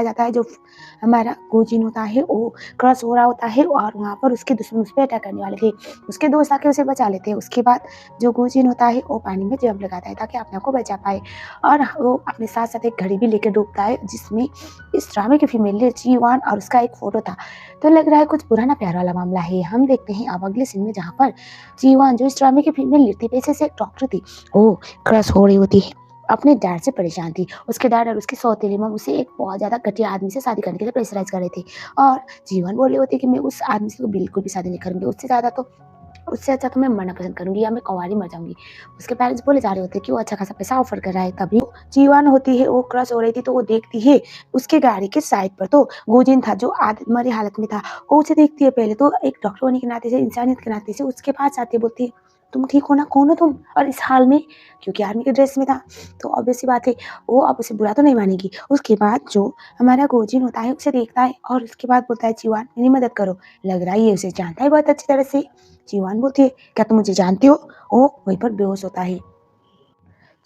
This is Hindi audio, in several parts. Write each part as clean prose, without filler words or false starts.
जाता है जो हमारा गोजिन होता है वो क्रश हो रहा होता है और वहाँ पर उसके दुश्मन उस पे अटैक करने वाले थे। उसके दोस्त आके उसे बचा लेते हैं। उसके बाद जो गोजिन होता है वो पानी में जंप लगाता है ताकि अपने आप को बचा पाए और वो अपने साथ-साथ एक घड़ी भी लेके डूबता है जिसमें इस ड्रामे की फीमेल लीड जी-वन और उसका एक फ़ोटो था। तो लग रहा है कुछ पुराना-प्यार वाला मामला है। हम देखते हैं अब अगले सीन में जहाँ पर जी-वन जो इस ड्रामे की फीमेल लीड थी, पेशे से एक डॉक्टर थी, वो क्रश हो रही होती है। अपने डैड से परेशान थी। उसके डैड और उसकी सौतेली मॉम उसे एक बहुत ज़्यादा घटिया आदमी से शादी करने के लिए प्रेशराइज़ कर रहे थे और जीवन बोल रही होती है कि मैं उस आदमी से तो बिल्कुल भी शादी नहीं करूँगी। उससे अच्छा तो मैं मरना पसंद करूँगी या मैं कुँवारी मर जाऊँगी। उसके पेरेंट्स बोले जा रहे होते हैं कि वो अच्छा खासा पैसा ऑफ़र कर रहा है। तभी जीवन होती है वो क्रश हो रही थी तो वो देखती है उसके गाड़ी के साइड पर तो गोजिन था जो मरी हालत में था। वो उसे देखती है पहले तो एक डॉक्टर होने के नाते से, इंसानियत के नाते से उसके पास आती है, बोलती है, "तुम ठीक हो ना? कौन हो तुम? और इस हाल में?" क्योंकि आर्मी के ड्रेस में था। तो ऑब्वियस सी बात है वो अब उसे बुरा तो नहीं मानेगी। उसके बाद जो हमारा गोजिन होता है उसे देखता है और उसके बाद बोलता है, "जीवान मेरी मदद करो।" लग रहा है ये उसे जानता है बहुत अच्छी तरह से। जीवान बोलती है, "क्या तुम मुझे जानते हो?" वो वहीं पर बेहोश होता है।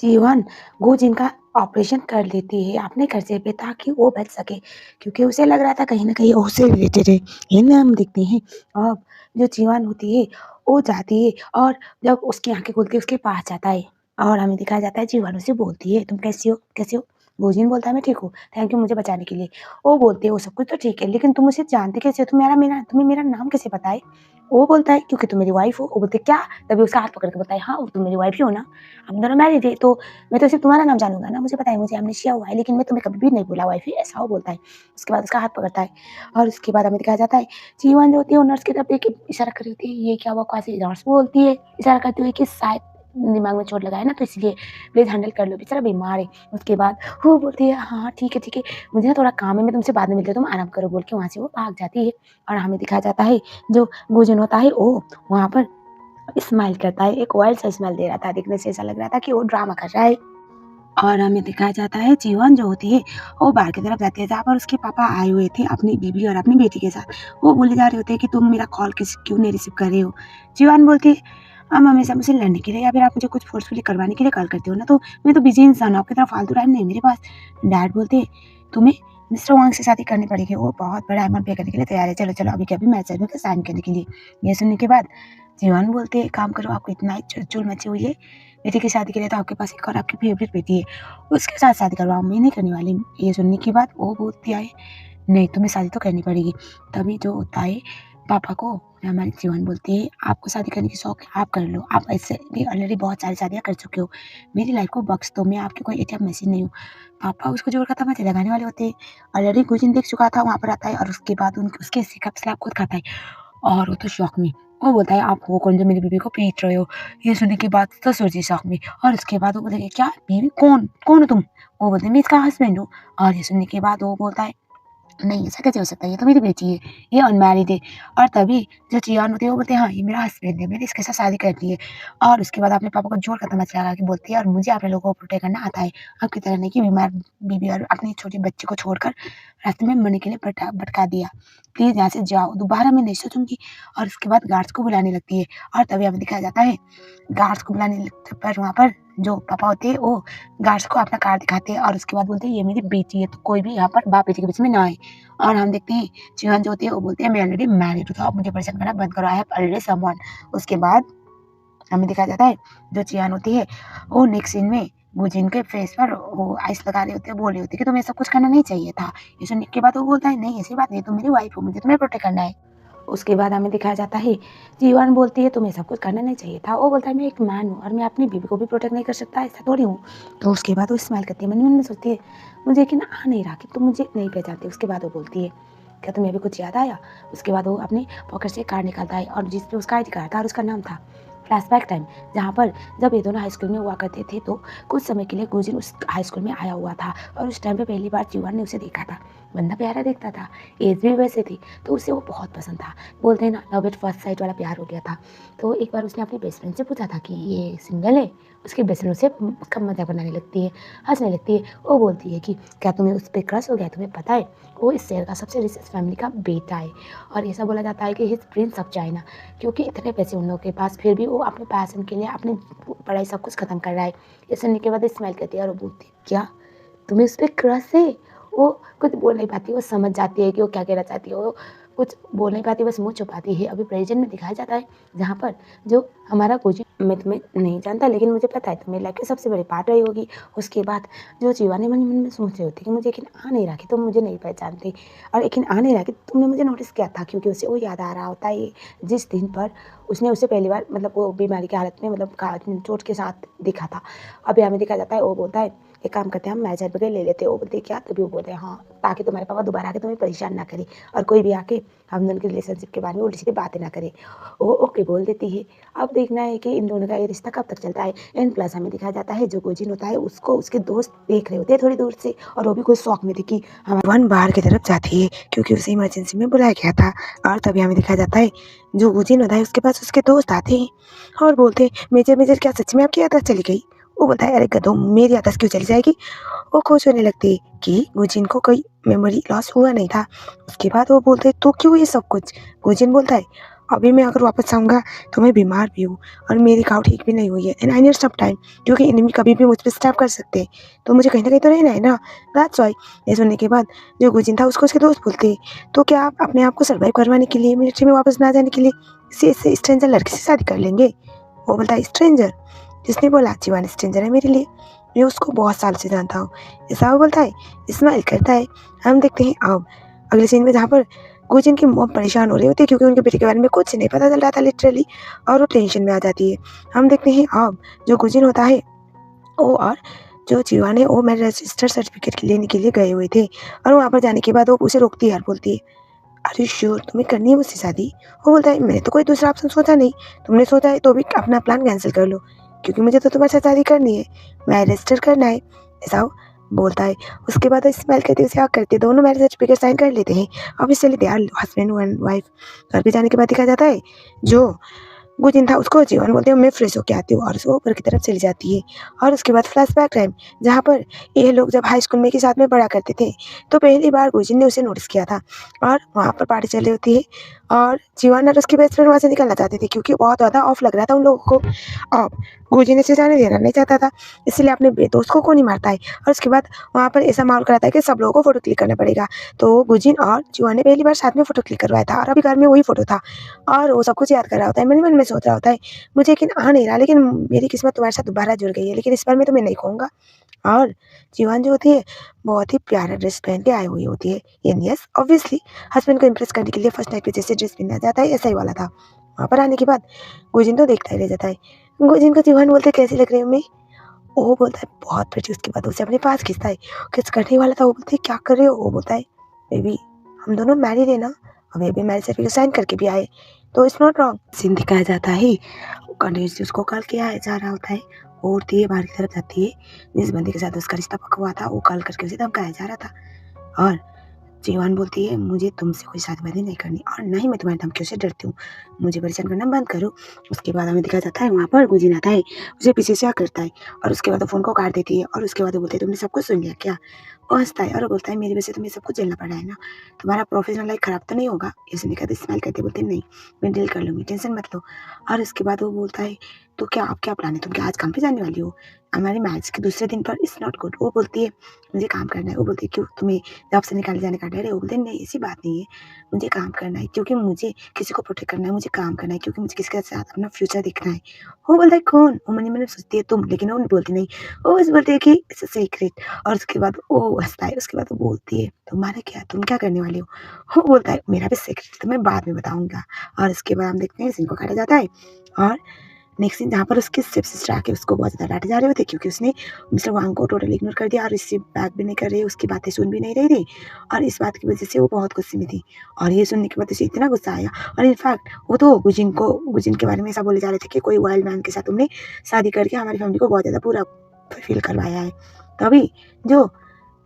जीवन गोजिन का ऑपरेशन कर लेती है अपने खर्चे पे ताकि वो बच सके क्योंकि उसे लग रहा था कहीं न कहीं वो उससे रिलेटेड है। इनमें हम देखते हैं अब जो जीवन होती है वो जाती है और जब उसकी आँखें खुलती है उसके पास जाता है और हमें दिखाया जाता है जीवन उसे बोलती है, "तुम कैसी हो? कैसी हो?" गोजिन बोलता है, "मैं ठीक हूँ, थैंक यू मुझे बचाने के लिए।" वो बोलती है, "वो सब कुछ तो ठीक है लेकिन तुम मुझे जानते कैसे हो? तुम्हें मेरा नाम कैसे पता है?" वो बोलता है, "क्योंकि तुम मेरी वाइफ़ हो।" वो बोलती है, "क्या?" तभी उसका हाथ पकड़ के बोलता है, "हाँ, तुम मेरी वाइफ़ ही हो ना? हम दोनों मैरिड है तो मैं तो सिर्फ़ तुम्हारा नाम जानूँगा ना, मुझे पता है मुझे एमनेशिया हुआ है, लेकिन मैं तुम्हें कभी भी नहीं बोला वाइफ़ी, ऐसा वो बोलता है। उसके बाद उसका हाथ पकड़ता है और उसके बाद हमें दिखाया जाता है, जीवन जो होती है वो नर्स की तरफ देख के इशारा कर रही होती है, ये क्या बकवास है? नर्स बोलती है, इशारा करती हुई कि शायद दिमाग में चोट लगा है ना, तो इसलिए प्लीज़ हैंडल कर लो, बेचारा बीमार है। उसके बाद वो बोलती है, "हाँ, हाँ, ठीक है, मुझे ना थोड़ा काम है, मैं तुमसे बाद में मिलती हूँ, तुम आराम करो" बोल के वहाँ से वो भाग जाती है और हमें दिखाया जाता है, जो गुंजन होता है, वो वहाँ पर स्माइल करता है, एक वाइल्ड सा स्माइल दे रहा था, देखने से ऐसा लग रहा था कि वो ड्रामा कर रहा है। और हमें दिखाया जाता है जीवन जो होती है वो बाहर की तरफ जाती है जहाँ पर उसके पापा आए हुए थे अपनी बीवी और अपनी बेटी के साथ। वो बोले जा रहे होते हैं कि तुम मेरा कॉल क्यों नहीं रिसीव कर रहे हो। जीवन बोलती है, हम हमेशा मुझसे लड़ने के लिए या फिर आप मुझे कुछ फोर्सफुली करवाने के लिए कॉल करते हो ना, तो मैं तो बिजी इंसान हूँ, आपकी तरह फालतू टाइम नहीं है मेरे पास। डैड बोलते हैं, तुम्हें मिस्टर वांग से शादी करनी पड़ेगी, वो बहुत बड़ा अमाउंट पे करने के लिए तैयार है, चलो चलो अभी के अभी मैसेज में साइन करने के लिए। ये सुनने के बाद जीवन बोलते हैं, काम करो, आपको इतना चुल मची हुई है, बेटी की शादी के लिए तो आपके पास एक और आपकी फेवरेट बेटी है, उसके साथ शादी करवाओ, मैं नहीं करने वाली। ये सुनने के बाद वो बोलती है, नहीं तुम्हें शादी तो करनी पड़ेगी। तभी जो होता है पापा को हमारी जीवन बोलती है, आपको शादी करने की शौक है, आप कर लो, आप ऐसे भी ऑलरेडी बहुत सारी शादियाँ कर चुके हो, मेरी लाइफ को बख्श दो, मैं आपकी कोई एटीएम मशीन नहीं हूँ। पापा उसको जोर का तमाचे लगाने वाले होते हैं। ऑलरेडी कुछ दिन देख चुका था, वहाँ पर आता है और उसके बाद उसके सिर का स्लैप खुद खाता है और वो तो शॉक में। वो बोलता है, आप हो कौन जो मेरी बीवी को पीट रहे हो? ये सुनने के बाद ससुर जी शॉक में और उसके बाद वो बोलेंगे, क्या बीवी कौन? कौन हो तुम? वो बोलते हैं, मैं इसका हस्बैंड हूँ। और ये सुनने के बाद वो बोलता है, नहीं ऐसा कैसे हो सकता है? ये तो मेरी बेटी है, ये अनमैरिड है। और तभी जो चियान होती है वो बोलते हैं, हाँ, ये मेरा हस्बैंड है, मैंने इसके साथ शादी करनी है। और उसके बाद अपने पापा को जोर का तमाचा लगा के बोलती है, और मुझे आप लोगों को प्रोटेक्ट करना आता है। आपकी तरह नहीं कि बीमार बीवी और अपने छोटे बच्चे को छोड़कर रास्ते में मरने के लिए भटका दिया। प्लीज़ यहाँ से जाओ, दोबारा मैं नहीं सोचूँगी। और उसके बाद गार्ड्स को बुलाने लगती है और तभी हमें दिखाया जाता है, गार्ड्स को बुलाने लगने पर वहाँ पर जो पापा होते हैं वो गार्ड्स को अपना कार दिखाते हैं और उसके बाद बोलते हैं, ये मेरी बेटी है, तो कोई भी यहाँ पर बाप-बेटी के बीच में ना आए। और हम देखते हैं चिहान जो होती है वो बोलती है, मैं ऑलरेडी मैरिड हूँ, तो आप मुझे परेशान करना बंद करो, आई हैव ऑलरेडी समवन। उसके बाद हमें दिखाया जाता है जो चियान होती है वो नेक्स्ट सीन में वो जिनके फेस पर वो आइस लगा रही होती है, बोल रही होती है कि तुम्हें सब कुछ करना नहीं चाहिए था। ये सुनने के बाद वो बोलता है, नहीं ऐसी बात नहीं, तुम मेरी वाइफ हो, मुझे तुम्हें प्रोटेक्ट करना है। उसके बाद हमें दिखाया जाता है जीवन बोलती है, तुम्हें सब कुछ करना नहीं चाहिए था। वो बोलता है, मैं एक मैन हूँ और मैं अपनी बीवी को भी प्रोटेक्ट नहीं कर सकता, ऐसा थोड़ी हूँ। तो उसके बाद वो स्माइल करती है, मन मन में सोचती है, मुझे यकीन आ नहीं रहा कि तुम मुझे नहीं पहचानती। उसके बाद वो बोलती है, क्या तुम्हें अभी कुछ याद आया? उसके बाद वो अपने पॉकेट से कार्ड निकालता है और जिस पे उसका आईडी कार्ड था और उसका नाम था फ्लैशबैक टाइम, जहाँ पर जब ये दोनों हाई स्कूल में हुआ करते थे तो कुछ समय के लिए गुजिन उस हाई स्कूल में आया हुआ था और उस टाइम पे पहली बार जीवन ने उसे देखा था। बंदा प्यारा दिखता था, एज भी वैसे थी, तो उसे वो बहुत पसंद था। बोलते हैं ना, लव एट फर्स्ट साइट वाला प्यार हो गया था। तो एक बार उसने अपनी बेस्ट फ्रेंड से पूछा था कि ये सिंगल है। उसकी बेस्ट फ्रेंड उसे उसका मजाक बनाने लगती है, हंसने लगती है। वो बोलती है कि क्या तुम्हें उस पर क्रश हो गया? तुम्हें पता है वो इस शहर का सबसे रिचेस्ट फैमिली का बेटा है और ऐसा बोला जाता है कि हिज प्रिंस ऑफ चाइना, क्योंकि इतने पैसे उन लोगों के पास फिर भी वो अपने पैशन के लिए अपनी पढ़ाई सब कुछ खत्म कर रहा है। ये सुनने के बाद स्माइल करती है और वो बोलती है, क्या तुम्हें उस पर क्रश है? वो कुछ बोल नहीं पाती, वो समझ जाती है कि वो क्या कहना चाहती है। वो कुछ बोल नहीं पाती, बस मुँह छुपाती है। अभी प्रेज़ेंट में दिखाया जाता है जहाँ पर जो हमारा कोचिंग मैं तुम्हें नहीं जानता, लेकिन मुझे पता है तुम मेरी लाइफ़ की सबसे बड़ी पार्ट रही होगी। उसके बाद जो शिवानी मन ही मन में सोच रही होती है कि मुझे यकीन आ नहीं रहा कि तुम मुझे नहीं पहचानती, और यकीन आ नहीं रहा कि तुमने मुझे नोटिस किया था, क्योंकि उसे वो याद आ रहा होता है जिस दिन पर उसने उसे पहली बार मतलब वो बीमारी की हालत में मतलब चोट के साथ देखा था। अब यहाँ में देखा जाता है, वो बोलता है एक काम करते हैं हम मैच सर्टिफिकेट ले लेते हैं। वो बोलते क्या? तभी वो बोलते हैं हाँ, ताकि तुम्हारे पापा दोबारा आके तुम्हें परेशान ना करे और कोई भी आके हम दोनों के रिलेशनशिप के बारे में उल्टी सीधी बातें ना करे। वो ओके बोल देती है। अब देखना है कि इन दोनों का ये रिश्ता कब तक चलता है। एंड प्लस हमें दिखाया जाता है जो गोजिन होता है उसको उसके दोस्त देख रहे होते हैं थोड़ी दूर से, और वो भी कोई शौक में थी कि हमारी वन बाहर की तरफ जाती है क्योंकि उसे इमरजेंसी में बुलाया गया था। और तभी हमें दिखाया जाता है जो गोजिन होता है उसके पास उसके दोस्त आते हैं और बोलते हैं मेजर मेजर क्या सच में आपकी याददाश्त चली गई? वो बोलता है अरे गधों, मेरी याददाश्त क्यों चली जाएगी? वो खुश होने लगती कि गुजिन को कोई मेमोरी लॉस हुआ नहीं था। उसके बाद वो बोलते तो क्यों ये सब कुछ? गुजिन बोलता है अभी मैं अगर वापस आऊँगा तो मैं बीमार भी हूँ और मेरी घाव ठीक भी नहीं हुई है and I need some time, क्योंकि एनिमी कभी भी मुझ पे स्टैब कर सकते हैं, तो मुझे कहीं न कहीं तो रहना है ना, दैट्स व्हाई। ये सुनने के बाद जो गुजिन था उसको उसके दोस्त बोलते हैं तो क्या आप अपने आप को सर्वाइव करवाने के लिए मिलिट्री में वापस ना जाने के लिए किसी ऐसे स्ट्रेंजर लड़के से शादी कर लेंगे? वो बोलता है स्ट्रेंजर? जिसने बोला जीवन स्ट्रेंजर है मेरे लिए, मैं उसको बहुत साल से जानता हूँ। ऐसा वो बोलता है, स्माइल करता है। हम देखते हैं अब अगले सीन में जहाँ पर गुजिन की मॉम परेशान हो रही होती है क्योंकि उनके बेटे के बारे में कुछ नहीं पता चल रहा था लिटरली, और वो टेंशन में आ जाती है। हम देखते हैं अब जो गुजिन होता है वो और जो जीवन है वो मेरे रजिस्टर सर्टिफिकेट लेने के लिए गए हुए थे, और वहाँ पर जाने के बाद वो उसे रोकती है और बोलती है आर यू श्योर तुम्हें करनी है मुझसे शादी? वो बोलता है मैंने तो कोई दूसरा ऑप्शन सोचा नहीं, तुमने सोचा है तो भी अपना प्लान कैंसिल कर लो, क्योंकि मुझे तो तुम्हारे साथ शादी करनी है, मैं रजिस्टर करना है, ऐसा वो बोलता है। उसके बाद वो स्माइल करते उसे हग करते दोनों मैरिज सर्टिफिकेट साइन कर लेते हैं। Obviously they are husband and wife. घर पे जाने के बाद दिखा जाता है जो वो दिन था उसको जीवन बोलते हैं मैं फ्रेश होके आती हूँ, और वो ऊपर की तरफ चली जाती है। और उसके बाद फ्लैशबैक टाइम जहाँ पर ये लोग जब हाई स्कूल में के साथ में पढ़ा करते थे तो पहली बार गुजिन ने उसे नोटिस किया था, और वहाँ पर पार्टी चल रही होती है और जीवन और उसकी बेस्ट फ्रेंड वहाँ से निकलना चाहते थे क्योंकि बहुत ज़्यादा ऑफ लग रहा था उन लोगों को। अब गुजिन इसे जाने देना नहीं चाहता था, इसलिए अपने दोस्त को नहीं मारता है, और उसके बाद वहाँ पर ऐसा माहौल कराता है कि सब लोगों को फोटो क्लिक करना पड़ेगा। तो गुजिन और जीवन ने पहली बार साथ में फोटो क्लिक करवाया था और अभी घर में वही फोटो था, और वो सब कुछ याद कर रहा होता है। मन में सोच रहा होता है मुझे यकीन आ नहीं रहा, लेकिन मेरी किस्मत तुम्हारे साथ दोबारा जुड़ गई है, लेकिन इस बार मैं तुम्हें नहीं कहूँगा। और जीवन जो होती है बहुत ही प्यारा ड्रेस पहन के आई हुई होती है। यस ऑब्वियसली हस्बैंड को इम्प्रेस करने के लिए फर्स्ट नाइट पे जैसे ड्रेस पहना जाता है ऐसा ही वाला था। वहाँ पर आने के बाद गुजिन तो देखता ही रह जाता है। गुजिन को जीवन बोलते कैसी लग रही हूँ मैं? वो बोलता है बहुत प्रिटी। उसके बाद उसे अपने पास खींचता है, किस करने वाला था। वो बोलती है क्या कर रहे हो? वो बोलता है बेबी हम दोनों मैरिड है ना, हम ये भी मैरिज सर्टिफिकेट साइन करके भी आए, तो इट्स नॉट रॉन्ग। सीन दिखाया जाता है कंटिन्यूसली उसको कॉल किया जा रहा होता है, वो उड़ती है बाहर की तरफ जाती है। जिस बंदे के साथ उसका रिश्ता पक्का हुआ था वो कॉल करके उसे धमकाया जा रहा था, और जीवन बोलती है मुझे तुमसे कोई शादी-वादी नहीं करनी और ना ही मैं तुम्हारी धमकियों से डरती हूँ, मुझे परेशान करना बंद करो। उसके बाद हमें दिखाया जाता है वहाँ पर गुजिन आता है, उसे पीछे से करता है और उसके बाद वो फ़ोन को काट देती है, और उसके बाद वो बोलती है तुमने सब कुछ सुन लिया क्या? वो हँसता है और वो बोलता है मेरी वजह से तुम्हें सब कुछ झेलना पड़ा है ना, तुम्हारा प्रोफेशनल लाइफ खराब तो नहीं होगा? ये सुनने के बाद स्माइल करते बोलते नहीं, मैं डील कर लूँगी, टेंशन मत लो। और उसके बाद वो बोलता है तो क्या अब क्या प्लान है? तुम क्या आज काम पे जाने वाली हो? हमारी मैच के दूसरे दिन पर इट्स नॉट गुड। वो बोलती है मुझे काम करना है। वो बोलती है क्यों तुम्हें जॉब से निकाले जाने का डर है? वो बोलते हैं नहीं ऐसी बात नहीं है, मुझे काम करना है क्योंकि मुझे किसी को प्रोटेक्ट करना है, मुझे काम करना है क्योंकि मुझे किसी के साथ अपना फ्यूचर देखना है। वो बोलता है कौन? वो मन ही मन सोचती है तुम, लेकिन वो नहीं बोलती नहीं, वो बस बोलती है कि इट्स अ सीक्रेट। और उसके बाद वो हँसता है, उसके बाद वो बोलती है तुम्हारा क्या? तुम क्या करने वाली हो? वो बोलता है मेरा भी सीक्रेट है, तो मैं बाद में बताऊँगा। और उसके बाद हम देखते हैं सीन को काटा जाता है, और नेक्स्ट सीन जहाँ पर उसके स्टेप सिस्टर आके उसको बहुत ज़्यादा डाँटे जा रहे होते क्योंकि उसने मिस्टर वांग को टोटली इग्नोर कर दिया और रिसीव बैक भी नहीं कर रही, उसकी बातें सुन भी नहीं रही थी, और इस बात की वजह से वो बहुत गुस्से में थी। और ये सुनने के बाद उसे इतना गुस्सा आया, और इनफैक्ट वो तो गुजिन के बारे में ऐसा बोले जा रहे थे कि कोई वाइल्ड मैन के साथ तुमने शादी करके हमारी फैमिली को बहुत ज़्यादा पूरा फील करवाया है। तभी जो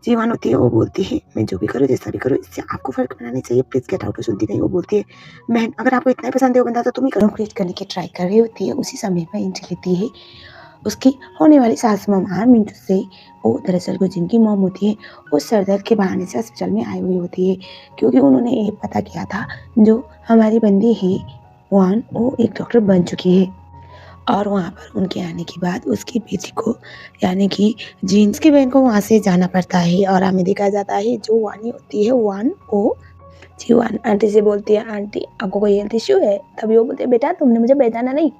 जीवन होती है वो बोलती है मैं जो भी करूँ जैसा भी करूँ इससे आपको फ़र्क पड़ना नहीं चाहिए, प्लीज़ गेट आउट। सुनती नहीं, वो बोलती है बहन अगर आपको इतना ही पसंद है वो बंदा तो तुम ही करो। क्रिएट करने की ट्राई कर रही होती है, उसी समय में एंट्री लेती है उसकी होने वाली सास मम्मा मिंटू से। वो दरअसल गुजिन की मॉम होती है, वो सर दर्द के बहाने से अस्पताल में आई हुई होती है क्योंकि उन्होंने ये पता किया था जो हमारी बंदी है वान वो एक डॉक्टर बन चुकी है। और वहाँ पर उनके आने के बाद उसकी बेटी को यानी कि जीन्स की बहन को वहाँ से जाना पड़ता है और हमें दिखाया जाता है जो वानी होती है वान वो जीवान आंटी से बोलती है आंटी आपको कोई हेल्थ इश्यू है। तभी वो बोलते हैं बेटा तुमने मुझे पहचाना नहीं।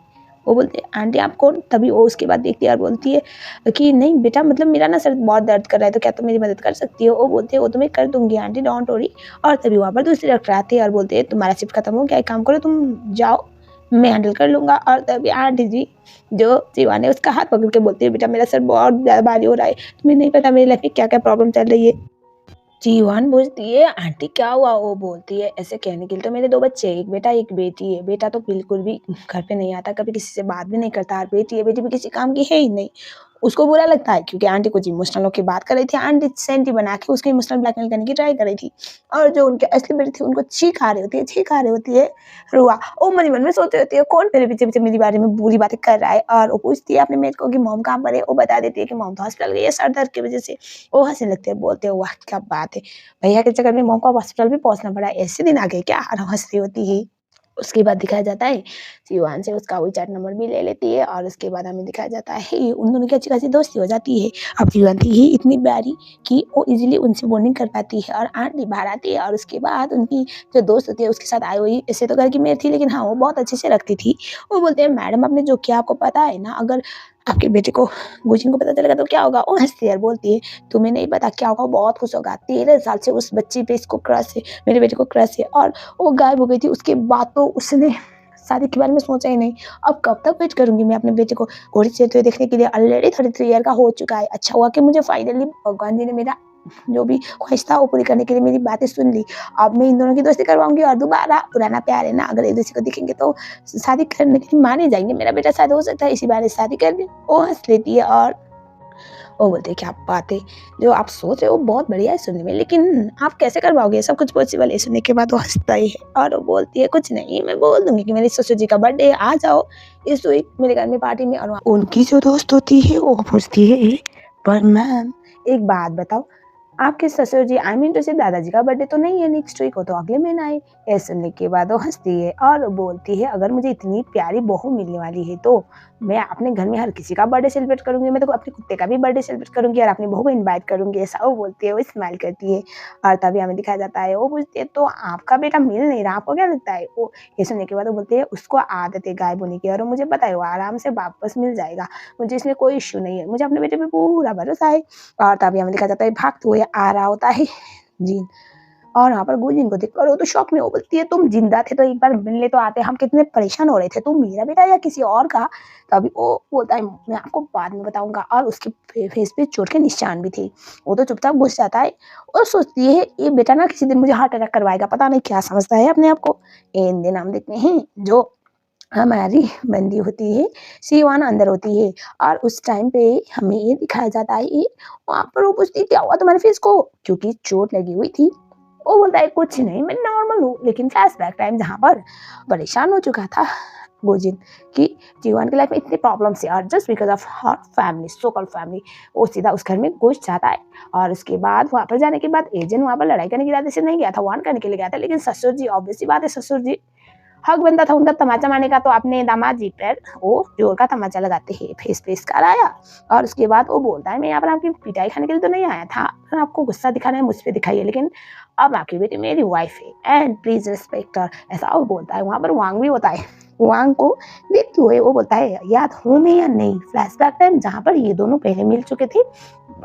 वो बोलते हैं आंटी आप कौन। तभी वो उसके बाद देखती है और बोलती है कि नहीं बेटा मतलब मेरा ना सर बहुत दर्द कर रहा है तो क्या तुम मेरी मदद कर सकती हो। वो बोलते हैं वो तो मैं कर दूंगी आंटी डोंट वरी। और तभी वहाँ पर दूसरे डॉक्टर आते हैं और बोलते हैं तुम्हारा शिफ्ट खत्म हो गया एक काम करो तुम जाओ मैं हैंडल कर लूँगा। और तभी आंटी जी जो जीवान है उसका हाथ पकड़ के बोलती है बेटा मेरा सर बहुत ज़्यादा भारी हो रहा है तुम्हें नहीं पता मेरी लाइफ में क्या क्या प्रॉब्लम चल रही है। जीवान पूछती है आंटी क्या हुआ। वो बोलती है ऐसे कहने के लिए तो मेरे दो बच्चे एक बेटा एक बेटी है। बेटा तो बिल्कुल भी घर पे नहीं आता कभी किसी से बात भी नहीं करता और बेटी है बेटी भी किसी काम की है ही नहीं। उसको बुरा लगता है क्योंकि आंटी कुछ इमोशनल होकर बात कर रही थी। आंटी सेंटी बना के उसको इमोशनल ब्लैकमेल करने की ट्राई कर रही थी और जो उनके असली बेटी थी उनको छींक आ रही होती है छींक आ रही होती है रुआ। वो मन ही मन में सोचती होती है कौन मेरे पीछे पीछे मेरे बारे में बुरी बातें कर रहा है। और वो पूछती है अपने मेट को कि मॉम कहाँ पर है। वो बता देती है कि मॉम तो हॉस्पिटल गई है सर दर्द की वजह से। वो हंसने लगते हैं बोलते हैं वाह क्या बात है भैया के चक्कर में मॉम को हॉस्पिटल भी पहुंचना पड़ा ऐसे दिन आ गए क्या। और हंस रही होती है। उसके बाद दिखाया जाता है जीवान से उसका WeChat नंबर भी ले लेती है और उसके बाद हमें दिखाया जाता है उन दोनों की अच्छी खासी दोस्ती हो जाती है। अब जीवान थी ही इतनी प्यारी कि वो इजीली उनसे बॉन्डिंग कर पाती है और आंटी बाहर आती है और उसके बाद उनकी जो दोस्त होती है उसके साथ आई हुई ऐसे तो घर की मेयर थी लेकिन हाँ वो बहुत अच्छे से रखती थी। वो बोलते हैं मैडम आपने जो किया आपको पता है ना अगर आपके बेटे को गुजिन को पता चलेगा तो क्या होगा। वो हंसती है और बोलती है तुम्हें नहीं पता क्या होगा बहुत खुश होगा 13 साल से उस बच्ची पे इसको क्रश है मेरे बेटे को क्रश है। और वो गायब हो गई थी उसके बाद तो उसने शादी के बारे में सोचा ही नहीं। अब कब तक वेट करूंगी मैं अपने बेटे को घोड़ी चलते हुए देखने के लिए। ऑलरेडी 33 ईयर का हो चुका है। अच्छा हुआ कि मुझे फाइनली भगवान जी ने मेरा जो भी ख्वाहिश था वो पूरी करने के लिए मेरी बातें सुन ली। अब मैं इन दोनों की दोस्ती करवाऊंगी और दोबारा पुराना प्यार है ना अगर एक दूसरे को दिखेंगे तो शादी करने के लिए माने जाएंगे। मेरा बेटा शायद हो सकता है इसी बारे शादी कर ले। वो हंस लेती है और वो बोलते हैं क्या बातें जो आप सोच रहे हो बहुत बढ़िया है सुनने में लेकिन आप कैसे करवाओगे सब कुछ पॉसिबल है। सुनने के बाद वो हंसता ही है और वो बोलती है कुछ नहीं मैं बोल दूंगी कि मेरे ससुर जी का बर्थडे है आ जाओ इस वीक मेरे घर में पार्टी में। और उनकी जो दोस्त होती है वो पूछती है पर मैम एक बात बताओ आपके ससुर जी आई मीन जैसे दादाजी का बर्थडे तो नहीं है नेक्स्ट वीक हो तो अगले महीना है। ये सुनने के बाद वो हंसती है और बोलती है अगर मुझे इतनी प्यारी बहू मिलने वाली है तो मैं अपने घर में हर किसी का बर्थडे सेलिब्रेट करूंगी। मैं तो अपने कुत्ते का भी बर्थडे सेलिब्रेट करूंगी और अपनी बहू को इनवाइट करूंगी। ऐसा वो बोलती है वो स्माइल करती है। और तभी हमें दिखाया जाता है वो पूछती है तो आपका बेटा मिल नहीं रहा आपको क्या लगता है। वो ये सुनने के बाद वो बोलती है उसको आदत है गायब होने की और मुझे पता है वो आराम से वापस मिल जाएगा मुझे इसमें कोई इश्यू नहीं है मुझे अपने बेटे पे पूरा भरोसा है। और तभी हमें दिखाया जाता है भागते हुए आ रहा होता है जीन। और वहाँ पर गुजिन को देखकर वो तो शौक में हो बोलती है तुम जिंदा थे तो एक बार मिलने तो आते हम कितने परेशान हो रहे थे तुम मेरा बेटा या किसी और का। तभी वो बोलता है मैं आपको बाद में बताऊंगा। और उसके फेस पे चोट के निशान भी थे। वो तो चुपचाप घुस जाता है और सोचती है ये बेटा ना किसी दिन मुझे हार्ट अटैक करवाएगा पता नहीं क्या समझता है अपने आप को। इन दिन हम देखते हैं जो हमारी बंदी होती है सीवान अंदर होती है और उस टाइम पे हमें ये दिखाया जाता है वहाँ पर वो पूछती है क्या हुआ तुम्हारे फेस को क्योंकि चोट लगी हुई थी। वो बोलता है कुछ नहीं मैं नॉर्मल हूँ लेकिन फ्लैशबैक टाइम जहाँ पर परेशान हो चुका था गोजिन की जीवन की लाइफ में इतनी प्रॉब्लम से और just because of her family so called family वो सीधा उस घर में घुस जाता है। और उसके बाद वहाँ पर जाने के बाद एजेंट वहाँ पर लड़ाई करने के इरादे से नहीं गया था वार्न करने के लिए गया था लेकिन ससुर जी ऑब्वियसली बात है ससुर जी हक बनता था उनका तमाचा मारने का तो अपने दामाद जी पर वो जोर का तमाचा लगाते हैं फेस पे इसका आया। और उसके बाद वो बोलता है मैं यहाँ पर आपकी पिटाई खाने के लिए तो नहीं आया था आपको गुस्सा दिखाना है मुझ पर दिखाइए लेकिन अब आपकी बेटी मेरी वाइफ है एंड प्लीज रिस्पेक्ट हर ऐसा वो बोलता है। वहाँ पर वांग भी होता है वांग को देखते हुए वो बोलता है याद हूँ मैं या नहीं फ्लैशबैक टाइम जहाँ पर ये दोनों पहले मिल चुके थे।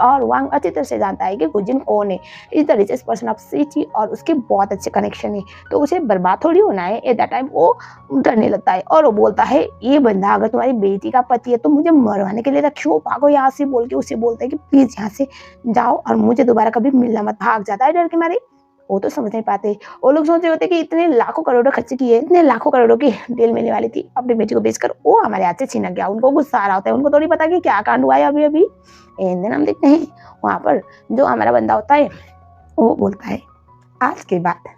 और वांग अच्छी तरह से जानता है कि गुजिन कौन है is the richest person of city और उसके बहुत अच्छे कनेक्शन है तो उसे बर्बाद थोड़ी होना है। एट दैट टाइम वो डरने लगता है और वो बोलता है ये बंदा अगर तुम्हारी बेटी का पति है तो मुझे मरवाने के लिए रखियो भागो यहाँ से बोल के उसे बोलता है कि प्लीज यहाँ से जाओ और मुझे दोबारा कभी मिलना मत। भाग जाता है डर के मारे। वो तो समझ नहीं पाते वो लोग सोच रहे होते कि इतने लाखों करोड़ों खर्च किए इतने लाखों करोड़ों की डील मिलने वाली थी अपनी बेटी को बेचकर वो हमारे हाथ से छीना गया। उनको गुस्सा आ रहा होता है उनको थोड़ी पता कि क्या कांड हुआ है अभी अभी। एंड देन हम देखते हैं वहाँ पर जो हमारा बंदा होता है वो बोलता है आज के बाद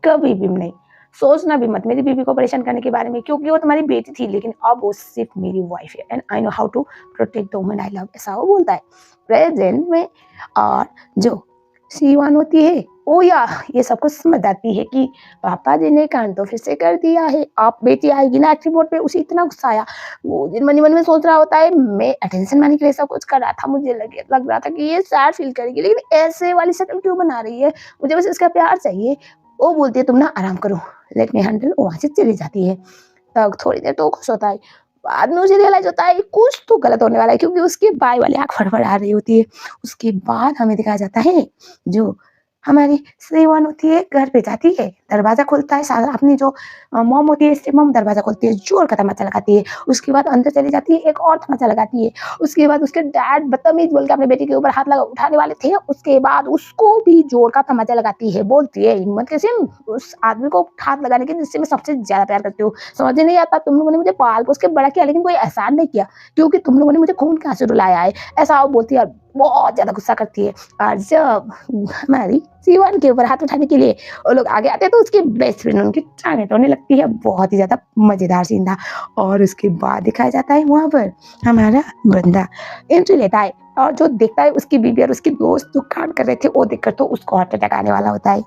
कभी भी नहीं सोचना भी मत मेरी बीवी को परेशान करने के बारे में क्योंकि वो तुम्हारी बेटी थी लेकिन अब वो सिर्फ मेरी वाइफ है and I know how to protect the woman I love ऐसा वो बोलता है प्रेजेंट में। और जो सीवान होती है, ओ या ये सब कुछ समझ जाती है कि पापा जी ने कांड तो फिर से कर दिया है। अब बेटी आएगी ना एक्टिंग मोड पे, उसे इतना गुस्सा आया। वो दिन मन ही मन में सोच रहा होता है मैं अटेंशन पाने के लिए सब कुछ कर रहा था। मुझे लग रहा था कि ये सैड फील करेगी, लेकिन ऐसे वाली शक्ल क्यों बना रही है? मुझे बस इसका प्यार चाहिए। वो बोलती है तुम ना आराम करो, लेट मी हैंडल। वो वहाँ से चली जाती है। तब थोड़ी देर तो खुश होता है। बाद में उसे रियलाइज़ होता है कुछ तो गलत होने वाला है, क्योंकि उसकी बाई वाली आँख फड़फड़ा रही होती है। उसके बाद हमें दिखाया जाता है जो हमारी श्रीमान होती है घर पे जाती है, दरवाज़ा खोलता है। सारा अपनी जो मॉम होती है स्टेप मॉम दरवाज़ा खोलती है, ज़ोर का तमाचा लगाती है। उसके बाद अंदर चली जाती है, एक और तमाचा लगाती है। उसके बाद उसके डैड बदतमीज़ बोल के अपने बेटी के ऊपर हाथ लगा उठाने वाले थे। उसके बाद उसको भी ज़ोर का तमाचा लगाती है, बोलती है हिम्मत कैसे उस आदमी को हाथ लगाने की जिससे मैं सबसे ज़्यादा प्यार करती हूँ। समझ ही नहीं आता तुम लोगों ने मुझे पाल-पोस के बड़ा किया, लेकिन कोई एहसान नहीं किया, क्योंकि तुम लोगों ने मुझे खून के आँसू रुलाया है। ऐसा वो बोलती है और बहुत ज़्यादा गुस्सा करती है। और जब हमारी सीवन के ऊपर हाथ उठाने के लिए वो लोग आगे आते हैं, तो उसकी बेस्ट फ्रेंड उनकी टांगें तोड़ने लगती है। बहुत ही ज़्यादा मज़ेदार सीन था। और उसके बाद दिखाया जाता है वहाँ पर हमारा बंदा एंट्री लेता है, और जो देखता है उसकी बीवी और उसकी दोस्त जो कांड कर रहे थे, वो देखकर तो उसको हार्ट अटैक आने वाला होता है।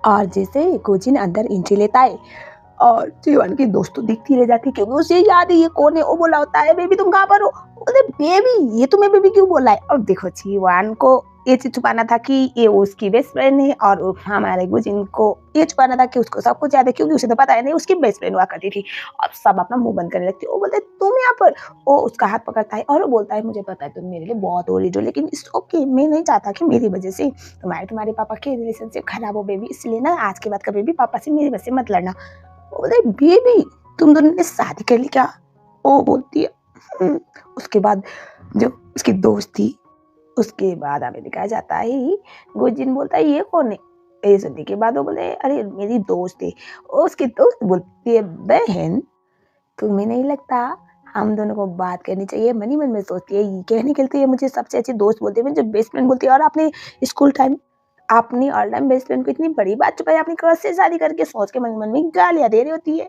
और जैसे कोचिन अंदर एंट्री लेता है, और जीवन की दोस्त तो दिखती रह जाती है, क्योंकि उसे याद है ये कौन है। वो बोला होता है बेबी तुम कहाँ पर हो? वो बोलते बेबी ये तुम्हें बेबी क्यों बोला है? और देखो जीवन को ये चीज छुपाना था कि ये उसकी बेस्ट फ्रेंड है, और हमारे गुजिन को ये छुपाना था कि उसको सब कुछ याद है, क्योंकि उसे तो पता है नहीं उसकी बेस्ट फ्रेंड हुआ करती थी। अब सब अपना मुंह बंद करने लगती है। वो बोलते तुम यहाँ पर। वो उसका हाथ पकड़ता है और वो बोलता है मुझे पता है तुम मेरे लिए बहुत हो रही हो, लेकिन इट्स ओके, मैं नहीं चाहता कि मेरी वजह से तुम्हारे पापा की रिलेशनशिप खराब हो बेबी, इसलिए ना आज के बाद कभी भी पापा से मेरी वजह से मत लड़ना। बोले बेबी तुम दोनों ने शादी कर ली क्या? वो बोलती है "हम्म।" उसके बाद जो उसकी दोस्त थी, उसके बाद हमें दिखाया जाता है गुजिन बोलता है ये कौन है? ये सुनने के बाद वो बोले अरे मेरी दोस्त है। उसकी दोस्त बोलती है बहन तुम्हें नहीं लगता हम दोनों को बात करनी चाहिए? मनी मन में सोचती है ये कहने के लिए मुझे सबसे अच्छी दोस्त बोलती है, मुझे बेस्ट फ्रेंड बोलती है, और अपने स्कूल टाइम अपनी ऑल टाइम बेस्ट फ्रेंड को इतनी बड़ी बात छुपाई, अपनी क्रश से शादी करके सोच के मन मन में गालियां दे रही होती है।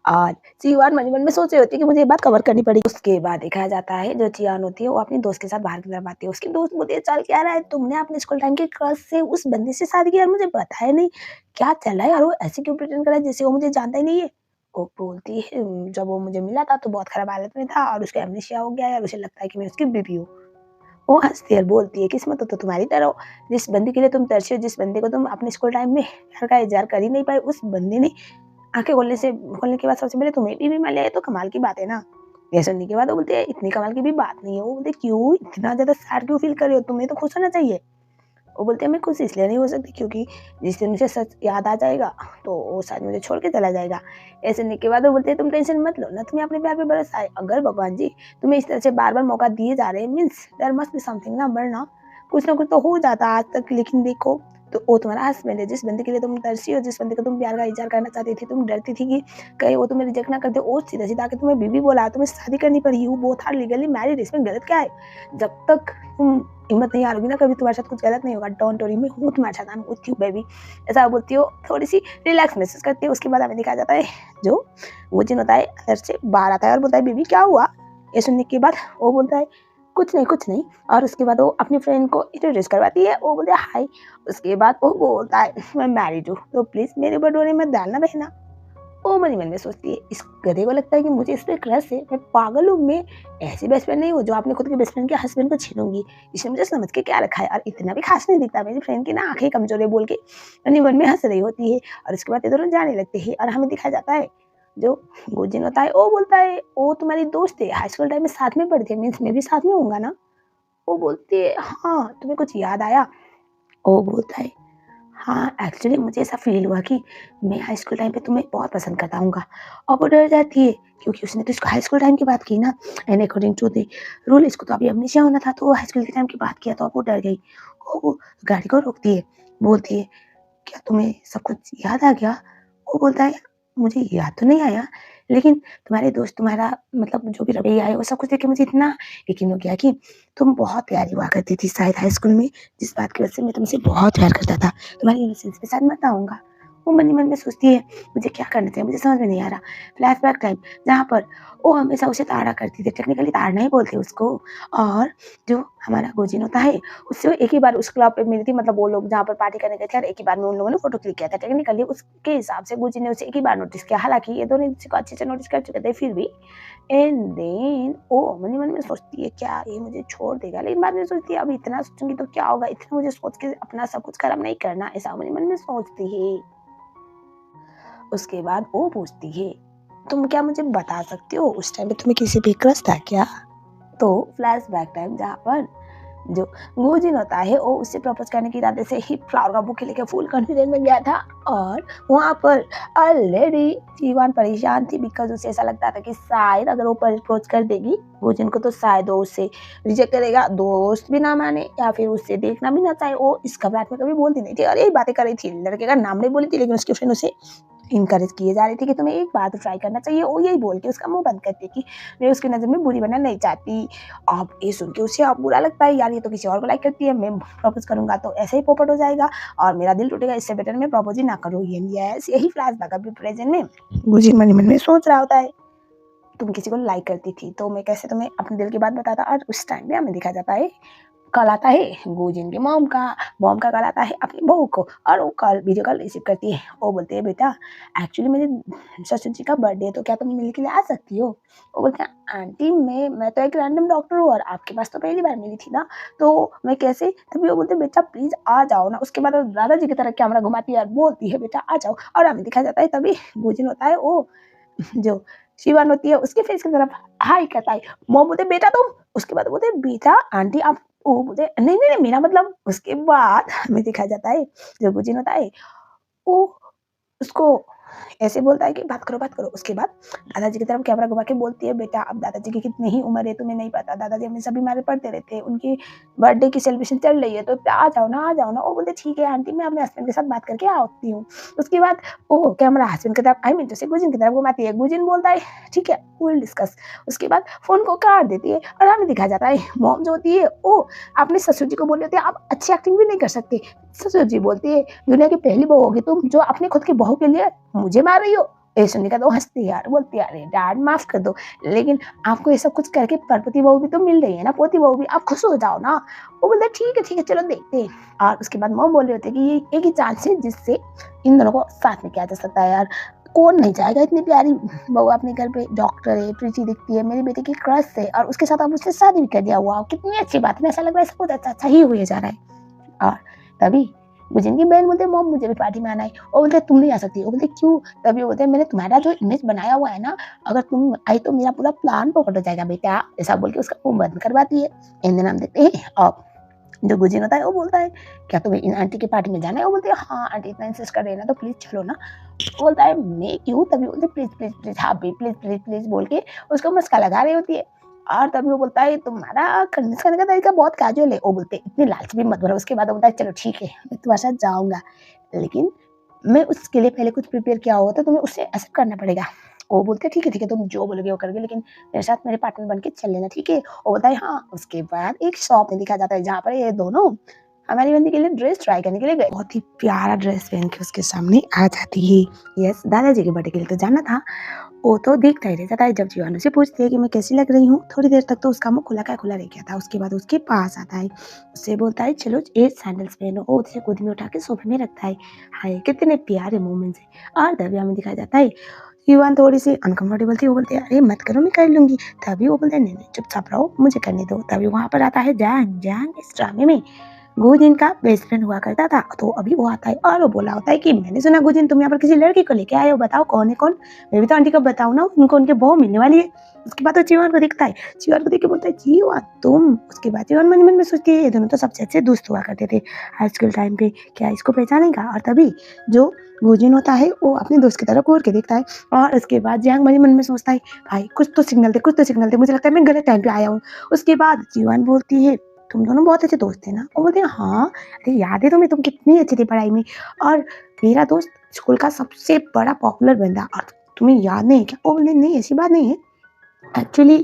और चियान मन मन में सोच रही होती है कि मुझे ये बात कवर करनी पड़ेगी। उसके बाद देखा जाता है जो चियान होती है वो अपनी दोस्त के साथ बाहर की तरफ आती है। उसकी दोस्त बोलती है चल क्या रहा है, तुमने अपने स्कूल टाइम के क्रश से उस बंदे से शादी की और मुझे बताया नहीं, क्या चल रहा है? और वो ऐसे क्यों प्रिटेंड कर रहा है जैसे वो मुझे जानता ही नहीं है? वो बोलती है जब वो मुझे मिला था तो बहुत खराब हालत में था, और उसका एमनेशिया हो गया है और उसे लगता है कि मैं उसकी बीवी हूँ। वो हँसती है और बोलती है किस्मत तो तुम्हारी तरह हो, जिस बंदे के लिए तुम तरसे हो, जिस बंदे को तुम अपने स्कूल टाइम में प्यार का इज़हार कर ही नहीं पाए, उस बंदे ने आँखें खोलने के बाद सबसे पहले तुम्हें भी मान लिया, ये तो कमाल की बात है ना। ये सुनने के बाद वो बोलती है इतनी कमाल की भी बात नहीं है। वो बोलते क्यों इतना ज़्यादा सैड क्यों फील कर रहे हो? तुम्हें तो खुश होना चाहिए। वो बोलते हैं मैं खुश इसलिए नहीं हो सकती क्योंकि जिस दिन मुझे सच याद आ जाएगा तो वो शायद मुझे छोड़ के चला जाएगा। ऐसे सुनने के बाद वो बोलते हैं तुम टेंशन मत लो ना, तुम्हें अपने प्यार पे भरोसा है। अगर भगवान जी तुम्हें इस तरह से बार-बार मौका दिए जा रहे हैं means there must be something ना, वरना कुछ ना कुछ तो हो जाता आज तक। लेकिन देखो तो वो तुम्हारा हस्बैंड है, जिस बंदे के लिए तुम तरसी हो, जिस बंदे को तुम प्यार का इज़हार करना चाहती थी, तुम डरती थी कि कहीं वो तुम्हें रिजेक्ट ना कर दे, वो सीधा-सीधा आके तुम्हें बीवी बोला, तुम्हें शादी करनी पड़ी। You both are legally married, इसमें गलत क्या है? जब तक तुम हिम्मत नहीं हारोगी ना, कभी तुम्हारे साथ कुछ गलत नहीं होगा। डोंट वरी, मैं हूँ तुम्हारे साथ, I am with you baby. ऐसा बोलती हो, थोड़ी-सी रिलैक्स महसूस करती है। उसके बाद हमें दिखाया जाता है जो वो जिन होता है अंदर से बाहर आता है और बोलता है बेबी क्या हुआ? ये सुनने के बाद वो बोलता है कुछ नहीं, कुछ नहीं। और उसके बाद वो अपनी फ्रेंड को इंट्रोड्यूस करवाती है। वो बोलता है हाय। उसके बाद वो बोलता है मैं मैरिड हूँ, तो प्लीज़ मेरे ऊपर डोरे मत डालना बहना। वो मन ही मन में सोचती है इस गधे को लगता है कि मुझे इस पे क्रश है, मैं पागल हूँ, मैं ऐसी बेस्ट फ्रेंड नहीं हूँ जो अपने खुद के बेस्ट फ्रेंड के हस्बैंड को छीनूंगी। इसने मुझे समझ के क्या रखा है, और इतना भी खास नहीं दिखता। मेरी फ्रेंड की ना आंखें कमजोर है बोल के मन ही मन में हंस रही होती है। और उसके बाद ये दोनों जाने लगते हैं, और हमें दिखाया जाता है जो गुजिन होता है वो बोलता है वो तुम्हारी दोस्त है, हाई स्कूल टाइम में साथ में पढ़ते हैं, मीन्स मैं भी साथ में होऊंगा ना। वो बोलती है हाँ तुम्हें कुछ याद आया? वो बोलता है हाँ, एक्चुअली मुझे ऐसा फ़ील हुआ कि मैं हाई स्कूल टाइम पे तुम्हें बहुत पसंद करता हूँगा। और वो डर जाती है क्योंकि उसने तो इसको हाई स्कूल टाइम की बात की ना, and according to the rule इसको तो अभी अमनेशिया होना था, तो वो हाई स्कूल के टाइम की बात किया तो अब वो डर गई। वो गाड़ी को रोकती है, बोलती है क्या तुम्हें सब कुछ याद आ गया? वो बोलता है मुझे याद तो नहीं आया, लेकिन तुम्हारे दोस्त तुम्हारा मतलब जो भी रवैया है वो सब कुछ देख के मुझे इतना यकीन हो गया कि तुम बहुत प्यारी हुआ करती थी शायद हाई स्कूल में, जिस बात की वजह से मैं तुमसे बहुत प्यार करता था। तुम्हारी इनोसेंस पे शायद मैं बताऊँगा। वो मन ही मन में सोचती है मुझे क्या करना चाहिए, मुझे समझ में नहीं आ रहा। फ्लैशबैक टाइम जहाँ पर वो हमेशा उसे ताड़ा करती थी, टेक्निकली ताड़ना ही बोलते हैं उसको। और जो हमारा गुजिन होता है उससे वो एक ही बार उस क्लब पे मिली थी, मतलब वो लोग जहाँ पर पार्टी करने गए थे और एक ही बार में उन लोगों ने फोटो क्लिक किया था। टेक्निकली उसके हिसाब से गुजिन ने उसे एक ही बार नोटिस किया, हालांकि ये दोनों किसी को अच्छे से नोटिस कर चुके थे फिर भी। एंड देन ओ मन ही मन में सोचती है क्या ये मुझे छोड़ देगा, लेकिन बाद में सोचती है अब इतना सोचूंगी तो क्या होगा, इतना मुझे सोच के अपना सब कुछ खराब नहीं करना, ऐसा मन ही मन में सोचती है। उसके बाद वो पूछती है तुम क्या मुझे बता सकती हो उस टाइम पे तुम्हें किसी पे क्रश था क्या? तो फ्लैशबैक टाइम जहाँ पर जो गुजिन होता है वो उससे प्रपोज करने के इरादे से ही फ्लावर का बुके लेकर फुल कॉन्फिडेंस में गया था। और वहाँ पर ऑलरेडी जीवान परेशान थी, बिकॉज उसे ऐसा लगता था कि शायद अगर वो अप्रोच कर देगी गुजिन को तो शायद वो उससे रिजेक्ट करेगा, दोस्त भी ना माने या फिर उससे देखना भी ना चाहे। वो इस घबराहट में कभी बोलती नहीं थी और यही बातें कर रही थी, लड़के का नाम नहीं बोली थी, लेकिन उसके फ्रेंड उसे इनकरेज किए जा रहे थे कि तुम्हें एक बार तो ट्राई करना चाहिए। वो यही बोल के उसका मुंह बंद करती कि मैं उसकी नज़र में बुरी बनना नहीं चाहती। अब ये सुन के उसे अब बुरा लगता है, यार ये तो किसी और को लाइक करती है, मैं प्रपोज करूंगा तो ऐसे ही पोपट हो जाएगा और मेरा दिल टूटेगा, इससे बेटर मैं प्रपोज ही ना करूँ। यस यही फ्लैशबैक अभी प्रेजेंट में गुजिन मन ही मन में सोच रहा होता है। तुम किसी को लाइक करती थी तो मैं कैसे तुम्हें अपने दिल की बात बताता, और उस टाइम पे हमें दिखा जाता है कॉल आता है गुजिन के मॉम का कॉल आता है अपनी बहू को, और वो कॉल वीडियो कॉल रिसीव करती है। वो बोलते हैं बेटा एक्चुअली मेरे ससुर जी का बर्थडे है तो क्या तुम मिलने के लिए आ सकती हो? वो बोलते हैं आंटी मैं तो एक रैंडम डॉक्टर हूँ और आपके पास तो पहली बार मिली थी ना, तो मैं कैसे? तभी वो बोलते बेटा प्लीज आ जाओ ना। उसके बाद दादाजी की तरह कैमरा घुमाती है और बोलती है बेटा आ जाओ, और हमें दिखा जाता है तभी गुजिन होता है वो जो शिवान होती है उसके फेस की तरफ हाई करता है। मॉम बोलते बेटा तुम, उसके बाद बोलते बेटा आंटी आप, वो बोलते नहीं नहीं नहीं मेरा मतलब। उसके बाद हमें दिखाया जाता है जो गुजिन होता है वो उसको ऐसे बोलता है कि बात करो। उसके बाद दादाजी की तरफ कैमरा घुमा के बोलती है बेटा अब दादाजी की कितनी ही उम्र है तुम्हें नहीं पता, दादाजी हमेशा बीमार पड़ते रहते हैं, उनकी बर्थडे की सेलिब्रेशन चल रही है तो आ जाओ ना। वो बोलते ठीक है आंटी मैं अपने हस्बैंड के साथ बात करके आती हूँ। उसके बाद वो कैमरा हस्बैंड की तरफ आई मीन जैसे गुजिन की तरफ घुमाती है, गुजिन बोलता है ठीक है विल डिस्कस। उसके बाद फोन को काट देती है और हमें दिखाया जाता है मॉम जो होती है वो अपने ससुर जी को बोल रही होती है आप अच्छी एक्टिंग भी नहीं कर सकते। ससुर जी बोलती है दुनिया की पहली बहू होगी तुम जो अपने खुद की बहू के लिए मुझे मार रही हो। ये सुनने का तो हंसती यार, बोलती है अरे डैड माफ कर दो, लेकिन आपको ये सब कुछ करके परपति बहू भी तो मिल रही है ना, पोती बहू भी, आप खुश हो जाओ ना। वो बोलते ठीक है चलो देखते हैं। और उसके बाद मॉम बोल रहे होते कि ये एक ही चांस है जिससे इन दोनों को साथ में किया जा सकता है यार, कौन नहीं चाहेगा इतनी प्यारी बहू अपने घर पे, डॉक्टर है, प्रीति दिखती है, मेरी बेटी की क्रश है और उसके साथ अब उससे शादी भी कर दिया हुआ, कितनी अच्छी बात है। ऐसा लग रहा है सब कुछ अच्छा ही हुए जा रहा है। और तभी गुजिन की बहन बोलते मॉम मुझे भी पार्टी में आना है। वो बोलते तुम नहीं आ सकती। वो बोलते क्यों? तभी बोलते मैंने तुम्हारा जो इमेज बनाया हुआ है ना, अगर तुम आई तो मेरा पूरा प्लान पोपट हो जाएगा बेटा, ऐसा बोल के उसका मुंह बंद करवाती है। इन दिन हम देखते हैं अब जो गुजिन होता है वो बोलता है क्या तुम्हें इन आंटी की पार्टी में जाना है? वो बोलते हैं हाँ आंटी इतना इंसिस्ट कर रही है ना तो प्लीज चलो ना। वो बोलता है मैं क्यों? तभी बोलते प्लीज हाँ प्लीज बोल के उसको मस्का लगा रही होती है। और तभी वो बोलता है तुम्हारा कन्विंस करने का तरीका बहुत कैजुअल है। वो बोलते इतनी लालच भी मत भरो। उसके बाद वो बोलता है चलो ठीक है मैं तुम्हारे साथ जाऊंगा, लेकिन मैं उसके लिए पहले कुछ प्रिपेयर किया हुआ था, तुम्हें उससे एक्सेप्ट करना पड़ेगा। वो बोलते ठीक है तुम जो बोलोगे वो करोगे, लेकिन मेरे साथ मेरे पार्टनर बन के चल लेना ठीक है। वो बोलता है हाँ। उसके बाद एक शॉप में दिखा जाता है जहाँ पर ये दोनों हमारी बंदी के लिए ड्रेस ट्राई करने के लिए गए। बहुत ही प्यारा ड्रेस पहन के उसके सामने आ जाती है। यस दादाजी के बर्थडे के लिए तो जाना था। वो तो देखता ही रह जाता है। जब जीवाणु से पूछती है कि मैं कैसी लग रही हूँ, थोड़ी देर तक तो उसका मुंह खुला रह गया था। उसके बाद उसके पास आता है, उससे बोलता है चलो ये सैंडल्स पहनो। वो उसे गोद में उठा के सोफे में रखता है। हाय कितने प्यारे मोमेंट्स है। और तभी हमें दिखाया जाता है जीवान थोड़ी सी अनकंफर्टेबल थी। वो बोलते हैं अरे मत करो मैं कर लूंगी। तभी वो बोलते हैं नहीं चुपचाप रहो मुझे करने दो। तभी वहां पर आता है जैंग इस ड्रामे में गुजिन का बेस्ट फ्रेंड हुआ करता था। तो अभी वो आता है और वो बोला होता है कि मैंने सुना गुजिन तुम यहाँ पर किसी लड़की को लेके आए हो, बताओ कौन है कौन? मैं भी तो आंटी को बताऊँ ना, उनको उनके बहू मिलने वाली है। उसके बाद तो जीवन को दिखता है, जीवन को देख के बोलता है जीवन तुम। उसके बाद जीवन मन में सोचती है ये दोनों तो सबसे अच्छे दोस्त हुआ करते थे हाई स्कूल टाइम पे, क्या इसको पहचानेगा? और तभी जो गुजिन होता है वो अपने दोस्त की तरफ घूर के देखता है। और उसके बाद जियांग मन में सोचता है भाई कुछ तो सिग्नल दे, मुझे लगता है मैं गलत टाइम पे आया हूँ। उसके बाद जीवन बोलती है तुम दोनों बहुत अच्छे दोस्त थे ना? वो बोलते हैं हाँ। अरे याद है तुम्हें तुम कितनी अच्छी थी पढ़ाई में, और मेरा दोस्त स्कूल का सबसे बड़ा पॉपुलर बंदा, और तुम्हें याद नहीं क्या? वो बोलते नहीं ऐसी बात नहीं है, एक्चुअली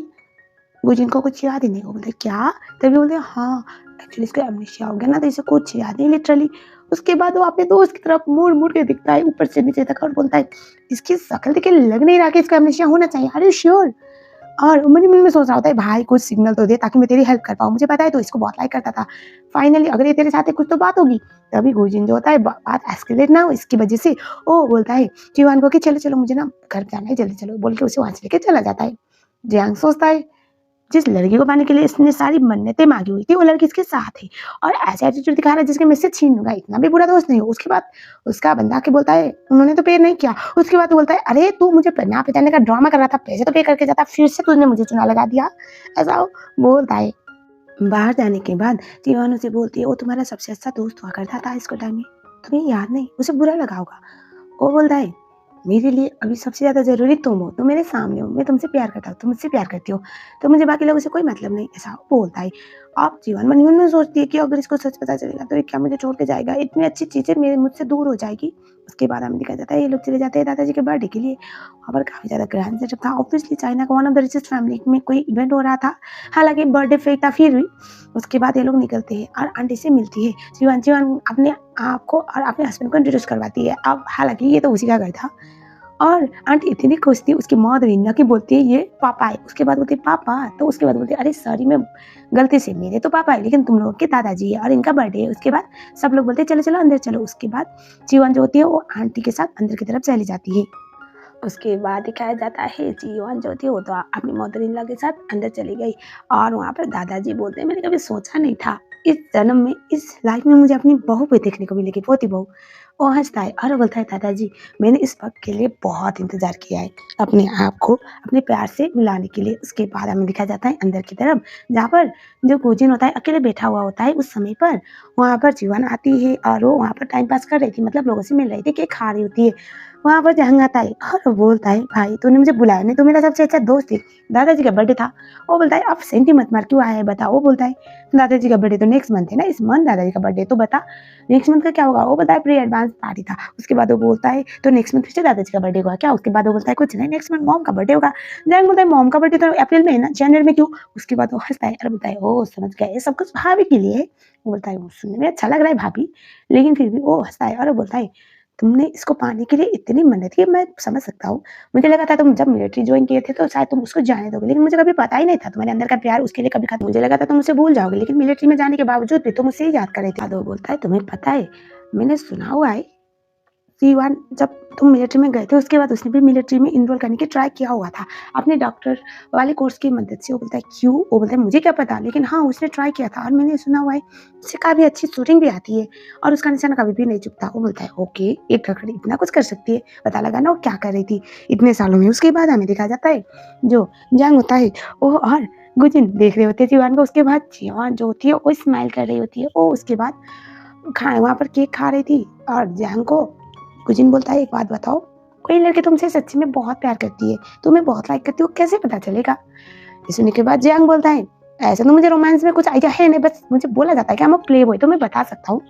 गुजिन को कुछ याद ही नहीं। वो बोलते क्या? तभी बोलते हाँ एक्चुअली इसको एमनेशिया हो गया ना तो इसे कुछ याद नहीं लिटरली। उसके बाद वो अपने दोस्त की तरफ मुड़ के दिखता है ऊपर से नीचे तक और बोलता है, इसकी शक्ल देख के लग नहीं रहा कि इसका एमनेशिया होना चाहिए, आर यू श्योर? और मन ही मन में सोच रहा होता है, भाई कुछ सिग्नल तो दे ताकि मैं तेरी हेल्प कर पाऊँ, मुझे पता है तो इसको बहुत लाइक करता था। फाइनली अगर ये तेरे साथ है कुछ तो बात होगी। तभी गुरजिन जो होता है बात एस्केलेट ना हो इसकी वजह से वो बोलता है जीवान को कि चलो चलो मुझे ना घर जाना है, जल्दी चलो बोल के उसे वहां से लेके चला जाता है। जियांग सोचता है जिस लड़की को पाने के लिए इसने सारी मन्नतें मांगी हुई थी वो लड़की इसके साथ है और ऐसा एटीट्यूड दिखा रहा है जिसके मैं इससे छीन लूंगा, इतना भी बुरा दोस्त नहीं हो। उसके बाद उसका बंदा आके बोलता है उन्होंने तो पे नहीं किया। उसके बाद बोलता है अरे तू मुझे यहाँ पे जाने का ड्रामा कर रहा था, पैसे तो पे करके जाता, फिर से तूने मुझे चुना लगा दिया, ऐसा वो बोलता है। बाहर जाने के बाद जीवान उसे बोलती है वो तुम्हारा सबसे अच्छा दोस्त हुआ करता था इसको टाइम में, तुम्हें याद नहीं? उसे बुरा लगा होगा। वो बोलता है मेरे लिए अभी सबसे ज़्यादा ज़रूरी तुम हो, तुम मेरे सामने हो, मैं तुमसे प्यार करता हूँ, तुम मुझसे प्यार करती हो, तो मुझे बाकी लोगों से कोई मतलब नहीं, ऐसा वो बोलता है। आप जीवन मन ही मन में सोचती है कि अगर इसको सच पता चलेगा तो ये क्या मुझे छोड़ के जाएगा, इतनी अच्छी चीज़ें मेरे मुझसे दूर हो जाएगी। उसके बाद हमें दिखाया जाता है ये लोग चले जाते हैं दादाजी के बर्थडे के लिए। वहाँ पर काफ़ी ज़्यादा ग्रैंड सेटअप था, ऑब्वियसली चाइना का one of the richest family में कोई इवेंट हो रहा था, हालांकि बर्थडे फेक था फिर भी। उसके बाद ये लोग निकलते हैं और आंटी से मिलती है। जीवन जीवन अपने आप को और अपने हस्बैंड को इंट्रोड्यूस करवाती है। अब हालांकि ये तो उसी का घर था और आंटी इतनी खुश थी उसकी मदर इन लॉ की, बोलती है ये पापा है। उसके बाद बोलती है पापा, तो उसके बाद बोलती है अरे सॉरी मैं गलती से, मेरे तो पापा है लेकिन तुम लोगों के दादाजी है और इनका बर्थडे है। उसके बाद सब लोग बोलते हैं चलो चलो अंदर चलो। उसके बाद जीवन जो होती है वो आंटी के साथ अंदर की तरफ चली जाती है। उसके बाद दिखाया जाता है जीवन जो थी वो तो अपनी मदर इन लॉ के साथ अंदर चली गई और वहाँ पर दादाजी बोलते हैं मैंने कभी सोचा नहीं था इस जन्म में, इस लाइफ में मुझे अपनी बहू पे देखने को मिलेगी, पोती बहू। वो हंसता है और बोलता है दादाजी मैंने इस वक्त के लिए बहुत इंतजार किया है, अपने आप को अपने प्यार से मिलाने के लिए। उसके बाद हमें दिखाया जाता है अंदर की तरफ जहाँ पर जो गुजिन होता है अकेले बैठा हुआ होता है। उस समय पर वहाँ पर जीवन आती है और वो वहाँ पर टाइम पास कर रही थी, मतलब लोगों से मिल रही थी, केक खा रही होती है। वहाँ पर जहंग आता है और बोलता है भाई तूने मुझे बुलाया नहीं, तू मेरा सबसे अच्छा दोस्त थी, दादाजी का बर्थडे था। वो बोलता है अब सेंटी मत मार, क्यों आया है बता। वो बोलता है दादाजी का बर्थडे तो नेक्स्ट मंथ है ना, इस मंथ दादाजी का बर्थडे, तो बता नेक्स्ट मंथ का क्या होगा। वो बताया प्री एडवांस पार्टी था। उसके बाद वो बोलता है तो नेक्स्ट मंथ फिर से दादाजी का बर्थडे होगा क्या। उसके बाद वो बोलता है कुछ नहीं, नेक्स्ट मंथ मॉम का बर्थडे होगा। जैंग बोलता है मॉम का बर्थडे तो अप्रैल में है ना, जनवरी में क्यों। उसके बाद वो हंसता है और बोलता है ओ समझ गया, ये सब कुछ भाभी के लिए है। वो बोलता है सुनने में अच्छा लग रहा है भाभी, लेकिन फिर भी वो हंसता है और बोलता है तुमने इसको पाने के लिए इतनी मेहनत की, मैं समझ सकता हूँ। मुझे लगा था तुम जब मिलिट्री ज्वाइन किए थे तो शायद तुम उसको जाने दोगे, लेकिन मुझे कभी पता ही नहीं था तुम्हारे अंदर का प्यार उसके लिए कभी खत्म। मुझे लगा था तुम उसे भूल जाओगे, लेकिन मिलिट्री में जाने के बावजूद भी तुम उसे ही याद कर रहे थे। यादव बोलता है तुम्हें पता है मैंने सुना हुआ है जीवन जब तुम मिलिट्री में गए थे उसके बाद उसने भी मिलिट्री में इनरोल करने की ट्राई किया हुआ था अपने डॉक्टर वाले कोर्स की मदद से। वो बोलता है क्यों। वो बोलता है मुझे क्या पता, लेकिन हाँ उसने ट्राई किया था और मैंने सुना हुआ है उससे काफ़ी अच्छी शूटिंग भी आती है और उसका निशाना कभी भी नहीं चुकता। वो बोलता है ओके एक डॉक्टर इतना कुछ कर सकती है, पता लगा ना वो क्या कर रही थी इतने सालों में। उसके बाद हमें दिखा जाता है जो जंग होता है वो और गुजिन देख रहे होते हैं जीवन को। उसके बाद जीवन जो होती है वो स्माइल कर रही होती है। वो उसके बाद वहाँ पर केक खा रही थी और जंग को गुजिन बोलता है एक बात बताओ, कोई लड़की तुमसे सच्ची में बहुत प्यार करती है, तुम्हें बहुत लाइक करती हो, कैसे पता चलेगा। ये सुनने के बाद जियांग बोलता है ऐसा तो मुझे रोमांस में कुछ आइडिया है नहीं, बस मुझे बोला जाता है कि मैं प्ले बॉय, तो मैं बता सकता हूँ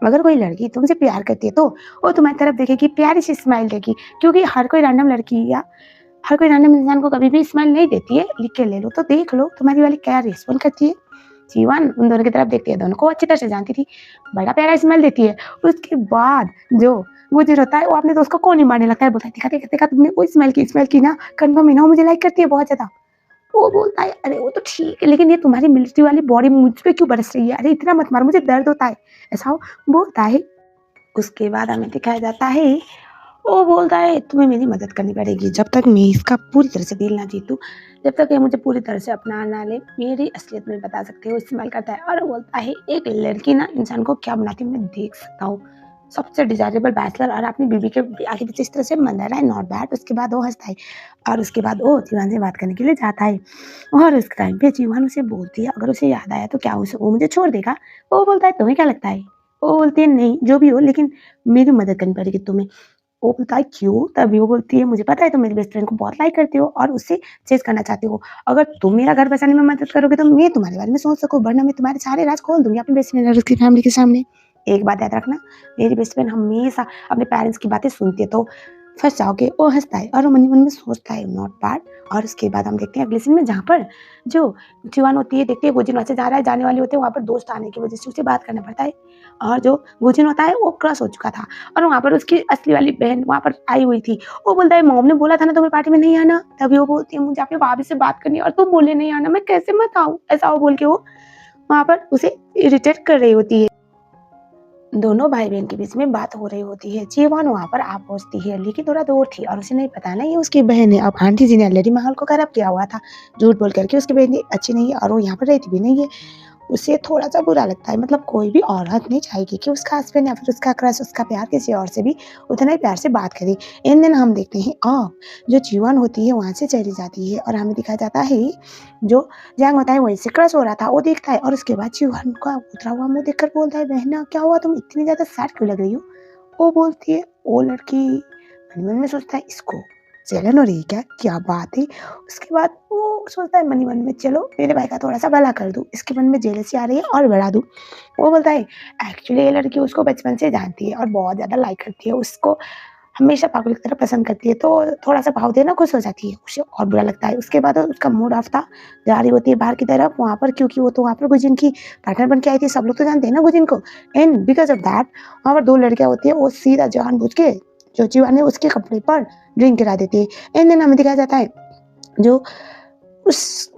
अगर कोई लड़की तुमसे प्यार करती है तो वो तुम्हारी तरफ देखेगी, प्यारी सी स्माइल देगी, क्योंकि हर कोई रैंडम लड़की या हर कोई रैंडम इंसान को कभी भी स्माइल नहीं देती है। लिख के ले लो तो देख लो तुम्हारी वाली क्या रिस्पॉन्ड करती है। जीवन उन दोनों की तरफ देखती है, दोनों को अच्छी तरह से जानती थी, बड़ा प्यारा स्माइल देती है। उसके बाद जो गुजर होता है वो अपने दोस्त को कौन ही मारने लगता है, बोलता है देखा देखा देखा तुमने वो स्माइल की ना, कन्फर्म है ना वो मुझे लाइक करती है बहुत ज्यादा। वो बोलता है अरे वो तो ठीक है लेकिन ये तुम्हारी मिलिट्री वाली बॉडी मुझ पे क्यों बरस रही है, अरे इतना मत मार मुझे दर्द होता है, ऐसा वो बोलता है। उसके बाद हमें दिखाया जाता है वो बोलता है तुम्हें मेरी मदद करनी पड़ेगी, जब तक मैं इसका पूरी तरह से दिल ना जीतूं, जब तक ये मुझे पूरी तरह से अपना ना ले, मेरी असलियत में बता सकते हो। इस्तेमाल करता है और बोलता है एक लड़की ना इंसान को क्या बनाती है मैं देख सकता हूँ, सबसे डिजायरेबल बैचलर और अपनी बीवी के आगे पीछे इस तरह से मन रहा है, नॉट बैड। उसके बाद वो हंसता है और उसके बाद वो जीवन से बात करने के लिए जाता है और उस टाइम पे जीवन उसे बोलती है अगर उसे याद आया तो क्या उसे वो मुझे छोड़ देगा। वो बोलता है तुम्हें क्या लगता है। वो बोलती है नहीं जो भी हो लेकिन मेरी मदद करनी पड़ेगी तुम्हें। वो बोलता है क्यों। तभी वो बोलती है मुझे पता है तुम मेरी बेस्ट फ्रेंड को बहुत लाइक करती हो और उससे चेज करना चाहती हो, अगर तुम मेरा घर बसाने में मदद करोगे तो मैं तुम्हारे बारे में सोच सकूँ, वरना मैं तुम्हारे सारे राज खोल दूंगी अपनी बेस्ट फ्रेंड और उसकी फैमिली के सामने। एक बात याद रखना, मेरी बेस्ट फ्रेंड हमेशा अपने पेरेंट्स की बातें सुनती है, तो फँस जाओगे। वो हँसता है और वो मन-ही-मन में सोचता है नॉट बैड। और उसके बाद हम देखते हैं अगले सीन में जहाँ पर जो चिवान होती है देखती है गुजिन वहाँ से जा रहा है, जाने वाले होते हैं, वहाँ पर दोस्त आने की वज़ह से उसे बात करना पड़ता है। और जो गुजिन होता है वो क्रश हो चुका था और वहाँ पर उसकी असली वाली बहन वहाँ पर आई हुई थी। वो बोलता है मॉम ने बोला था ना तुम्हें पार्टी में नहीं आना। तभी वो बोलती है मुझे अपने भाभी से बात करनी है और तुम बोले नहीं आना, मैं कैसे मत आऊँ? ऐसा वो बोल के वो वहाँ पर उसे इरिटेट कर रही होती है। दोनों भाई-बहन के बीच में बात हो रही होती है। जीवान वहाँ पर आ पहुँचती है, लेकिन थोड़ा दूर थी और उसे नहीं पता ना ये उसकी बहन है। अब आंटी जी ने ऑलरेडी माहौल को खराब किया हुआ था, झूठ बोल कर के उसकी बहन अच्छी नहीं है और वो यहाँ पर रहती भी नहीं है। उसे थोड़ा-सा बुरा लगता है, मतलब कोई भी औरत नहीं चाहेगी कि उसका हस्बैंड या फिर उसका क्रश, उसका प्यार किसी और से भी उतना ही प्यार से बात करे। इन दिन हम देखते हैं जो जीवान होती है वहाँ से चली जाती है और हमें दिखाया जाता है जो जैंग होता है वहीं से क्रश हो रहा था, वो देखता है और उसके बाद जीवान का उतरा हुआ मुँह देखकर बोलता है, "बहना क्या हुआ? तुम इतनी ज़्यादा सैड क्यों लग रही हो?" वो बोलती है, "वो लड़की" मन-ही-मन में सोचता है, "इसको जलन हो रही है क्या? क्या बात है?" उसके बाद वो सोचता है मन-ही-मन में, "चलो मेरे भाई का थोड़ा-सा भला कर दूँ।" इसके मन में जेलसी आ रही है और बढ़ा दूँ। वो बोलता है, "एक्चुअली ये लड़की उसको बचपन से जानती है और बहुत ज़्यादा लाइक करती है, उसको हमेशा पागल की तरह पसंद करती है, तो थोड़ा-सा भाव देना खुश हो जाती है।" उसे और बुरा लगता है। उसके बाद उसका मूड ऑफ था, जा रही होती है बाहर की तरफ वहाँ पर, क्योंकि वो तो वहाँ पर गुजिन की पार्टनर बन के आई थी, सब लोग तो जानते हैं ना गुजिन को। एंड बिकॉज़ ऑफ दैट वहाँ पर 2 लड़कियाँ होती हैं, वो सीधा जानबूझ के जो जीवान है उसके कपड़े पर ड्रिंक गिरा देती है। एंड देन हमें दिखाया जाता है जो उस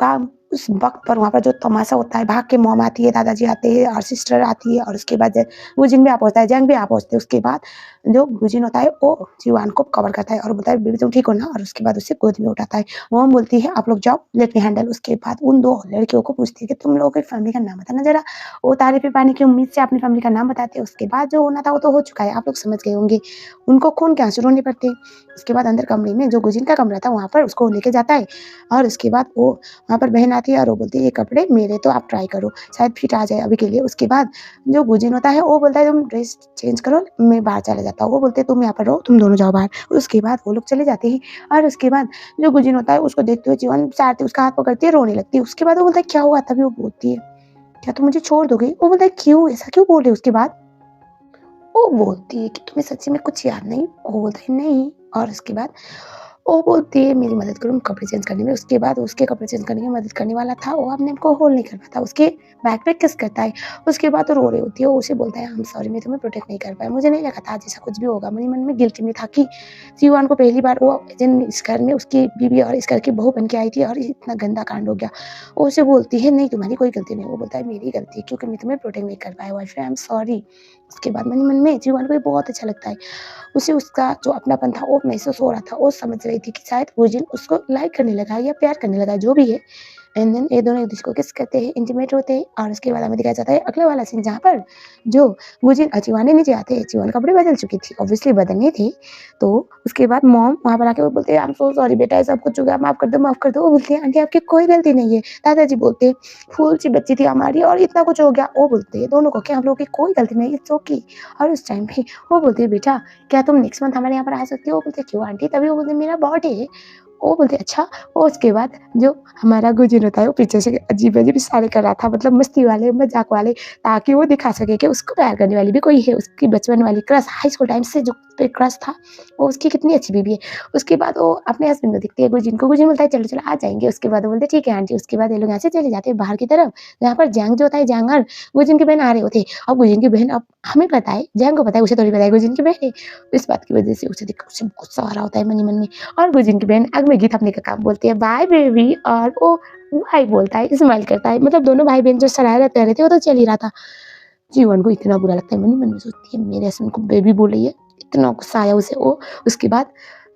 वक़्त पर वहाँ पर जो तमाशा होता है, भाग के मॉम आती है, दादाजी आते हैं और सिस्टर आती है और उसके बाद गुजिन भी आ पहुँचता है, जैंग भी आ पहुँचते हैं। उसके बाद जो गुजिन होता है वो जीवान को कवर करता है और बोलता है, "बेबी तुम ठीक हो ना?" और उसके बाद उसे गोद में उठाता है। मॉम बोलती है, "आप लोग जाओ, लेट मी हैंडल।" उसके बाद उन 2 लड़कियों को पूछती है कि तुम लोगों की फैमिली का नाम बताना ज़रा। वो तारीफ़ें पाने की उम्मीद से अपनी फैमिली का नाम बताते हैं। उसके बाद जो होना था वो तो हो चुका है, आप लोग समझ गए होंगे। उनको खून के आँसू रोने पड़ते हैं। उसके बाद अंदर कमरे में जो गुजिन का कमरा था वहाँ पर उसको लेके जाता है और उसके बाद वो वहाँ पर बहन आती है और वो बोलती है, "ये कपड़े मेरे तो आप ट्राई करो, शायद फिट आ जाए अभी के लिए।" उसके बाद जो गुजिन होता है वो बोलता है, "तुम ड्रेस चेंज करो, मैं बाहर चला जाता हूँ।" वो बोलते हैं, "तुम यहाँ पर रहो, तुम दोनों जाओ बाहर।" उसके बाद वो लोग चले जाते हैं और उसके बाद जो गुजिन होता है उसको देखते हुए जीवन चाहती उसका हाथ पकड़ती है, रोने लगती है। उसके बाद वो बोलता है, "क्या हुआ?" तभी वो बोलती है, "क्या तुम मुझे छोड़ दोगे?" वो बोलता है, "क्यों? ऐसा क्यों बोल रहे हो?" उसके बाद वो बोलती है कि, "तुम्हें सच्ची में कुछ याद नहीं?" वो बोलता है, "नहीं।" और उसके बाद वो बोलती है, "मेरी मदद करो कपड़े चेंज करने में।" उसके बाद उसके कपड़े चेंज करने में मदद करने वाला था, वो अपने आप को होल्ड नहीं कर पाता, उसके बैक पे किस करता है। उसके बाद वो रो रही होती है, वो उसे बोलता है, "आई एम सॉरी, मैं तुम्हें प्रोटेक्ट नहीं कर पाया, मुझे नहीं लगा था आज ऐसा कुछ भी होगा।" मन ही मन में गिल्टी में था कि जीवान को पहली बार वो जिन इस घर में उसकी बीवी और इस घर की बहू बन के आई थी और इतना गंदा कांड हो गया। वो उसे बोलती है, "नहीं, तुम्हारी कोई गलती नहीं।" वो बोलता है, "मेरी गलती है क्योंकि मैं तुम्हें प्रोटेक्ट नहीं कर पाया वाइफ, आई एम सॉरी।" उसके बाद मन ही मन में जीवान को ये बहुत अच्छा लगता है। उसे उसका जो अपनापन था वो महसूस हो रहा था। वो समझ रही थी कि शायद वो जिन उसको लाइक करने लगा है या प्यार करने लगा है, जो भी है। एंड देन ये दोनों एक-दूसरे को किस करते हैं, इंटीमेट होते हैं और उसके बाद हमें दिखाया जाता है अगला वाला सीन जहाँ पर जो वो जिन चिवाने नीचे आते हैं, चिवान कपड़े बदल चुकी थी, ऑब्वियसली बदलने थे। तो उसके बाद मॉम वहाँ पर आके वो बोलते हैं, "आई एम सो सॉरी बेटा, ऐसा कुछ हो गया, माफ़ कर दो, माफ़ कर दो।" वो बोलती है, "आंटी आपकी कोई गलती नहीं है।" दादाजी बोलते हैं, "फूल-सी बच्ची थी हमारी और इतना कुछ हो गया।" वो बोलते हैं दोनों को कि, "हम लोगों की कोई गलती नहीं है, इट्स ओके।" और उस टाइम पे वो बोलती है, "बेटा क्या तुम नेक्स्ट मंथ हमारे यहाँ पर आ सकती हो?" वो बोलते, "क्यों आंटी?" तभी वो बोलते, "मेरा बर्थडे है।" वो बोलते, "अच्छा।" और उसके बाद जो हमारा गुजिन होता है वो पीछे से अजीब-अजीब इशारे कर रहा था, मतलब मस्ती वाले, मज़ाक वाले, ताकि वो दिखा सके कि उसको प्यार करने वाली भी कोई है, उसकी बचपन वाली क्रश, हाई स्कूल टाइम से जो पे क्रश था, वो उसकी कितनी अच्छी बीवी है। उसके बाद वो अपने हस्बैंड को दिखती है गुजिन को, गुजिन बोलता है, "चलो, चलो आ जाएँगे।" उसके बाद वो बोलते, "ठीक है आंटी।" उसके बाद ये लोग यहाँ से चले जाते हैं बाहर की तरफ, जहाँ पर जैंग जो होता है, जैंग और गुजिन की बहन आ रहे होते हैं। अब गुजिन की बहन, अब हमें पता है, जैंग को पता है, उसे थोड़ी पता है गुजिन की बहन है। इस बात की वजह से उसे देखकर उसे गुस्सा आ रहा होता है मन ही मन में। और गुजिन की बहन आग में घी थपने का काम बोलती है, "बाय बेबी।" और वो बाय बोलता है, स्माइल करता है, मतलब दोनों भाई-बहन जो शरारत कर रहे थे वो तो चल ही रहा था। जीवन को इतना बुरा लगता है, मन ही मन में सोचती है, मेरे हस्बैंड को बेबी बोल रही है, इतना गुस्सा आया उसे। वो उसके बाद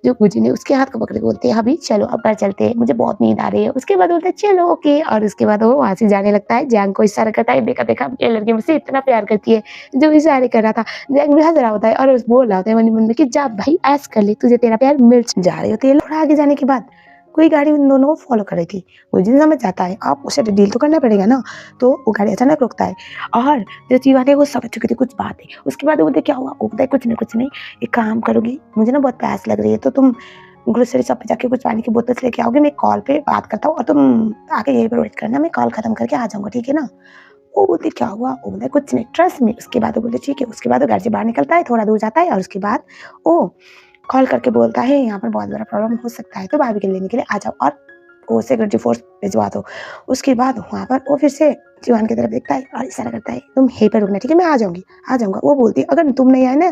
जो गुजिन है उसके हाथ को पकड़ के बोलती है, "अभी चलो अब घर चलते हैं, मुझे बहुत नींद आ रही है।" उसके बाद बोलता है, "चलो ओके।" और उसके बाद वो वहाँ से जाने लगता है। जैंग को इशारा करता है, देखा देखा ये लड़की मुझसे इतना प्यार करती है, जो इशारे कर रहा था। जैंग भी हँस रहा होता है और बोल रहा होता है मन ही मन में कि जा भाई ऐश कर ले, तुझे तेरा प्यार मिल जा रहे होते हैं। थोड़ा आगे जाने के बाद कोई गाड़ी उन दोनों को फॉलो कर रही थी। गुजिन समझ जाता है, अब उसे डील तो करना पड़ेगा ना, तो वो गाड़ी अचानक रुकता है और जो जीवन है वो समझ चुकी थी कुछ बात है। उसके बाद वो बोलते, "क्या हुआ?" वो बोलता है, कुछ नहीं, एक काम करोगी, मुझे ना बहुत प्यास लग रही है, तो तुम ग्रोसरी शॉप पे जाके कुछ पानी की बोतल लेके आओगे, मैं कॉल पे बात करता हूँ और तुम आके यहीं पर वेट करना, मैं कॉल खत्म करके आ जाऊँगा, ठीक है ना? वो बोलती, "क्या हुआ?" वो बोलता है, "कुछ नहीं, ट्रस्ट मी।" उसके बाद वो बोलते, "ठीक है।" उसके बाद वो घर से बाहर निकलता है, थोड़ा दूर जाता है और उसके बाद वो कॉल करके बोलता है यहाँ पर बहुत बड़ा प्रॉब्लम हो सकता है तो भाभी के लेने के लिए आ जाओ और वो सिक्योरिटी फोर्स भिजवा दो। उसके बाद वहाँ पर वो फिर से जीवन की तरफ देखता है और इशारा करता है तुम यहीं पर रुकना, ठीक है, मैं आ जाऊँगी, आ जाऊँगा। वो बोलती है अगर तुम नहीं आए ना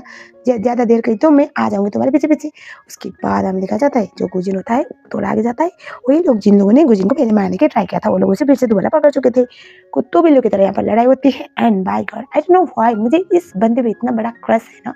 ज़्यादा देर करी तो मैं आ जाऊँगी तुम्हारे पीछे-पीछे। उसके बाद हमें देखा जाता है जो गुजिन होता है थोड़ा आगे जाता है, वही लोग जिन लोगों ने गुजिन को पहले मारने की ट्राई किया था वो लोग उसे फिर से दोबारा पकड़ चुके थे। कुत्तों बिल्लियों की तरह यहाँ पर लड़ाई होती है and by God I don't know why मुझे इस बंदे पे इतना बड़ा क्रश है ना,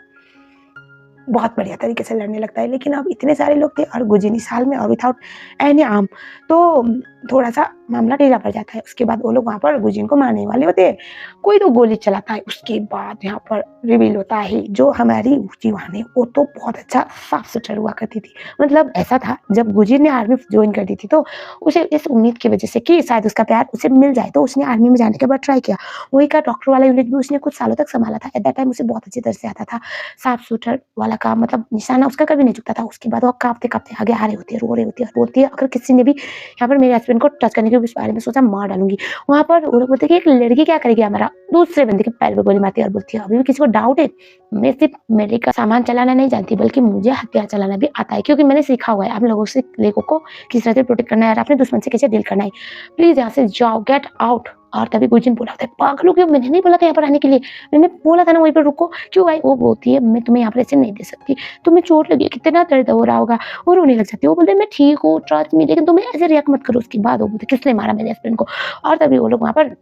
बहुत बढ़िया तरीके से लड़ने लगता है। लेकिन अब इतने सारे लोग थे और गुजिन इस हाल में और विथआउट एनी आर्म, तो थोड़ा-सा मामला ढीला पड़ जाता है। उसके बाद वो लोग वहाँ पर गुजिन को मारने वाले होते हैं। कोई तो गोली चलाता है। उसके बाद यहाँ पर रिवील होता है जो हमारी जीवान है वो तो बहुत अच्छा साफ-सुथरा हुआ करती थी। मतलब ऐसा था जब गुजिन ने आर्मी जॉइन कर दी थी तो उसे इस उम्मीद की वजह से कि शायद उसका प्यार उसे मिल जाए तो उसने आर्मी में जाने के बाद ट्राई किया। वही का डॉक्टर वाला यूनिट भी उसने कुछ सालों तक सँभाला था। एट दैट टाइम उसे बहुत अच्छी तरह से आता था। साफ-सुथरा वाला काम मतलब निशाना उसका कभी नहीं चूकता था। उसके बाद वो काँपते-काँपते आगे आ रही होती है, रो रही होती है और बोलती है अगर किसी ने भी यहाँ पर मेरे हस्बैंड को टच करने के इस बारे में सोचा मार डालूँगी। वहाँ पर वो लोग बोलते हैं कि एक लड़की क्या करेगी हमारा? दूसरे बंदे के पैर पे गोली मारती है और बोलती है अभी भी किसी को डाउट है? मैं सिर्फ मेरे का सामान चलाना नहीं जानती बल्कि मुझे हथियार चलाना भी आता है क्योंकि मैंने सीखा हुआ है। आप लोगों को किस तरह से प्रोटेक्ट करना है और अपने दुश्मन से कैसे डील करना है। प्लीज़ यहाँ से जाओ, गेट आउट। और तभी गुजिन बोला होता है पागल हो गए हो? मैंने नहीं बोला था यहाँ पर आने के लिए। मैंने बोला था ना वहीं पे रुको। क्यों आई? वो बोलती है मैं तुम्हें यहाँ पर ऐसे नहीं दे सकती। तुम्हें चोट लगी है, कितना दर्द हो रहा होगा। वो रोने लग जाती है। वो बोलते हैं मैं ठीक हूँ, ट्रस्ट मी, लेकिन तुम्हें ऐसे रिएक्ट मत करो। उसके बाद वो बोलते किसने मारा मेरे हस्बैंड को? और तभी वो लोग वहाँ पर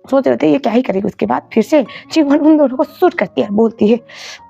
सोच रहे थे ये क्या ही करेगी। उसके बाद फिर से जीवन उन दोनों को शूट करती है, बोलती है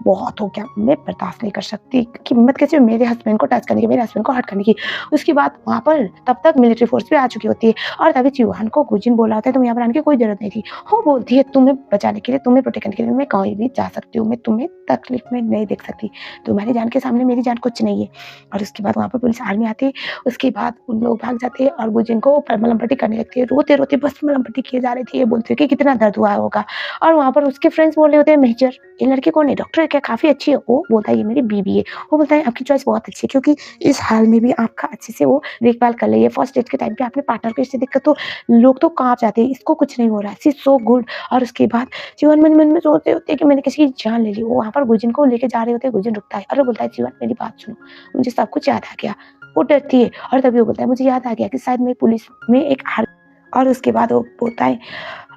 बहुत हो गया, मैं बर्दाश्त नहीं कर सकती कि हिम्मत कैसे मेरे हस्बैंड को टच करने की, मेरे हस्बैंड को हर्ट करने की। उसके बाद वहाँ पर तब तक मिलिट्री फोर्स भी आ चुकी होती है और तभी जीवन को गुजिन बोला होता है तुम यहाँ पर आने की कोई जरूरत नहीं थी। वो बोलती है तुम्हें बचाने के लिए, तुम्हें प्रोटेक्ट करने के लिए मैं कहीं भी जा सकती हूँ, मैं तुम्हें तकलीफ में नहीं देख सकती, तुम्हारी जान के सामने मेरी जान कुछ नहीं है। और उसके बाद वहाँ पर पुलिस आर्मी आती है। उसके बाद उन लोग भाग जाते हैं और गुजिन को मलहम पट्टी करने लगती है। रोते रोते बस मलहम पट्टी किए जा रही थी। ये बोलती है कि कितना दर्द हुआ होगा। और वहाँ पर उसके फ्रेंड्स बोल रहे होते हैं मेजर ये लड़की कौन है? डॉक्टर है क्या? काफ़ी अच्छी है। वो बोलता है ये मेरी बीवी है। वो बोलता है आपकी चॉइस बहुत अच्छी है क्योंकि इस हाल में भी आपका अच्छे से वो देखभाल कर रही है। फर्स्ट एड के टाइम पे आपने पार्टनर को इससे दिक्कत तो लोग तो काँप जाते हैं, इसको कुछ नहीं हो रहा है, शी इज़ सो गुड। और उसके बाद जीवन मन में सोचते होते हैं कि मैंने किसी की जान ले ली। वो वहाँ पर गुजिन को लेके जा रहे होते हैं। गुजिन रुकता है और वो बोलता है जीवन मेरी बात सुनो, मुझे सब कुछ याद आ गया। वो डरती है और तभी वो बोलता है मुझे याद आ गया कि शायद मैं पुलिस में एक हार। और उसके बाद वो बोलता है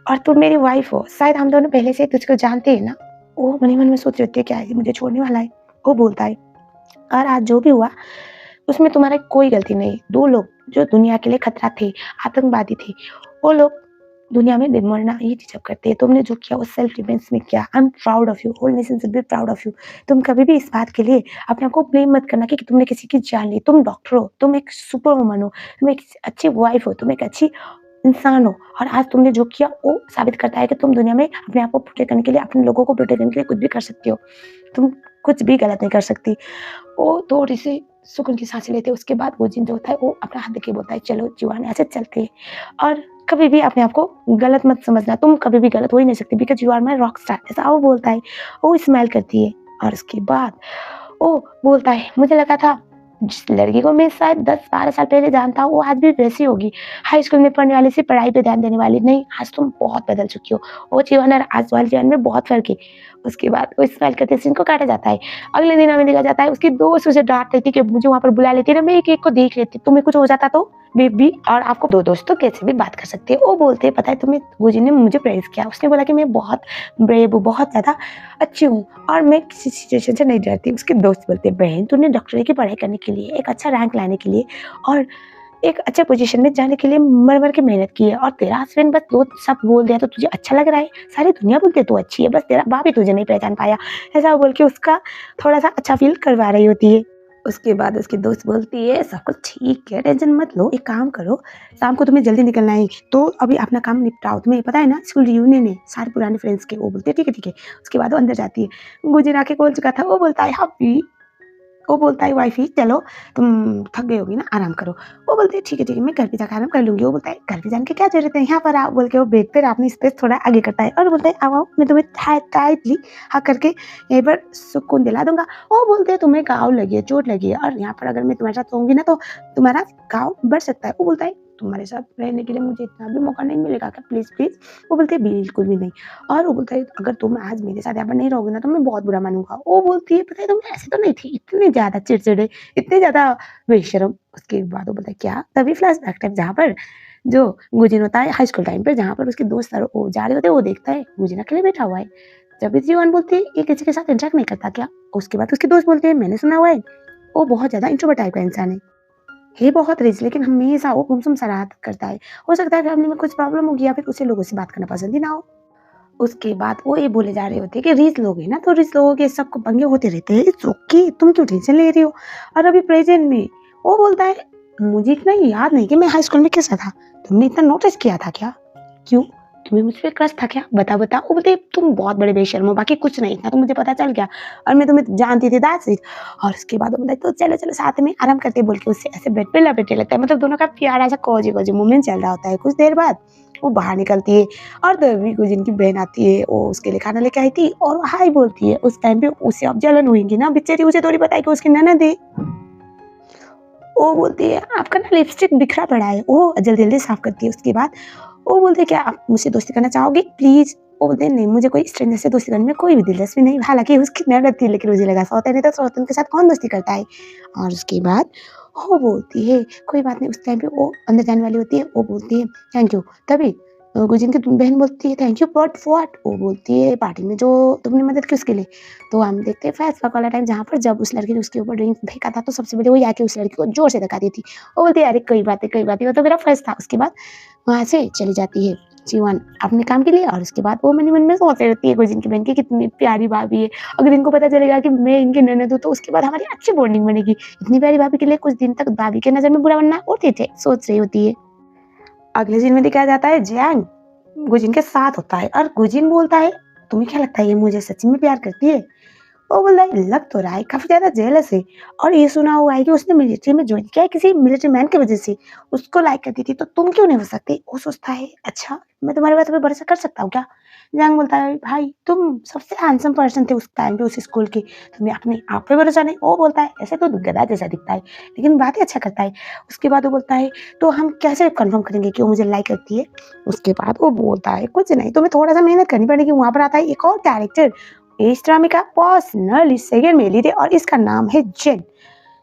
और तुम मेरी वाइफ हो, शायद हम दोनों पहले से तुझको जानते हैं ना। वो मन ही मन में सोच रही होती है क्या है ये मुझे छोड़ने वाला है। वो बोलता है और आज जो भी हुआ उसमें तुम्हारी कोई गलती नहीं। 2 लोग जो दुनिया के लिए खतरा थे, आतंकवादी थे, वो लोग दुनिया में मरना ही डिजर्व करते हैं। तुमने जो किया वो सेल्फ डिफेंस में किया। I am proud of you, whole nation should be proud of you. तुम कभी भी इस बात के लिए अपने आप को ब्लेम मत करना कि तुमने किसी की जान ली। तुम डॉक्टर हो, तुम एक सुपर वुमन हो, तुम एक अच्छी वाइफ हो, तुम एक अच्छी इंसान हो और आज तुमने जो किया वो साबित करता है कि तुम दुनिया में अपने आप को प्रोटेक्ट करने के लिए, अपने लोगों को प्रोटेक्ट करने के लिए कुछ भी कर सकती हो। तुम कुछ भी गलत नहीं कर सकती। वो थोड़ी-सी सुकून की साँसें लेते हैं। उसके बाद वो जिन जो होता है वो अपना हाथ देके बोलता है चलो जीवन ऐसे चलते हैं और कभी भी अपने आप को गलत मत समझना। तुम कभी भी गलत हो ही नहीं सकती because you are my rock star ऐसा वो बोलता है। वो स्माइल करती है और उसके बाद वो बोलता है मुझे लगा था जिस लड़की को मैं शायद 10-12 साल पहले जानता हूँ वो आज भी वैसी होगी। हाई स्कूल में पढ़ने वाली से पढ़ाई पे ध्यान देने वाली नहीं, आज तुम बहुत बदल चुकी हो। वो जीवन और आज वाले जीवन में बहुत फ़र्क है। उसके बाद वो स्माइल करते सीन को काटा जाता है। अगले दिन हमें देखा जाता है उसकी दोस्त उसे डाँट देती कि मुझे वहाँ पर बुला लेती ना मैं एक-एक को देख लेती। तुम्हें कुछ हो जाता तो बेबी और आपको 2 दोस्त तो कैसे भी बात कर सकते हैं। वो बोलते हैं पता है तुम्हें गुजी ने मुझे प्रेज़ किया। उसने बोला कि मैं बहुत ब्रेव हूँ, बहुत ज़्यादा अच्छी हूँ और मैं किसी सिचुएशन से नहीं डरती। उसके दोस्त बोलते हैं बहन तूने डॉक्टरी की पढ़ाई करने के लिए, एक अच्छा रैंक लाने के लिए और एक अच्छे पोजीशन में जाने के लिए मर-मर के मेहनत की है और तेरा हस्बैंड बस 2 शब्द बोल दिया तो तुझे अच्छा लग रहा है। सारी दुनिया बोलती है तू अच्छी है, बस तेरा बाप ही तुझे नहीं पहचान पाया। ऐसा बोल के उसका थोड़ा-सा अच्छा फ़ील करवा रही होती है। उसके बाद उसकी दोस्त बोलती है सब कुछ ठीक है, टेंशन मत लो, एक काम करो, शाम को तुम्हें जल्दी निकलना है तो अभी अपना काम निपटाओ। तुम्हें पता है ना स्कूल रियूनियन है सारे पुराने फ्रेंड्स के। वो बोलते हैं ठीक है, ठीक है। उसके बाद वो अंदर जाती है। गुजिन आके बोल चुका था, वो बोलता है हब्बी, वो बोलता है वाइफ़ी चलो तुम थक गई होगी ना आराम करो। वो बोलती है ठीक है, ठीक है, मैं घर पे जाकर आराम कर लूँगी। वो बोलता है घर पे जाने की क्या ज़रूरत है, यहाँ पर आओ बोल के वो बेड पर अपनी स्पेस थोड़ा आगे करता है और बोलता है आओ, आओ मैं तुम्हें टाइटली हग करके यहीं पर सुकून दिला दूँगा। वो बोलते हैं तुम्हें घाव लगी है, चोट लगी है और यहाँ पर अगर मैं तुम्हारे साथ सोऊँगी ना तो तुम्हारा घाव बढ़ सकता है। वो बोलता है तुम्हारे साथ रहने के लिए मुझे इतना भी मौका नहीं मिलेगा क्या, प्लीज़ प्लीज़। वो बोलती है बिल्कुल भी नहीं। और वो बोलता है अगर तुम आज मेरे साथ यहाँ पर नहीं रहोगे ना तो मैं बहुत बुरा मानूँगा। वो बोलती है पता है तुम ऐसे तो नहीं थी, इतनी ज़्यादा चिड़चिड़े, इतने ज़्यादा बेशर्म। उसके बाद वो बोलता है क्या? तभी फ्लैशबैक टाइम जहाँ पर जो गुजिन होता है हाई स्कूल टाइम पे, जहाँ पर उसके दोस्त वो जा रहे होते हैं, वो देखता है गुजिन अकेले बैठा हुआ है। जब भी जीवन बोलती है ये किसी के साथ इंटरेक्ट नहीं करता क्या? उसके बाद उसके दोस्त बोलते हैं मैंने सुना हुआ है वो बहुत ज़्यादा इंट्रोवर्ट टाइप का इंसान है। ये बहुत रिच, लेकिन हमेशा वो गुमसुम शरारत करता है। हो सकता है फैमिली में कुछ प्रॉब्लम होगी या फिर उसे लोगों से बात करना पसंद ही ना हो। उसके बाद वो ये बोले जा रहे होते हैं कि रिच लोग हैं ना, तो रिच लोगों के सबको पंगे होते रहते हैं, इट्स ओके, तुम क्यों टेंशन ले रही हो। और अभी प्रेजेंट में वो बोलता है मुझे इतना याद नहीं कि मैं हाई स्कूल में कैसा था, तुमने इतना नोटिस किया था क्या? क्यों, तुम्हें मुझ पे क्रश था क्या? बता। वो बोलते तुम बहुत बड़े बेशर्म हो, बाकी कुछ नहीं, इतना तो मुझे पता चल गया और मैं तुम्हें जानती थी, दैट्स इट। और उसके बाद वो बोलता है तो चलो चलो साथ में आराम करते हैं, बोल के उससे ऐसे बेड पे लपेटे लगता है। मतलब दोनों का प्यारा सा कोजी मोमेंट चल रहा होता है। कुछ देर बाद वो बाहर निकलती है और तभी गुजिन की बहन आती है, वो उसके लिए खाना लेके आई थी और वो हाय बोलती है। उस टाइम पे उसे अब जलन हुई ना, बेचारी उसे थोड़ी पता है कि उसकी ननद है। वो बोलती है आपका ना लिपस्टिक बिखरा पड़ा है, वो जल्दी जल्दी साफ करती है। उसके बाद वो बोलते हैं क्या आप मुझसे दोस्ती करना चाहोगे प्लीज? वो बोलते हैं नहीं, मुझे कोई स्ट्रेंजर से दोस्ती करने में कोई भी दिलचस्पी नहीं। हालांकि उसकी ननद थी, लेकिन मुझे लगा सौतेन है तो सौतेन के साथ कौन दोस्ती करता है। और उसके बाद वो बोलती है कोई बात नहीं। उस टाइम पे वो अंदर जाने वाली होती है, वो बोलती है थैंक यू। तभी गुजिन की बहन बोलती है थैंक यू बट व्हाट? वो बोलती है पार्टी में जो तुमने मदद की उसके लिए। तो हम देखते हैं फ्लैशबैक वाला टाइम, जहाँ पर जब उस लड़की ने उसके ऊपर ड्रिंक फेंका था तो सबसे पहले वही आके उस लड़की को जोर से धक्का दी थी। वो बोलती है अरे कोई बात नहीं, वो तो मेरा फर्स्ट था। उसके बाद वहाँ से चली जाती है जीवन अपने काम के लिए। और उसके बाद वो मन में सोचती रहती है गुजिन की बहन की कितनी प्यारी भाभी है, अगर इनको पता चलेगा कि मैं इनकी ननद हूँ तो उसके बाद हमारी अच्छी बॉन्डिंग बनेगी। इतनी प्यारी भाभी के लिए कुछ दिन तक भाभी के नजर में बुरा बनना और थे सोच रही होती है। अगले सीन में दिखाया जाता है जैंग गुजिन के साथ होता है और गुजिन बोलता है तुम्हें क्या लगता है ये मुझे सच में प्यार करती है? वो बोल रहा है लग तो रहा है काफी ज्यादा जेलस है, और ये सुना हुआ है कि उसने मिलिट्री में ज्वाइन किया है किसी मिलिट्री मैन की वजह से, उसको लाइक करती थी, तो तुम क्यों नहीं हो सकती? वो सोचता है अच्छा मैं तुम्हारी बात पे भरोसा कर सकता हूँ क्या? जंग बोलता है भाई तुम सबसे हैंडसम पर्सन थे उस टाइम पे उस स्कूल के, तुम्हें अपने आप पे भरोसा नहीं? वो बोलता है ऐसे तो गधा जैसा दिखता है लेकिन बातें अच्छा करता है। उसके बाद वो बोलता है तो हम कैसे कंफर्म करेंगे कि वो मुझे लाइक करती है? उसके बाद वो बोलता है कुछ नहीं, तुम्हें थोड़ा सा मेहनत करनी पड़ेगी। वहां पर आता है एक और कैरेक्टर, इस ड्रामे का पर्सनली सेकंड में लीड है और इसका नाम है जिन।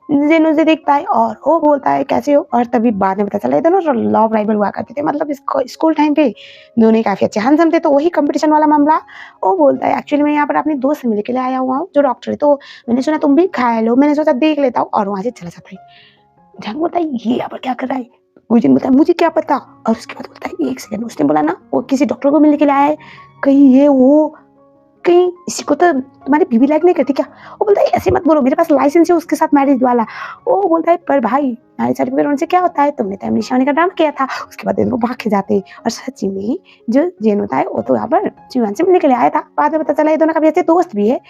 जिन उसे देखता है और वो बोलता है कैसे हो, और तभी बाद में पता चला ये दोनों लव राइवल हुआ करते थे। मतलब इसको स्कूल टाइम पे दोनों ही काफी अच्छे हैंडसम थे, तो वही कंपटीशन वाला मामला। वो बोलता है एक्चुअली मैं यहाँ पर अपने दोस्त से मिलने के लिए आया हुआ हूँ जो डॉक्टर है, तो मैंने सुना तुम भी घायल हो, मैंने सोचा देख लेता हूँ, और वहां से चला जाता है। जंग बोलता है ये यहाँ पर क्या कर रहा है? गुजिन बोलता है मुझे क्या पता। और उसके बाद बोलता है एक सेकंड, उसने बोला ना वो किसी डॉक्टर को मिलने के लिए आया है, कहीं ये वो कहीं इसी को तो तुम्हारी बीवी लाइक नहीं करती क्या? वो बोलता है ऐसे मत बोलो, मेरे पास लाइसेंस है उसके साथ मैरिज वाला। वो बोलता है पर भाई मैरिज सर्टिफिकेट होने से क्या होता है, तुमने तो अमरीशा होने का ड्रामा किया था। उसके बाद इनको भाग के जाते हैं और सच्ची में जो जेन होता है वो तो यहाँ पर जीवन से मिलने के लिए आया था। बाद में पता चला ये दोनों काफी अच्छे दोस्त भी है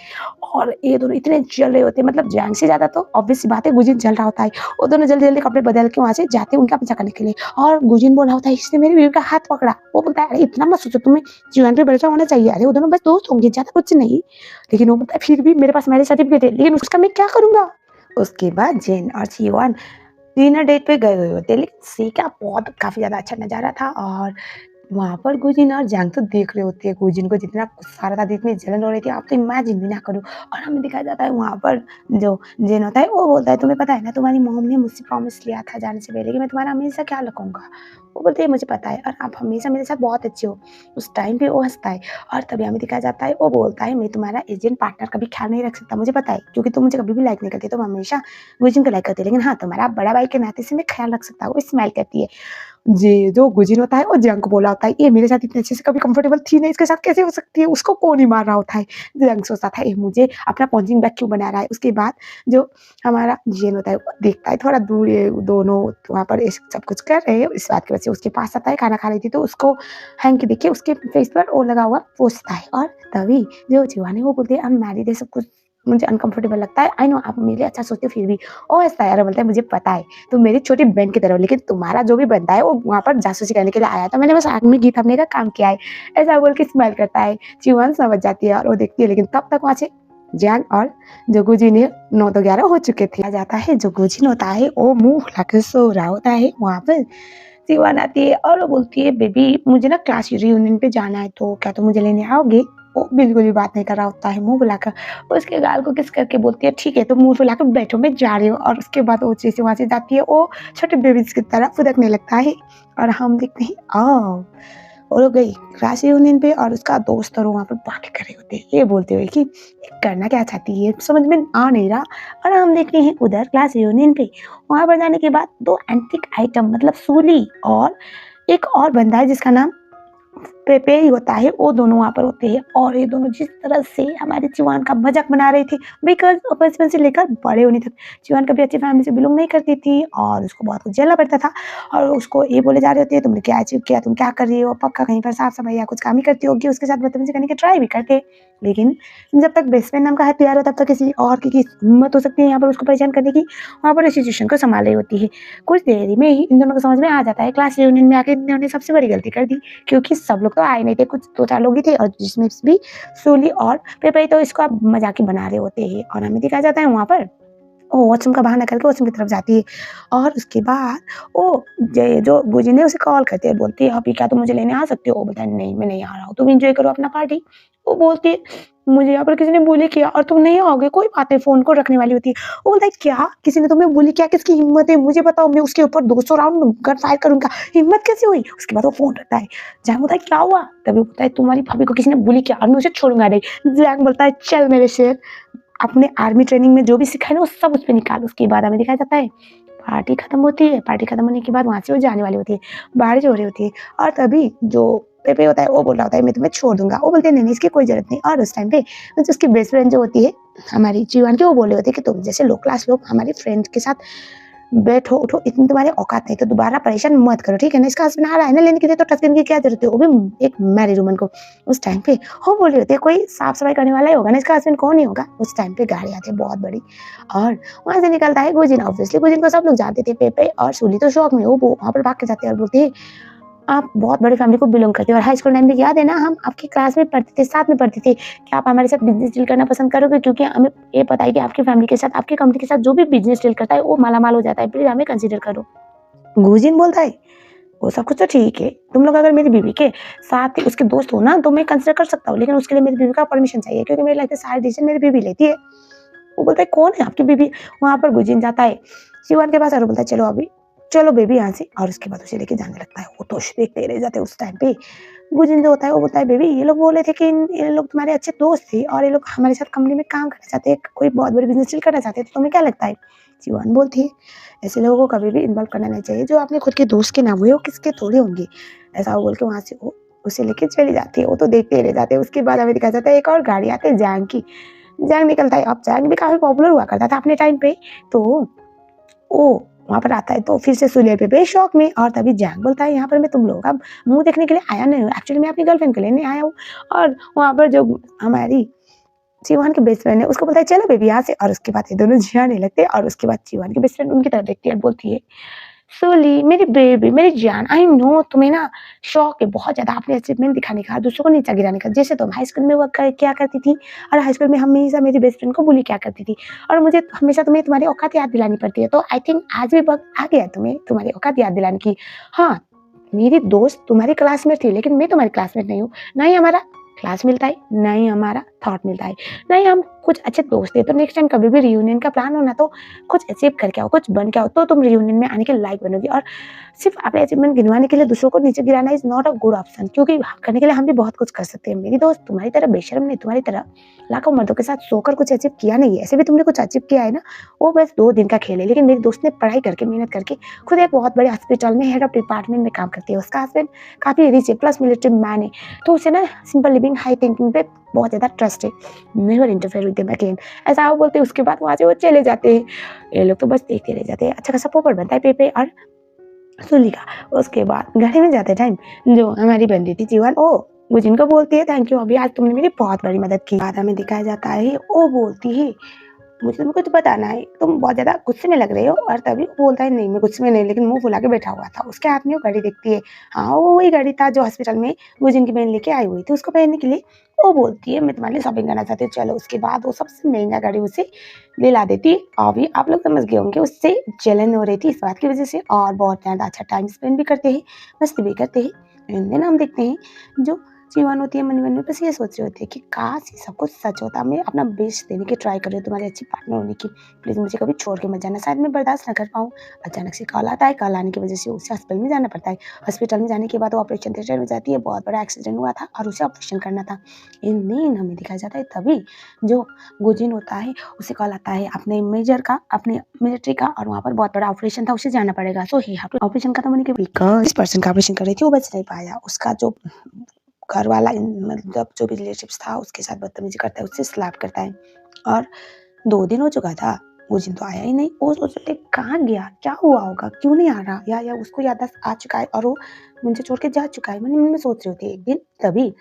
और ये दोनों इतने जल रहे होते हैं, मतलब जैंग से ज्यादा तो ऑब्वियस सी बात है गुजिन जल रहा होता है। वो दोनों जल्दी जल्दी कपड़े बदल के वहां से जाते हैं उनका पीछा करने के लिए, और गुजिन बोला होता है इसने मेरी बीवी का हाथ पकड़ा। वो बोलता है अरे इतना मत सोचो, तुम्हें जीवन पे भरोसा होना चाहिए, अरे वो दोनों बस दोस्त होंगे ज्यादा कुछ नहीं। लेकिन वो बोलता है फिर भी मेरे पास मैरिज सर्टिफिकेट है, लेकिन उसका मैं क्या करूंगा? उसके बाद जेन और जीवन डिनर डेट पे गए हुए होते हैं, लेकिन सी का बहुत काफी ज्यादा अच्छा नजारा था। और वहाँ पर गुजिन और जंग तो देख रहे होते हैं गुजिन को जितना गुस्सा आ रहा था, इतनी जलन हो रही थी, आप तो इमेजिन भी ना करो। और हमें दिखाया जाता है वहाँ पर जो जेन होता है वो बोलता है तुम्हें पता है ना तुम्हारी मॉम ने मुझसे प्रॉमिस लिया था जाने से पहले कि मैं तुम्हारा हमेशा ख्याल रखूंगा। वो बोलते हैं मुझे पता है और आप हमेशा मेरे साथ बहुत अच्छे हो। उस टाइम पे वो हंसता है और तभी हमें दिखाया जाता है वो बोलता है मैं तुम्हारा एजेंट पार्टनर कभी ख्याल नहीं रख सकता, मुझे पता है क्योंकि तुम मुझे कभी भी लाइक नहीं करती, तुम हमेशा गुजिन को लाइक करती है, लेकिन हाँ तुम्हारा बड़ा भाई के नाते से मैं ख्याल रख सकता हूँ। स्माइल करती है। जी, जो गुजिन होता है वो जंग को बोला होता है ये मेरे साथ इतने अच्छे से कभी कंफर्टेबल थी नहीं, इसके साथ कैसे हो सकती है? उसको कौन ही मार रहा होता है। जंग सोचता था ये मुझे अपना पंचिंग बैग क्यों बना रहा है। उसके बाद जो हमारा जिन होता है वो देखता है थोड़ा दूर, ये दोनों वहाँ पर सब कुछ कर रहे हैं, इस बात की वजह से उसके पास आता है, खाना खा रही थी तो उसको हैंकी देख के उसके फेस पर वो लगा हुआ पूछता है। और तभी जो जीवान है वो बोलती है हम मैरिड है, सब कुछ मुझे अनकंफर्टेबल लगता है, आई नो आप मेरे लिए अच्छा सोचते हो फिर भी। ओ ऐसा यार बोलता है मुझे पता है तुम मेरी छोटी बहन की तरह हो, लेकिन तुम्हारा जो भी बनता है वो वहाँ पर जासूसी करने के लिए आया था, मैंने बस आग में घी थमने का काम किया है। ऐसा बोल के स्माइल करता है। जीवन समझ जाती है और वो देखती है, लेकिन तब तक वहाँ से जैंग और जो गुजिन है 9 तो 11 हो चुके थे। आ जाता है जो गुजिन होता है वो मुंह फुला के सो रहा होता है वहाँ पर। जीवन आती है और वो बोलती है, बेबी मुझे ना क्लास रियूनियन पे जाना है, तो क्या तुम मुझे लेने आओगे? वो बिल्कुल भी बात नहीं कर रहा होता है, मुँह फुलाकर उसके गाल को किस करके बोलती है, ठीक है तुम मुँह फुलाकर बैठो मैं जा रही हूँ। और उसके बाद वो जैसे वहाँ से जाती है, वो छोटे बेबीज़ की तरह फुदकने लगता है और हम देखते हैं ओह! वो लोग गई क्लास रियूनियन पे और उसका दोस्त और वहाँ पे बातें कर रहे होते हैं, ये बोलते हुए कि ये करना क्या चाहती है, समझ में आ नहीं रहा। और हम देखते हैं उधर क्लास रियूनियन पे, वहाँ पर जाने के बाद 2 एंटीक आइटम मतलब सूली और एक और बंदा है जिसका नाम पेपे ही होता है, वो दोनों वहाँ पर होते हैं और ये दोनों जिस तरह से हमारे चीवान का मज़ाक बना रहे थे बिकॉज़ वो बचपन से लेकर बड़े होने तक चीवान कभी अच्छी फैमिली से बिलॉन्ग नहीं करती थी और उसको बहुत कुछ झेलना पड़ता था और उसको ये बोले जा रहे होते, तुमने क्या अचीव किया, तुम क्या कर रही हो, पक्का कहीं पर साफ-सफाई या कुछ काम ही करती होगी, उसके साथ बदतमीज़ी करने की ट्राई भी करते। लेकिन जब तक बेस्ट फ्रेंड नाम का हथियार हो तब तक किसी और की हिम्मत हो सकती है यहाँ पर उसको परेशान करने की, वहाँ पर सिचुएशन को सँभाल रही होती है। कुछ देर में ही इन दोनों को समझ में आ जाता है क्लास रियूनियन में आके इन्होंने सबसे बड़ी गलती कर दी। क्योंकि सब लोग तो आए नहीं थे, कुछ 2-4 लोग ही थे और जिसमें भी सूली और पेपई तो इसको अब मज़ाक ही बना रहे होते हैं और हमें दिखाया जाता है वहाँ पर वो वॉशरूम का बहाना करके वॉशरूम की तरफ जाती है और उसके बाद वो जो गुजिन है उसे कॉल करती है, बोलती है, "अभी क्या तुम मुझे लेने आ सकते हो?" वो बोलता है, "नहीं, मैं नहीं आ रहा हूँ, तुम एन्जॉय करो अपना पार्टी।" वो बोलती है, "मुझे यहाँ पर किसी ने बुली किया और तुम नहीं आओगे, कोई बात नहीं।" फ़ोन को रखने वाली होती है। वो बोलता है, "क्या? किसी ने तुम्हें बुली किया? किसकी हिम्मत है? मुझे बताओ, मैं उसके ऊपर 200 राउंड गन फायर करूँगा। हिम्मत कैसे हुई?" उसके बाद वो फ़ोन रखता है। जैंग बोलता है, "क्या हुआ?" तभी वो बोलता है, "तुम्हारी भाभी को किसी ने बुली किया और मैं उसे छोड़ूँगा नहीं।" जैंग बोलता है, "चल मेरे शेर, अपने आर्मी ट्रेनिंग में जो भी सीखा है ना वो सब उस पे निकाल।" उसके बाद हमें दिखाया जाता है पार्टी खत्म होती है, पार्टी खत्म होने के बाद वहाँ से वो जाने वाली होती है, बारिश हो रही होती है और तभी जो पेपे होता है वो बोल रहा होता है, मैं तुम्हें छोड़ दूँगा। वो बोलते हैं, नहीं-नहीं इसकी कोई ज़रूरत नहीं और उस टाइम पे जो उसकी बेस्ट फ्रेंड जो होती है हमारी जीवन की, वो बोल रही होती है कि तुम जैसे लो क्लास लोग हमारे फ्रेंड के साथ बैठो, उठो, इतनी तुम्हारी औकात नहीं तो दोबारा परेशान मत करो, ठीक है ना? इसका हस्बैंड आ रहा है ना लेने के लिए तो टच करने की क्या ज़रूरत है? वो भी एक मैरिड वुमन को। उस टाइम पे वो बोल रही होती है, कोई साफ-सफाई करने वाला ही होगा ना, इसका हस्बैंड कौन ही होगा? उस टाइम पे गाड़ी आती है बहुत बड़ी और वहाँ से निकलता है गुजिन, ऑब्वियसली गुजिन को सब लोग जानते थे, पेपे और सूली तो शॉक में वो वहाँ पर भाग के जाते हैं और बोलती है, आप बहुत बड़ी फैमिली को बिलॉन्ग करते हो और हाई स्कूल टाइम में याद है ना हम आपकी क्लास में पढ़ते थे, साथ में पढ़ते थे। क्या आप हमारे साथ बिज़नेस डील करना पसंद करोगे? क्योंकि हमें ये पता है कि आपकी फैमिली के साथ, आपकी कंपनी के साथ जो भी बिज़नेस डील करता है वो मालामाल हो जाता है। प्लीज़ हमें कंसीडर करो। गुजिन बोलता है, वो सब कुछ तो ठीक है, तुम लोग अगर मेरी बीवी के साथ उसके दोस्त हो ना तो मैं कंसीडर कर सकता हूँ, लेकिन उसके लिए मेरी बीवी का परमिशन चाहिए क्योंकि मेरी लाइफ के सारे डिसीज़न मेरी बीवी लेती है। वो बोलता है, कौन है आपकी बीवी? वहाँ पर गुजिन जाता है शिवान के पास और बोलता है, चलो अभी चलो बेबी यहाँ से, और उसके बाद उसे लेके जाने लगता है। वो तो देखते रह जाते हैं उस टाइम पे। गुजिन जो होता है वो बोलता है, बेबी ये लोग बोले थे कि ये लोग तुम्हारे अच्छे दोस्त थे और ये लोग हमारे साथ कंपनी में काम करना चाहते हैं, कोई बहुत बड़ी बिज़नेस डील करना चाहते हैं, तो तुम्हें क्या लगता है? शिवान बोलती है, ऐसे लोगों को कभी भी इन्वॉल्व करना नहीं चाहिए, जो अपने खुद के दोस्त के ना हुए वो किसके थोड़े होंगे। ऐसा वो बोल के वहाँ से वो उसे लेके चली जाती है। वो तो देखते रह जाते हैं। उसके बाद हमें दिखाया जाता है एक और गाड़ी आती है जैंग की। जैंग निकलता है, अब जैंग भी काफ़ी पॉपुलर हुआ करता था अपने टाइम पे, तो वो वहाँ पर आता है तो फिर से सूर्य पे बेशौक में, और तभी जैंग बोलता है, यहाँ पर मैं तुम लोगों का मुँह देखने के लिए आया नहीं हूँ, एक्चुअली मैं अपनी गर्लफ्रेंड को लेने आया हूँ। और वहाँ पर जो हमारी चीवान की बेस्ट फ्रेंड है उसको बोलता है, चलो बेबी यहाँ से, और उसके बाद ये दोनों जाने लगते हैं और उसके बाद चीवान की बेस्ट फ्रेंड उनकी तरफ देखती है और बोलती है, सोली मेरी बेबी मेरी जान, आई नो तुम्हें ना शौक है बहुत ज़्यादा अपने अचीवमेंट दिखाने का, दूसरों को नीचा गिराने का, जैसे तुम हाई स्कूल में वर्क किया करती थी और हाई स्कूल में हमेशा मेरी बेस्ट फ्रेंड को बुली किया करती थी और मुझे हमेशा तुम्हें तुम्हारी औकात याद दिलानी पड़ती है, तो आई थिंक आज भी वक्त आ गया तुम्हें तुम्हारी औकात याद दिलाने की। हाँ, मेरी दोस्त तुम्हारी क्लासमेट थी लेकिन मैं तुम्हारी क्लासमेट नहीं हूँ, ना ही हमारा क्लास मिलता है, ना ही हमारा थॉट मिलता है, ना ही हम कुछ अच्छे दोस्त हैं। तो नेक्स्ट टाइम कभी भी रियूनियन का प्लान हो ना, तो कुछ अचीव करके आओ, कुछ बन के आओ, तो तुम रियूनियन में आने के लायक बनोगी। और सिर्फ अपने अचीवमेंट गिनवाने के लिए दूसरों को नीचे गिराना is not a good option, क्योंकि करने के लिए हम भी बहुत कुछ कर सकते हैं। मेरी दोस्त तुम्हारी तरह बेशर्म नहीं, तुम्हारी तरह लाखों मर्दों के साथ सोकर कुछ अचीव किया नहीं है। ऐसे भी तुमने कुछ अचीव किया है ना, वो बस 2 दिन का खेल है, लेकिन मेरी दोस्त ने पढ़ाई करके मेहनत करके खुद एक बहुत बड़े हॉस्पिटल में हेड ऑफ डिपार्टमेंट में काम करती है। उसका हस्बैंड काफ़ी रिच है प्लस मिलिट्री मैन है, तो उसे ना सिंपल लिविंग हाई थिंकिंग पे बहुत ज़्यादा ट्रस्ट है। Never interfere with them again, ऐसा वो बोलते हैं। उसके बाद वहाँ से वो चले जाते हैं। ये लोग तो बस देखते रह जाते हैं। अच्छा खासा पोपट बनता है पेपे और सूली का। उसके बाद गाड़ी में जाते टाइम जो हमारी बंदी थी जीवन, वो गुजिन को बोलती है, थैंक यू अभी, आज तुमने मेरी बहुत बड़ी मदद की। बाद हमें दिखाया जाता है वो बोलती है, मुझे तुम्हें कुछ बताना है, तुम बहुत ज़्यादा गुस्से में लग रहे हो। और तभी वो बोलता है, नहीं मैं गुस्से में नहीं, लेकिन मुँह फुला के बैठा हुआ था। उसके हाथ में वो घड़ी दिखती है। हाँ, वो वही घड़ी था जो हॉस्पिटल में गुजिन की बहन लेके आई हुई थी उसको पहनने के लिए। वो बोलती है मैं तुम्हारे लिए शॉपिंग करना चाहती हूँ चलो। उसके बाद वो सबसे महँगा गाड़ी उसे दिला देती है। अभी आप लोग समझ गए होंगे उससे जलन हो रही थी इस बात की वज़ह से और बहुत ज़्यादा अच्छा टाइम स्पेंड भी करते हैं, मस्ती भी करते हैं। एंड देन हम देखते हैं जो जीवन होती है मन-ही-मन में बस ये सोच रही होती है कि काश ये सब कुछ सच होता। मैं अपना बेस्ट देने की ट्राई कर रही हूँ तुम्हारी अच्छी पार्टनर होने की। प्लीज़ मुझे कभी छोड़ के मत जाना। शायद मैं बर्दाश्त ना कर पाऊँ। अचानक से कॉल आता है, कॉल आने की वज़ह से उसे हॉस्पिटल में जाना पड़ता है। हॉस्पिटल में जाने के बाद वो ऑपरेशन थिएटर में जाती है। बहुत बड़ा एक्सीडेंट हुआ था और उसे ऑपरेशन करना था। इन दिन हमें दिखाया जाता है तभी जो गुजिन होता है उसे कॉल आता है अपने मेजर का, अपने मिलिट्री का और वहाँ पर बहुत बड़ा ऑपरेशन था, उसे जाना पड़ेगा। सो ही हैव टू ऑपरेशन खत्म होने के बिकॉज़ जिस पर्सन का ऑपरेशन कर रही थी वो बच नहीं पाया। उसका जो घर वाला मतलब जो भी रिलेटिव्स था उसके साथ बदतमीजी करता है, उससे स्लैप करता है और 2 दिन हो चुका था, गुजिन तो आया ही नहीं। वो सोच रहे थे कहाँ गया? क्या हुआ होगा? क्यों नहीं आ रहा? या उसको याददाश्त आ चुका है और वो मुझे छोड़ के जा चुका है। मन-ही-मन में सोच रही थी एक दिन तभी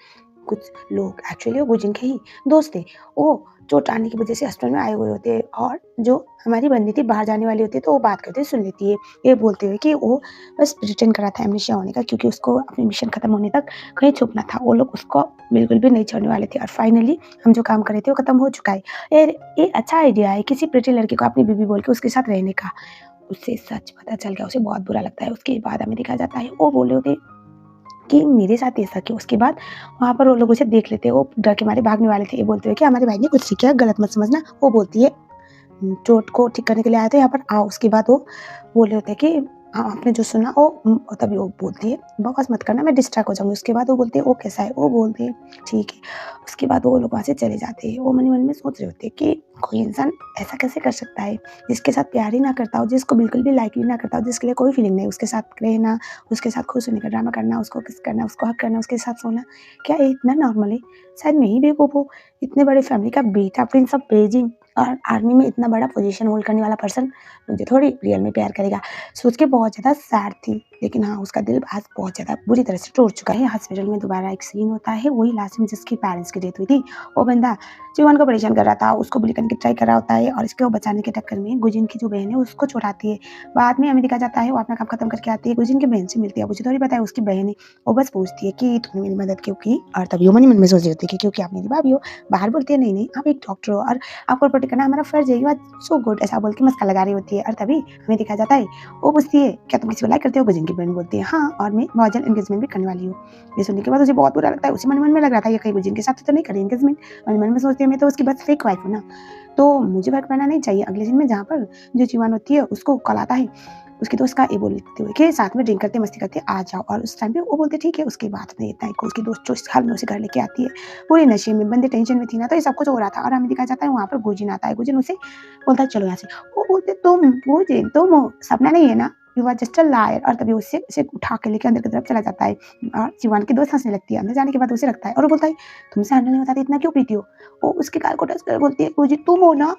कुछ लोग एक्चुअली वो गुजिन के ही दोस्त थे। वो चोट आने की वज़ह से हॉस्पिटल में आए हुए होते हैं और जो हमारी बंदी थी बाहर जाने वाली होती है तो वो बात करते हुए सुन लेती है। ये बोलते हुए कि वो बस प्रिटेंड कर रहा था एम्नेशिया होने का क्योंकि उसको अपनी मिशन खत्म होने तक कहीं छुपना था। वो लोग उसको बिल्कुल भी नहीं छोड़ने वाले थे और फाइनली हम जो काम कर रहे थे वो खत्म हो चुका है। ये अच्छा आइडिया है किसी प्रिटी लड़की को अपनी बीवी बोल के उसके साथ रहने का। उसे सच पता चल गया, उसे बहुत बुरा लगता है। उसके बाद हमें दिखाया जाता है वो बोले होते कि मेरे साथ ऐसा क्यों? उसके बाद वहाँ पर वो लोग उसे देख लेते हैं, वो डर के मारे भागने वाले थे। ये बोलते हुए कि हमारे भाई ने कुछ नहीं किया, गलत मत समझना। वो बोलती है चोट को ठीक करने के लिए आए थे यहाँ पर आओ। उसके बाद वो बोले होते हैं कि आपने जो सुना वो तभी वो बोलती है बकवास मत करना मैं डिस्ट्रैक्ट हो जाऊँगी। उसके बाद वो बोलती है वो कैसा है? वो बोलती है ठीक है। उसके बाद वो लोग वहाँ से चले जाते हैं। वो मन ही मन में सोच रहे होते हैं कि कोई इंसान ऐसा कैसे कर सकता है? जिसके साथ प्यार ही ना करता हो, जिसको बिल्कुल भी लाइक ही ना करता हो, जिसके लिए कोई फीलिंग नहीं, उसके साथ रहना, उसके साथ खुश होने का ड्रामा करना, उसको किस करना, उसको हग करना, उसके साथ सोना, क्या ये इतना नॉर्मल है? शायद मैं ही बेवकूफ़ हूँ। इतने बड़े फैमिली का बेटा प्रिंस ऑफ बेजिंग और आर्मी में इतना बड़ा पोजीशन होल्ड करने वाला पर्सन मुझे थोड़ी रियल में प्यार करेगा। सोच के बहुत ज़्यादा सैड थी, लेकिन हाँ, उसका दिल आज बहुत ज़्यादा बुरी तरह से टूट चुका है। हॉस्पिटल में दोबारा एक सीन होता है, वही लास्ट में जिसके पेरेंट्स की डेथ हुई थी। वो बंदा जीवन को परेशान कर रहा था, उसको बुली करने की ट्राई कर रहा होता है और इसको बचाने के चक्कर में गुजिन की जो बहन है उसको छुड़ाती है। बाद में हमें दिखाया जाता है वो अपना काम खत्म करके आती है, गुजिन की बहन से मिलती है। मुझे थोड़ी पता है उसकी बहन है। वो बस पूछती है कि तुमने मेरी मदद क्यों की? और तभी वो मन ही मन में सोच रही होती है कि क्योंकि आप मेरी भाभी हो। बाहर बोलती है नहीं आप एक डॉक्टर हो और आपको प्रोटेक्ट करना हमारा फर्ज है। यू आर सो गुड ऐसा बोल के मस्का लगा रही होती है और तभी हमें दिखाया जाता है वो पूछती है क्या तुम किसी को लाइक करते हो? गुजिन की बहन बोलती है हाँ और मैं बहुत जल्द एंगेजमेंट भी करने वाली हूँ। ये सुनने के बाद उसे बहुत बुरा लगता है। उसे मन मन में लग रहा था ये कहीं गुजिन के साथ तो नहीं करी एंगेजमेंट। मन मन में सोचती है मैं तो उसकी बस फेक वाइफ हूँ ना, तो मुझे फर्क पड़ना नहीं चाहिए। अगले दिन में जहाँ पर जो जीवन होती है उसको कॉल आता है उसके दोस्त का ये बोलते हुए कि साथ में ड्रिंक करते मस्ती करते आ जाओ और उस टाइम पे वो बोलते ठीक है। उसके बाद में इतना को उसकी दोस्त जो इस हाल में उसे घर लेके आती है पूरे नशे में बंदे टेंशन में थी ना तो ये सब कुछ हो रहा था और हमें दिखाया जाता है वहाँ पर गुजिन आता है। गुजिन उसे बोलता है चलो यहाँ से। वो बोलते तुम गुजिन तुम हो, सपना नहीं है ना, you are just a liar. और तभी उससे उसे उठा के लेके अंदर की तरफ चला जाता है और जीवन की दोस्त हंसने लगती है। अंदर जाने के बाद उसे लगता है और वो बोलता है तुमसे हैंडल नहीं होता था इतना क्यों पीती हो? वो उसके गाल को टच कर बोलती है गुजिन तुम हो ना,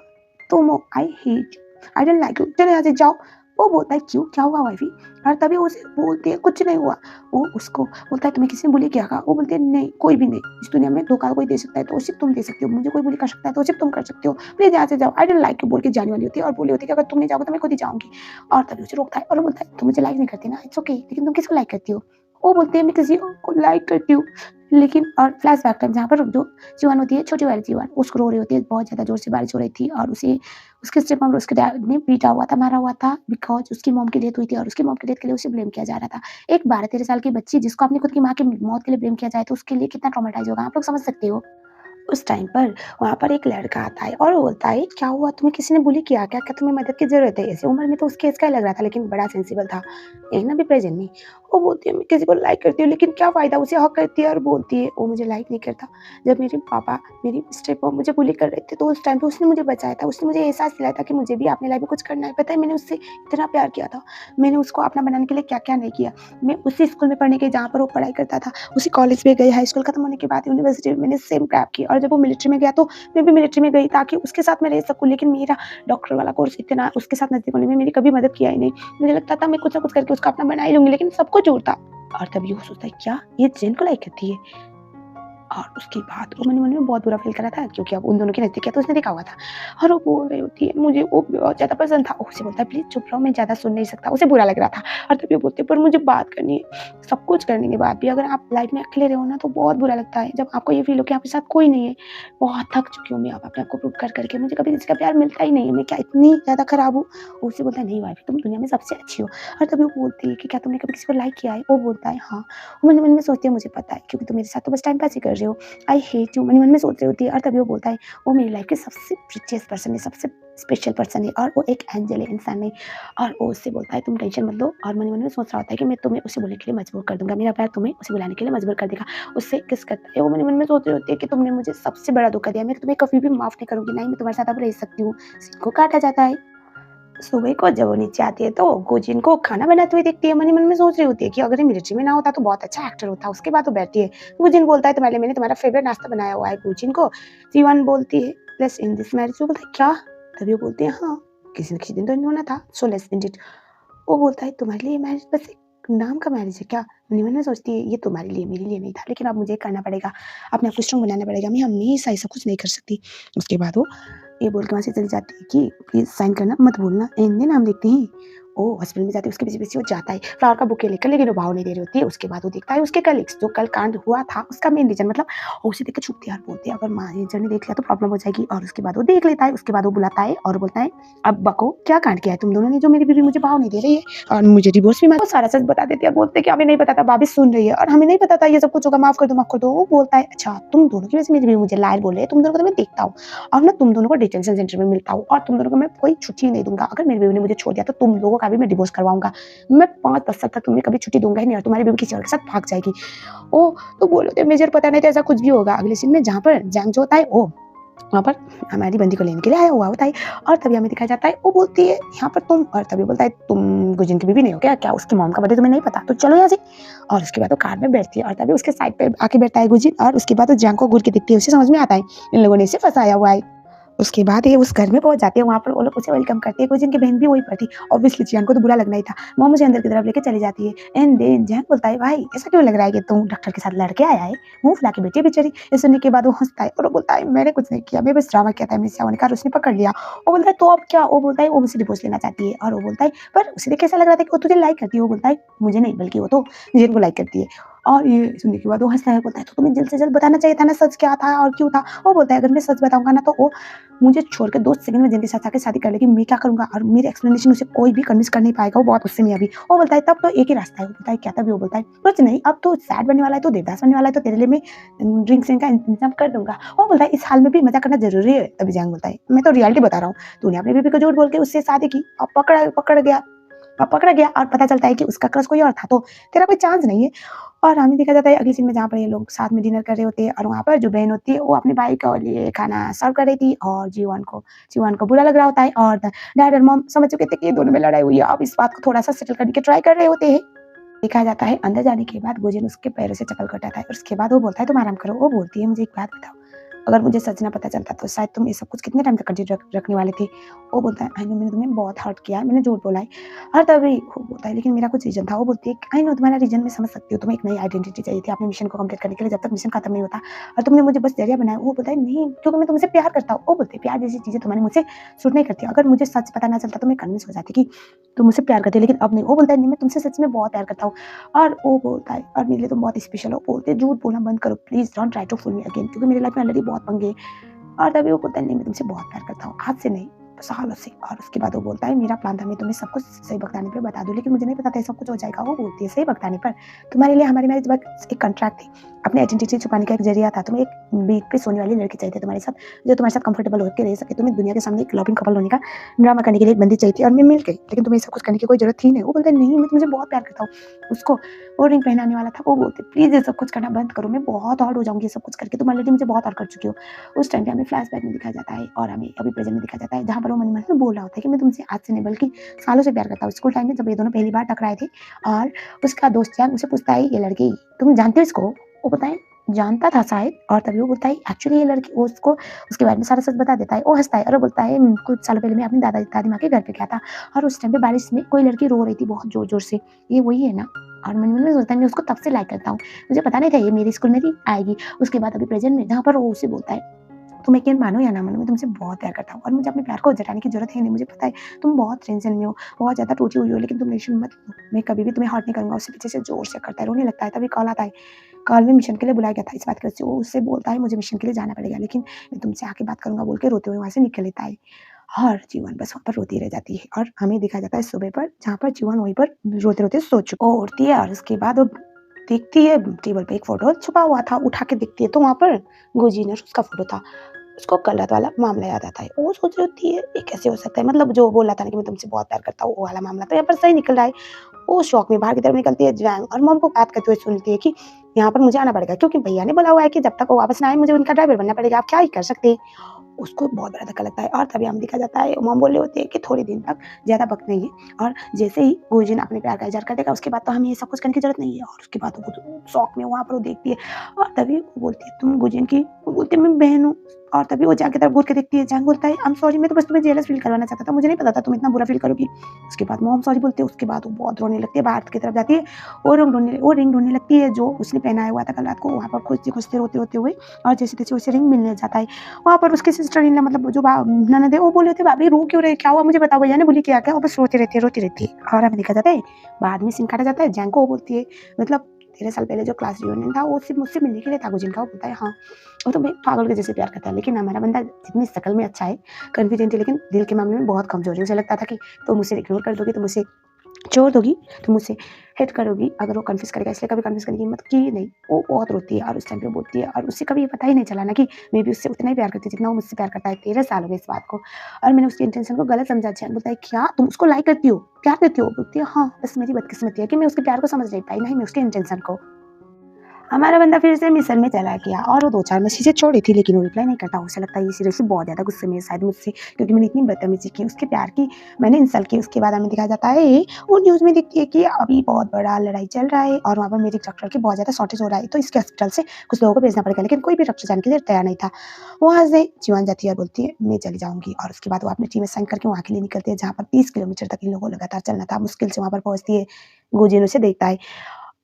तुम हो, I hate you, I don't like you, चलो यहाँ से जाओ। वो बोलता है क्यों क्या हुआ वाइफी? और तभी उसे बोलती है कुछ नहीं हुआ। वो उसको बोलता है तुम्हें किसी ने बुली किया का? वो बोलती है नहीं कोई भी नहीं, इस दुनिया में धोखा कोई दे सकता है तो सिर्फ तुम दे सकती हो, मुझे कोई बुली कर सकता है तो सिर्फ तुम कर सकते हो, प्लीज यहाँ से जाओ, आई डोंट लाइक यू बोल के जाने वाली होती है और बोली होती है कि अगर तुम नहीं जाओगे तो मैं खुद ही जाऊंगी। और तभी उसे रोकता है और वो बोलता है तुम मुझे लाइक नहीं करती ना, इट्स ओके, लेकिन तुम किसको लाइक करती हो? वो बोलती है मैं किसी को लाइक करती हूँ। लेकिन और फ्लैशबैक टाइम जहाँ पर जो जीवन होती है छोटी वाली जीवन उसको रो रही होती है, बहुत ज़्यादा ज़ोर से बारिश हो रही थी और उसे उसके स्टेप मॉम और उसके डैड ने पीटा हुआ था, मारा हुआ था बिकॉज़ उसकी मॉम की डेथ हुई थी और उसकी मॉम की डेथ के लिए उसे ब्लेम किया जा रहा था। एक 12-13 साल की बच्ची जिसको अपनी खुद की माँ की मौत के लिए ब्लेम किया जाए तो उसके लिए कितना ट्रॉमेटाइज़ होगा, आप लोग समझ सकते हो। उस टाइम पर वहाँ पर एक लड़का आता है और वो बोलता है क्या हुआ तुम्हें किसी ने बुली किया क्या? क्या तुम्हें मदद की ज़रूरत है? ऐसी उम्र में तो उसके एज का ही लग रहा था लेकिन बड़ा सेंसिबल था। यही ना अभी प्रेज़ेंट में। वो बोलती है मैं किसी को लाइक करती हूँ लेकिन क्या फ़ायदा? उसे हग करती है और बोलती है वो मुझे लाइक नहीं करता। जब मेरे पापा मेरी स्टेप मॉम मुझे बुली कर रहे थे तो उस टाइम पे उसने मुझे बचाया था। उसने मुझे एहसास दिलाया था कि मुझे भी अपनी लाइफ़ में कुछ करना है। पता है मैंने उससे इतना प्यार किया था। मैंने उसको अपना बनाने के लिए क्या-क्या नहीं किया। मैं उसी स्कूल में पढ़ने गई जहाँ पर वो पढ़ाई करता था। उसी कॉलेज में गई, हाई स्कूल खत्म होने के बाद यूनिवर्सिटी में मैंने सेम क्रैप की और जब वो मिलिट्री में गया तो मैं भी मिलिट्री में गई ताकि उसके साथ मैं रह सकूँ। लेकिन मेरा डॉक्टर वाला कोर्स इतना उसके साथ नज़दीक होने में मेरी कभी मदद किया ही नहीं। मुझे लगता था मैं कुछ ना कुछ करके उसको अपना बना ही लूँगी लेकिन सब कुछ झूठ था। और तभी वो सोचता है क्या ये जेन को लाइक करती है? और उसके बाद वो मन में बहुत बुरा फ़ील कर रहा था क्योंकि अब उन दोनों की नज़दीकियाँ तो उसने देखा हुआ था और वो बोल रही होती है मुझे वो बहुत ज़्यादा पसंद था। उसे बोलता है प्लीज़ चुप रहो, मैं ज़्यादा सुन नहीं सकता। उसे बुरा लग रहा था और तब ये बोलती है पर मुझे बात करनी है। सब कुछ करने के बाद भी अगर आप लाइफ़ में अकेले रहे हो ना तो बहुत बुरा लगता है। जब आपको ये फ़ील हो कि आपके साथ कोई नहीं है। बहुत थक चुकी हूँ मैं अब अपने आप को प्रूव कर के मुझे कभी किसी का प्यार मिलता ही नहीं है। मैं क्या इतनी ज़्यादा ख़राब हूँ? उसे बोलता है नहीं वाइफ़ तुम दुनिया में सबसे अच्छी हो। और तभी वो बोलती है कि क्या तुमने कभी किसी को लाइक किया है? वो बोलता है हाँ। वो मन-मन में सोचती है मुझे पता है क्योंकि तुम मेरे साथ तो बस टाइम पास ही कर रहे हो। आई हेट यू मन-मन में सोच रही होती है और तभी वो बोलता है वो मेरी लाइफ़ के सबसे प्रीशियस पर्सन है, सबसे स्पेशल पर्सन है और वो एक एंजल है, इंसान है। और वो उससे बोलता है तुम टेंशन मत लो और मन-मन में सोच रहा होता है कि मैं तुम्हें उसे बोलने के लिए मजबूर कर दूँगा। मेरा प्यार तुम्हें उसे बुलाने के लिए मजबूर कर देगा। उससे किस करता है वो मन-मन में सोच रही होती है कि तुमने मुझे सबसे बड़ा धोखा दिया। मैं तुम्हें कभी भी माफ़ नहीं करूँगी, ना ही मैं तुम्हारे साथ अब रह सकती हूँ। सीन को काटा जाता है। सुबह को जब वो नीचे आती है तो गुजिन को खाना बनाते हुए देखती है। मन ही मन में सोच रही होती है कि अगर ये मिलिट्री में ना होता तो बहुत अच्छा एक्टर होता। उसके बाद वो बैठती है। गुजिन बोलता है तुम्हारे लिए मैंने तुम्हारा फेवरेट नाश्ता बनाया हुआ है गुजिन को। जीवन बोलती है लेट्स एंड दिस मैरिज। वो बोलता है क्या? तभी वो बोलती है हाँ, किसी न किसी दिन तो एंड होना था सो लेट्स एंड इट। वो बोलता है तुम्हारे लिए मैरिज बस एक नाम का मैरिज है क्या? मन में सोचती है ये तुम्हारे लिए मेरे लिए नहीं था लेकिन अब मुझे करना पड़ेगा। अपने आप को स्ट्रॉन्ग बनाना पड़ेगा। मैं हमेशा ऐसा कुछ नहीं कर सकती। उसके बाद वो ये बोल के वहाँ से चली जाती है कि प्लीज़ साइन करना मत भूलना। एंड देन हम देखते हैं वो हॉस्पिटल में जाती है उसके पीछे-पीछे वो जाता है फ्लावर का बुके लेकर लेकिन वो भाव नहीं दे रही होती है। उसके बाद वो देखता है उसके कलीग्स जो कल कांड हुआ था उसका मेन रीज़न मतलब वो उसे देख के छुपती है और बोलती है अगर मैनेजर ने देख लिया तो प्रॉब्लम हो जाएगी और उसके बाद वो देख लेता है। उसके बाद वो बुलाता है और बोलता है अब बको क्या कांड किया है तुम दोनों ने जो मेरी बीवी मुझे भाव नहीं दे रही है और मुझे डिवोर्स भी वो सारा सच बता देती है। बोलते कि हमें नहीं पता था भाभी सुन रही है और हमें नहीं पता था ये सब कुछ होगा माफ़ कर दो माफ़ कर दो। वो बोलता है अच्छा तुम दोनों की वजह से मेरी बीवी मुझे लायल बोल रही है तुम दोनों को तो मैं देखता हूँ और ना तुम दोनों को डिटेंशन सेंटर में मिलता हूँ और तुम दोनों को मैं कोई छुट्टी नहीं दूँगा। अगर मेरी बीवी ने मुझे छोड़ दिया तो तुम लोगों का भी मैं डिवोर्स करवाऊँगा। मैं 5-10 साल तक तुम्हें कभी छुट्टी दूँगा ही नहीं और तुम्हारी बीवी किसी और के साथ भाग जाएगी। ओह! तो बोलो तो मेजर पता नहीं था ऐसा कुछ भी होगा। अगले सीन में जहाँ पर जंग जो होता है ओह! वहाँ पर हमारी बंदी को लेने के लिए आया हुआ होता है और तभी हमें दिखाया जाता है वो बोलती है यहाँ पर तुम और तभी बोलता है तुम गुजिन की बीवी नहीं हो क्या? क्या उसकी मॉम का बर्थडे तुम्हें नहीं पता? तो चलो यहाँ से और उसके बाद वो कार में बैठती है और तभी उसके साइड पे आके बैठता है गुजिन और उसके बाद वो जंग को घूर के देखती है। उसे समझ में आता है इन लोगों ने इसे फँसाया हुआ है। उसके बाद ये उस घर में पहुँच जाती है, वहाँ पर वो लोग उसे वेलकम करते हैं, कोई जिनकी बहन भी वहीं पर थी। ऑब्वियसली जियान को तो बुरा लगना ही था। मॉम उसे अंदर की तरफ लेके चली जाती है एंड देन जियान बोलता है, "भाई ऐसा क्यों लग रहा है कि तू डॉक्टर के साथ लड़के आया है? मुँह फुला के बैठी है बेचारी।" ये सुनने के बाद वो हँसता है और वो बोलता है, "मैंने कुछ नहीं किया, मैं बस ड्रामा किया था।" मिर्ज़ा ने कहा, "उसने पकड़ लिया।" वो बोलता है, "तो अब क्या?" वो बोलता है, "वो मुझसे डिवोर्स लेना चाहती है।" और वो बोलता है, "पर उसे देख के ऐसा लग रहा था कि वो तुझे लाइक करती है।" वो बोलता है, "मुझे नहीं बल्कि वो तो जियान को लाइक करती है।" और ये सुनने के बाद वो हँसता है, बोलता है, "तो तुम्हें जल्द से जल्द बताना चाहिए था ना सच क्या था और क्यों था?" वो बोलता है, "अगर मैं सच बताऊँगा ना तो वो मुझे छोड़ के 2 सेकंड में जिनके साथ आके शादी कर लेगी, मैं क्या करूँगा? और मेरे एक्सप्लेनेशन उसे कोई भी कन्विंस कर नहीं पाएगा, वो बहुत गुस्से में है अभी।" वो बोलता है, "तब तो एक ही रास्ता है।" वो बोलता है, "क्या?" तभी वो बोलता है, "कुछ नहीं, अब तो सैड बनने वाला है, तो देवदास बनने वाला है, तो तेरे लिए मैं ड्रिंक्स का इंतज़ाम कर दूँगा।" वो बोलता है, "इस हाल में भी मज़ा करना ज़रूरी है?" तभी जैंग बोलता है, "मैं तो रियलिटी बता रहा हूँ, तूने अपनी बीवी को झूठ बोल के उससे शादी की और पकड़ गया और पता चलता है कि उसका क्रश कोई और था, तो तेरा कोई चांस नहीं है।" और हमें दिखाया जाता है अगली सीन में जहाँ पर ये लोग साथ में डिनर कर रहे होते हैं और वहाँ पर जो बहन होती है वो अपने भाई के लिए खाना सर्व कर रही थी और जीवन को बुरा लग रहा होता है और डैड और मॉम समझ चुके थे कि ये दोनों में लड़ाई हुई है। अब इस बात को थोड़ा-सा सेटल करने की ट्राई कर रहे होते हैं। दिखाया जाता है अंदर जाने के बाद गोजिन उसके पैरों से चप्पल कटाता है और उसके बाद वो बोलता है तुम आराम करो। वो बोलती है मुझे एक बात बताओ, अगर मुझे सच ना पता चलता तो शायद तुम ये सब कुछ कितने टाइम तक कंटिन्यू रखने वाले थे? वो बोलता है आई नो मैंने तुम्हें बहुत हर्ट किया है, मैंने झूठ बोला है। और तभी वो बोलता है लेकिन मेरा कुछ रीज़न था। वो बोलती है आई नो तुम्हारा रीज़न मैं समझ सकती हूँ, तुम्हें एक नई आइडेंटिटी चाहिए थी अपने मिशन को कंप्लीट करने के लिए जब तक मिशन खत्म नहीं होता और तुमने मुझे बस ज़रिया बनाया। वो बोलता है नहीं क्योंकि मैं तुमसे प्यार करता हूँ। वो बोलते हैं प्यार जैसी चीज़ें तुम्हारे मुझसे सूट नहीं करती। अगर मुझे सच पता ना चलता तो मैं कन्विंस हो जाती कि तुम मुझसे प्यार करते हो लेकिन अब नहीं। वो बोलता है नहीं मैं तुमसे सच में बहुत प्यार करता हूँ और वो बोलता है और मेरे लिए तुम बहुत स्पेशल हो। बोलते झूठ बोलना बंद करो please don't try to fool me again क्योंकि मेरी लाइफ में ऑलरेडी बहुत पंगे और तभी वो बोलता है नहीं मैं तुमसे बहुत प्यार करता हूँ, आज से नहीं सालों से। और उसके बाद वो बोलता है मेरा प्लान था मैं तुम्हें सब कुछ सही वक़्त पे बता दूँ लेकिन मुझे नहीं पता था ये सब कुछ हो जाएगा। वो बोलती है सही वक़्त आने पर तुम्हारे लिए हमारी मैरिज बस एक कॉन्ट्रैक्ट थी, अपनी आइडेंटिटी छुपाने का एक ज़रिया था। तुम्हें एक बेड पे सोने वाली लड़की चाहिए थी तुम्हारे साथ, जो तुम्हारे साथ कंफर्टेबल होकर रह सके। तुम्हें दुनिया के सामने एक लविंग कपल होने का ड्रामा करने के लिए एक बंदी चाहिए थी और मैं मिल गई, लेकिन तुम्हें सब कुछ करने की कोई ज़रूरत थी नहीं। वो बोलता है नहीं मैं तुमसे बहुत प्यार करता हूँ। उसको वो रिंग पहनाने वाला था। वो बोलते प्लीज़ ये सब कुछ करना बंद करो, मैं बहुत हर्ट हो जाऊँगी ये सब कुछ करके, तुम ऑलरेडी मुझे बहुत हर्ट कर चुकी हो। उस टाइम पे हमें फ्लैशबैक में दिखाया जाता है और हमें अभी प्रेज़ेंट में दिखाया जाता है जहाँ पर वो मन-ही-मन में बोल रहा होता है कि मैं तुमसे आज से नहीं बल्कि सालों से प्यार करता हूँ। स्कूल टाइम में जब ये दोनों पहली बार टकराए थे और उसका दोस्त जैन उसे पूछता है ये लड़की तुम जानते हो इसको? वो बोलता है जानता था शायद और तभी वो बोलता है एक्चुअली ये लड़की वो उसको उसके बारे में सारा सच बता देता है। वो हँसता है और वो बोलता है कुछ सालों पहले मैं अपनी दादी माँ के घर पे गया था और उस टाइम पे बारिश में कोई लड़की रो रही थी बहुत ज़ोर-ज़ोर से। ये वही है ना? और मन-मन में सोचता है मैं उसको तब से लाइक करता हूँ। मुझे पता नहीं था ये मेरे स्कूल में भी आएगी। उसके बाद अभी प्रेज़ेंट में जहाँ पर वो उसे बोलता है, तुम यकीन मानो या ना मानो मैं तुमसे बहुत प्यार करता हूँ और मुझे अपने प्यार को जताने की ज़रूरत है नहीं। मुझे पता है तुम बहुत टेंशन में हो, बहुत ज़्यादा टूटी हुई हो, लेकिन तुम टेंशन मत लो। मैं कभी भी तुम्हें हर्ट नहीं करूँगा। उससे पीछे से ज़ोर से करता है, रोने लगता है। तभी कॉल आता है। कॉल में मिशन के लिए बुलाया गया था। इस बात की वजह से वो उससे बोलता है मुझे मिशन के लिए जाना पड़ेगा, लेकिन मैं तुमसे आके बात करूँगा बोल के रोते हुए वहाँ से निकल लेता है। और जीवन बस वहाँ पर रोती रह जाती है और हमें दिखाया जाता है सुबह पर, जहाँ पर जीवन वहीं पर रोते-रोते सो वो उठती है और उसके बाद वो देखती है टेबल पे एक फ़ोटो छुपा हुआ था। उठा के देखती है तो वहाँ पर गुरजी ने उसका फ़ोटो था। उसको गलत वाला मामला याद आता है। वो सोच रही होती है ये कैसे हो सकता है? मतलब जो बोला था ना कि मैं तुमसे बहुत प्यार करता हूँ, वो वाला मामला तो यहाँ पर सही निकल रहा है। वो शॉक में बाहर की तरफ निकलती है जैंग और मॉम को बात करते हुए सुनती है कि यहाँ पर मुझे आना पड़ेगा क्योंकि भैया ने बोला हुआ है कि जब तक वो वापस ना आए मुझे उनका ड्राइवर बनना पड़ेगा। आप क्या ही कर सकते हैं? उसको बहुत बड़ा धक्का लगता है और तभी हमें दिखाया जाता है मॉम बोल रही होती है कि थोड़े दिन तक ज़्यादा वक़्त नहीं है और जैसे ही गुरजीन अपने प्यार का इज़हार कर देगा उसके बाद तो हमें ये सब कुछ करने की ज़रूरत नहीं है। और उसके बाद वो तो शॉक में वहाँ पर वो देखती है और तभी वो बोलती है तुम गुरजीन की, वो बोलती है मैं बहन हूँ। और तभी वो जैंग की तरफ घूर के देखती है। जैंग बोलता है आई एम सॉरी, मैं तो बस तुम्हें जेलस फ़ील करवाना चाहता था, मुझे नहीं पता था तुम इतना बुरा फ़ील करोगी। उसके बाद मॉम सॉरी बोलती है। उसके बाद वो बहुत रोने लगती है, बाहर की तरफ जाती है और वो रिंग ढूँढने लगती है जो उसने पहनाया हुआ था कल रात को। वहाँ पर खोजते-खोजते, रोते-रोते हुए और जैसे-तैसे उसे रिंग मिलने जाता है। वहाँ पर उसकी सिस्टर इन लॉ मतलब जो ननद है वो बोल रहे थे भाभी रो क्यों रहे, क्या हुआ मुझे बताओ, भैया ने बोली क्या क्या? वो बस रोती रहती है। और हमें देखा जाता है बाद में सीन काटा जाता है। जैंग को वो बोलती है मतलब 13 साल पहले जो क्लास रियूनियन था वो सिर्फ मुझसे मिलने के लिए था गुरजीन का। वो बोलता है हाँ, वो तो मैं पागल के जैसे प्यार करता है, लेकिन हमारा बंदा जितनी शक्ल में अच्छा है, कॉन्फिडेंट है, लेकिन दिल के मामले में बहुत कमज़ोर है। उसे लगता था कि तुम मुझे इग्नोर कर दोगी, तुम मुझे छोड़ दोगी, तुम मुझसे हेट करोगी अगर वो कन्फेस करेगा, इसलिए कभी कन्फेस करने की हिम्मत की नहीं। वो बहुत रोती है और उस टाइम पे बोलती है और उसे कभी ये पता ही नहीं चला ना कि मैं भी उससे उतना ही प्यार करती हूँ जितना वो मुझसे प्यार करता है। 13 साल हो गए इस बात को और मैंने उसकी इंटेंशन को गलत समझा। जैन बोलता है क्या तुम उसको लाइक करती हो, प्यार देती हो? बोलती है हाँ, बस मेरी बदकिस्मती है कि मैं उसके प्यार को समझ नहीं पाई, ना ही मैं उसके इंटेंशन को। हमारा बंदा फिर से मिशन में चला गया और वो 2-4 मैसेजें छोड़ी थी, लेकिन वो रिप्लाई नहीं करता। उसे लगता है ये सीरियसली बहुत ज़्यादा गुस्से में है शायद मुझसे, क्योंकि मैंने इतनी बदतमीज़ी की, उसके प्यार की मैंने इंसल्ट की। उसके बाद हमें दिखाया जाता है वो न्यूज़ में दिखती है कि अभी बहुत बड़ा लड़ाई चल रहा है और वहाँ पर मेडिक डॉक्टर की बहुत ज़्यादा शॉर्टेज हो रहा है, तो इसके हॉस्पिटल से कुछ लोगों को भेजना पड़ेगा, लेकिन कोई भी डॉक्टर जाने के लिए तैयार नहीं था। वहाँ से जीवन जाती है और बोलती है मैं चली जाऊँगी और उसके बाद वो अपनी टीम साइन करके वहाँ के लिए निकलती है, जहाँ पर 30 किलोमीटर तक इन लोगों को लगातार चलना था। मुश्किल से वहाँ पर पहुँचती है। गुरजीन उसे देखता है।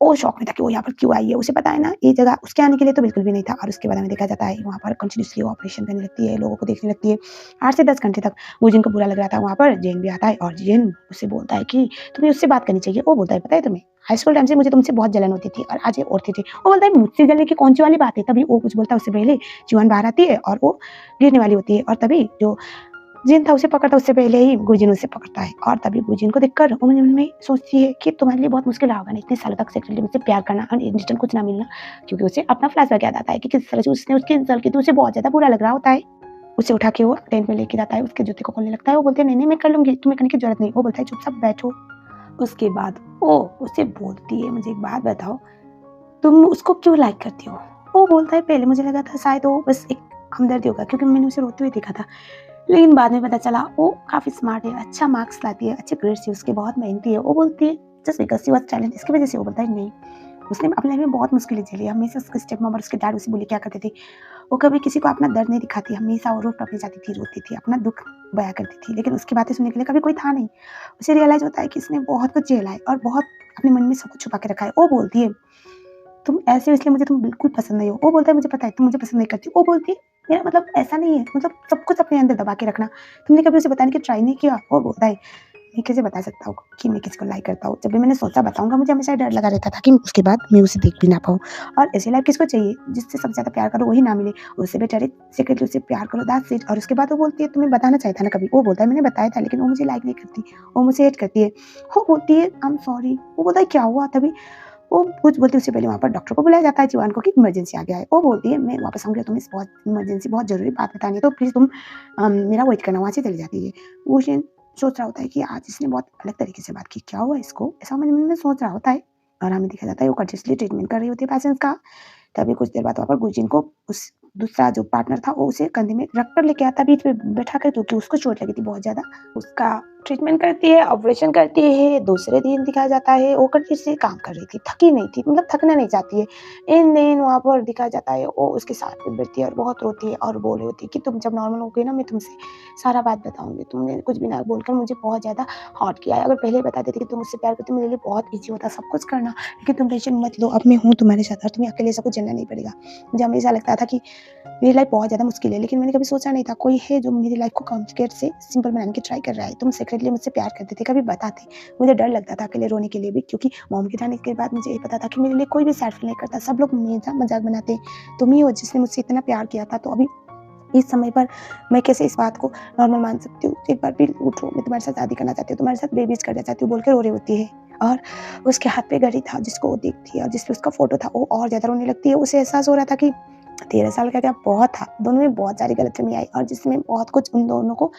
वो शॉक में था कि वो यहाँ पर क्यों आई है? उसे पता है ना ये जगह उसके आने के लिए तो बिल्कुल भी नहीं था। और उसके बाद हमें देखा जाता है वहाँ पर कंटिन्यूअसली वो ऑपरेशन करने लगती है, लोगों को देखने लगती है। 8 से 10 घंटे तक वो जिनको बुरा लग रहा था वहाँ पर जेन भी आता है और जेन उससे बोलता है कि तुम्हें उससे बात करनी चाहिए। वो बोलता है पता है तुम्हें हाई स्कूल टाइम से मुझे तुमसे बहुत जलन होती थी और आज ये उड़ती थी। वो बोलता है मुझसे जलने की कौन-सी वाली बात है? तभी वो कुछ बोलता है उससे पहले जीवन बाहर आती है और वो गिरने वाली होती है और तभी जो जिन था उसे पकड़ता उससे पहले ही गुरजीन उसे पकड़ता है और तभी गुरजीन को देखकर वो मन में सोचती है कि तुम्हारे लिए बहुत मुश्किल रहा होगा ना इतने सालों तक सेक्रेटली मुझसे प्यार करना और इन रिटर्न कुछ ना मिलना, क्योंकि उसे अपना फ्लैशबैक याद आता है कि किस तरह से उसने उसकी इंसल्ट की तो उसे बहुत ज़्यादा बुरा लग रहा होता है। उसे उठा के वो टेंट में लेके जाता है, उसके जूते को खोलने लगता है। वो बोलते हैं नहीं-नहीं मैं कर लूँगी, तुम्हें करने की ज़रूरत नहीं। वो बोलता है चुपचाप बैठो। उसके बाद वो उसे बोलती है मुझे एक बात बताओ, तुम उसको क्यों लाइक करती हो? वो बोलता है पहले मुझे लगा था शायद वो बस एक हमदर्दी होगा क्योंकि मैंने उसे रोते हुए देखा था। लेकिन बाद में पता चला वो काफ़ी स्मार्ट है, अच्छा मार्क्स लाती है, अच्छे ग्रेड्स है उसके, बहुत मेहनती है। वो बोलती है just because she was talent, इसकी वज़ह से। वो बोलता है नहीं, उसने अपने लाइफ़ में बहुत मुश्किलें झेली। हमेशा उसके स्टेप मम और उसके डैड उसे बुली किया करते थे। वो कभी किसी को अपना दर्द नहीं दिखाती, हमेशा वो रूफ़ टॉप पे जाती थी, रोती थी, अपना दुःख बयाँ करती थी। लेकिन उसकी बातें सुनने के लिए कभी कोई था नहीं। उसे रियलाइज़ होता है कि इसने बहुत कुछ झेला है और बहुत अपने मन में सब कुछ छुपा के रखा है। वो बोलती है तुम ऐसे हो इसलिए मुझे तुम बिल्कुल पसंद नहीं हो। वो बोलता है मुझे पता है तुम मुझे पसंद नहीं करती। वो बोलती है मेरा मतलब ऐसा नहीं है, मतलब सब कुछ अपने अंदर दबा के रखना। तुमने कभी उसे बताने की ट्राई नहीं किया? वो बोलता है मैं कैसे बता सकता हूँ कि मैं किसी को लाइक करता हूँ? जब भी मैंने सोचा बताऊँगा मुझे हमेशा डर लगा रहता था कि उसके बाद मैं उसे देख भी ना पाऊँ। और ऐसी लाइफ किसको चाहिए जिससे सबसे ज़्यादा प्यार करो वही ना मिले। उससे बेटर है सीक्रेटली उससे प्यार करो, दैट्स इट। और उसके बाद वो बोलती है तुम्हें बताना चाहिए था ना कभी। वो बोलता है मैंने बताया था लेकिन वो मुझे लाइक नहीं करती, वो मुझे हेट करती है। वो बोलती है आई एम सॉरी। वो बोलता है क्या हुआ? तभी वो कुछ बोलती है उससे पहले वहाँ पर डॉक्टर को बुलाया जाता है जीवान को कि इमरजेंसी आ गया है। वो बोलती है मैं वापस आऊँगी, तुम्हें बहुत इमरजेंसी बहुत ज़रूरी बात बतानी है तो प्लीज़ तुम मेरा वेट करना। वहाँ से चली जाती है। वो शेन सोच रहा होता है कि आज इसने बहुत अलग तरीके से बात की, क्या हुआ इसको? ऐसा मन में सोच रहा होता है और हमें दिखाया जाता है वो कॉन्शियसली ट्रीटमेंट कर रही होती है पेशेंट्स का। तभी कुछ देर बाद वहाँ पर गुरजीन को उस दूसरा जो पार्टनर था वो उसे कंधे में रख कर लेके आता बीच में बैठा कर, क्योंकि उसको चोट लगी थी बहुत ज़्यादा। उसका ट्रीटमेंट करती है, ऑपरेशन करती है, दूसरे दिन दिखाया जाता है वो कंटिन्यूअसली काम कर रही थी, थकी नहीं थी, मतलब थकना नहीं चाहती है। इन दिन वहाँ पर दिखाया जाता है वो उसके साथ में बैठती है और बहुत रोती है और बोल रही होती है कि तुम जब नॉर्मल हो गई ना मैं तुमसे सारा बात बताऊँगी। तुमने कुछ भी ना बोलकर मुझे बहुत ज़्यादा हर्ट किया है। अगर पहले ही बता देती कि तुम मुझसे प्यार करती हो मेरे लिए बहुत ईज़ी होता सब कुछ करना। लेकिन तुम टेंशन मत लो, अब मैं हूँ तुम्हारे साथ और तुम्हें अकेले सब कुछ झेलना नहीं पड़ेगा। मुझे हमेशा लगता था कि मेरी लाइफ बहुत ज़्यादा मुश्किल है, लेकिन मैंने कभी सोचा नहीं था कोई है जो मेरी लाइफ को कॉम्प्लिकेट से सिंपल बनाने की ट्राई कर रहा है। तुम सीक्रेटली मुझसे प्यार करते थे, कभी बताते। मुझे डर लगता था अकेले रोने के लिए भी, क्योंकि मॉम के जाने के बाद मुझे ये पता था कि मेरे लिए कोई भी सैड फील नहीं करता। सब लोग मेरा मज़ाक बनाते। तुम ही हो जिसने मुझसे इतना प्यार किया था, तो अभी इस समय पर मैं कैसे इस बात को नॉर्मल मान सकती हूँ? एक बार भी उठो, मैं तुम्हारे साथ शादी करना चाहती हूँ, तुम्हारे साथ बेबीज़ करना चाहती हूँ बोल के रो रही होती है। और उसके हाथ पे घड़ी था जिसको वो देखती है और जिस पे उसका फ़ोटो था, वो और ज़्यादा रोने लगती है। उसे एहसास हो रहा था कि 13 साल का क्या बहुत था। दोनों में बहुत सारी गलतफ़हमी आई और जिसमें बहुत कुछ उन दोनों को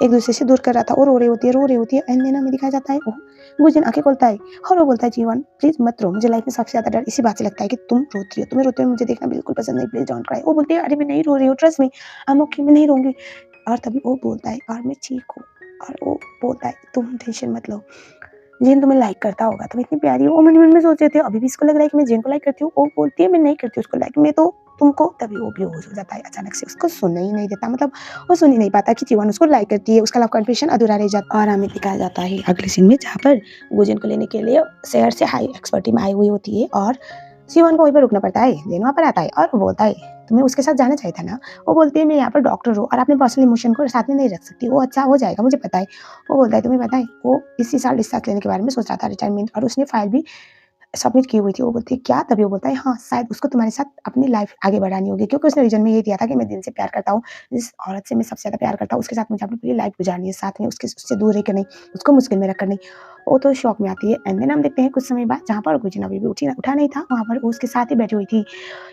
एक-दूसरे से दूर कर रहा था। वो रो रही होती है एंड देन हमें दिखाया जाता है वो गुंजन आँखें खोलता है और वो बोलता है, "जीवन प्लीज़ मत रो, मुझे लाइफ़ में सबसे ज़्यादा डर इसी बात से लगता है कि तुम रोती हो। तुम्हें रोते हुए मुझे देखना बिल्कुल पसंद नहीं, प्लीज़ डोंट क्राई।" वो बोलती है, "अरे मैं नहीं रो रही हूँ, trust me, I am okay, मैं नहीं रोऊँगी।" और तभी वो बोलता है, "और मैं ठीक हूँ।" और वो बोलता है, "तुम टेंशन मत लो, जिन तुम्हें लाइक करता होगा, तुम इतनी प्यारी हो।" वो मन-मन में सोच रहे थे, अभी भी इसको लग रहा है कि मैं जिन को लाइक करती हूँ। वो बोलती है, "मैं नहीं करती उसको लाइक, मैं तो तुमको।" तभी वो बेहोश हो जाता है अचानक से, उसको सुनने ही नहीं देता, मतलब वो सुन ही नहीं पाता कि जीवन उसको लाइक करती है, उसका लव कन्फेशन अधूरा रह जाता है। और हमें दिखाया जाता है अगले सीन में जहाँ पर गुंजन को लेने के लिए शहर से हाई एक्सपर्ट टीम आई हुई होती है और जीवन को वहीं पर रुकना पड़ता है। जेन वहाँ पर आता है और वो बोलता है, "तुम्हें उसके साथ जाना चाहिए था ना?" वो बोलती है, "मैं यहाँ पर डॉक्टर हूँ और अपने पर्सनल इमोशन को साथ में नहीं रख सकती। वो अच्छा हो जाएगा, मुझे पता है।" वो बोलता है, "तुम्हें पता है, वो इसी साल डिस्चार्ज लेने के बारे में सोच रहा था, रिटायरमेंट, और उसने फाइल भी सबमिट की हुई थी।" वो बोलती है, "क्या?" तभी वो बोलता है, "हाँ, शायद उसको तुम्हारे साथ अपनी लाइफ आगे बढ़ानी होगी, क्योंकि उसने रीज़न में ये दिया था कि मैं दिल से प्यार करता हूँ। जिस औरत से मैं सबसे ज़्यादा प्यार करता हूँ, उसके साथ मुझे अपनी पूरी लाइफ गुज़ारनी है, साथ में उससे दूर रहकर नहीं, उसको मुश्किल में रखकर नहीं।" वो तो शॉक में आती है एंड देन हम देखते हैं कुछ समय बाद जहाँ पर गुंजन अभी भी उठा नहीं था, वहाँ पर वो उसके साथ ही बैठी हुई थी।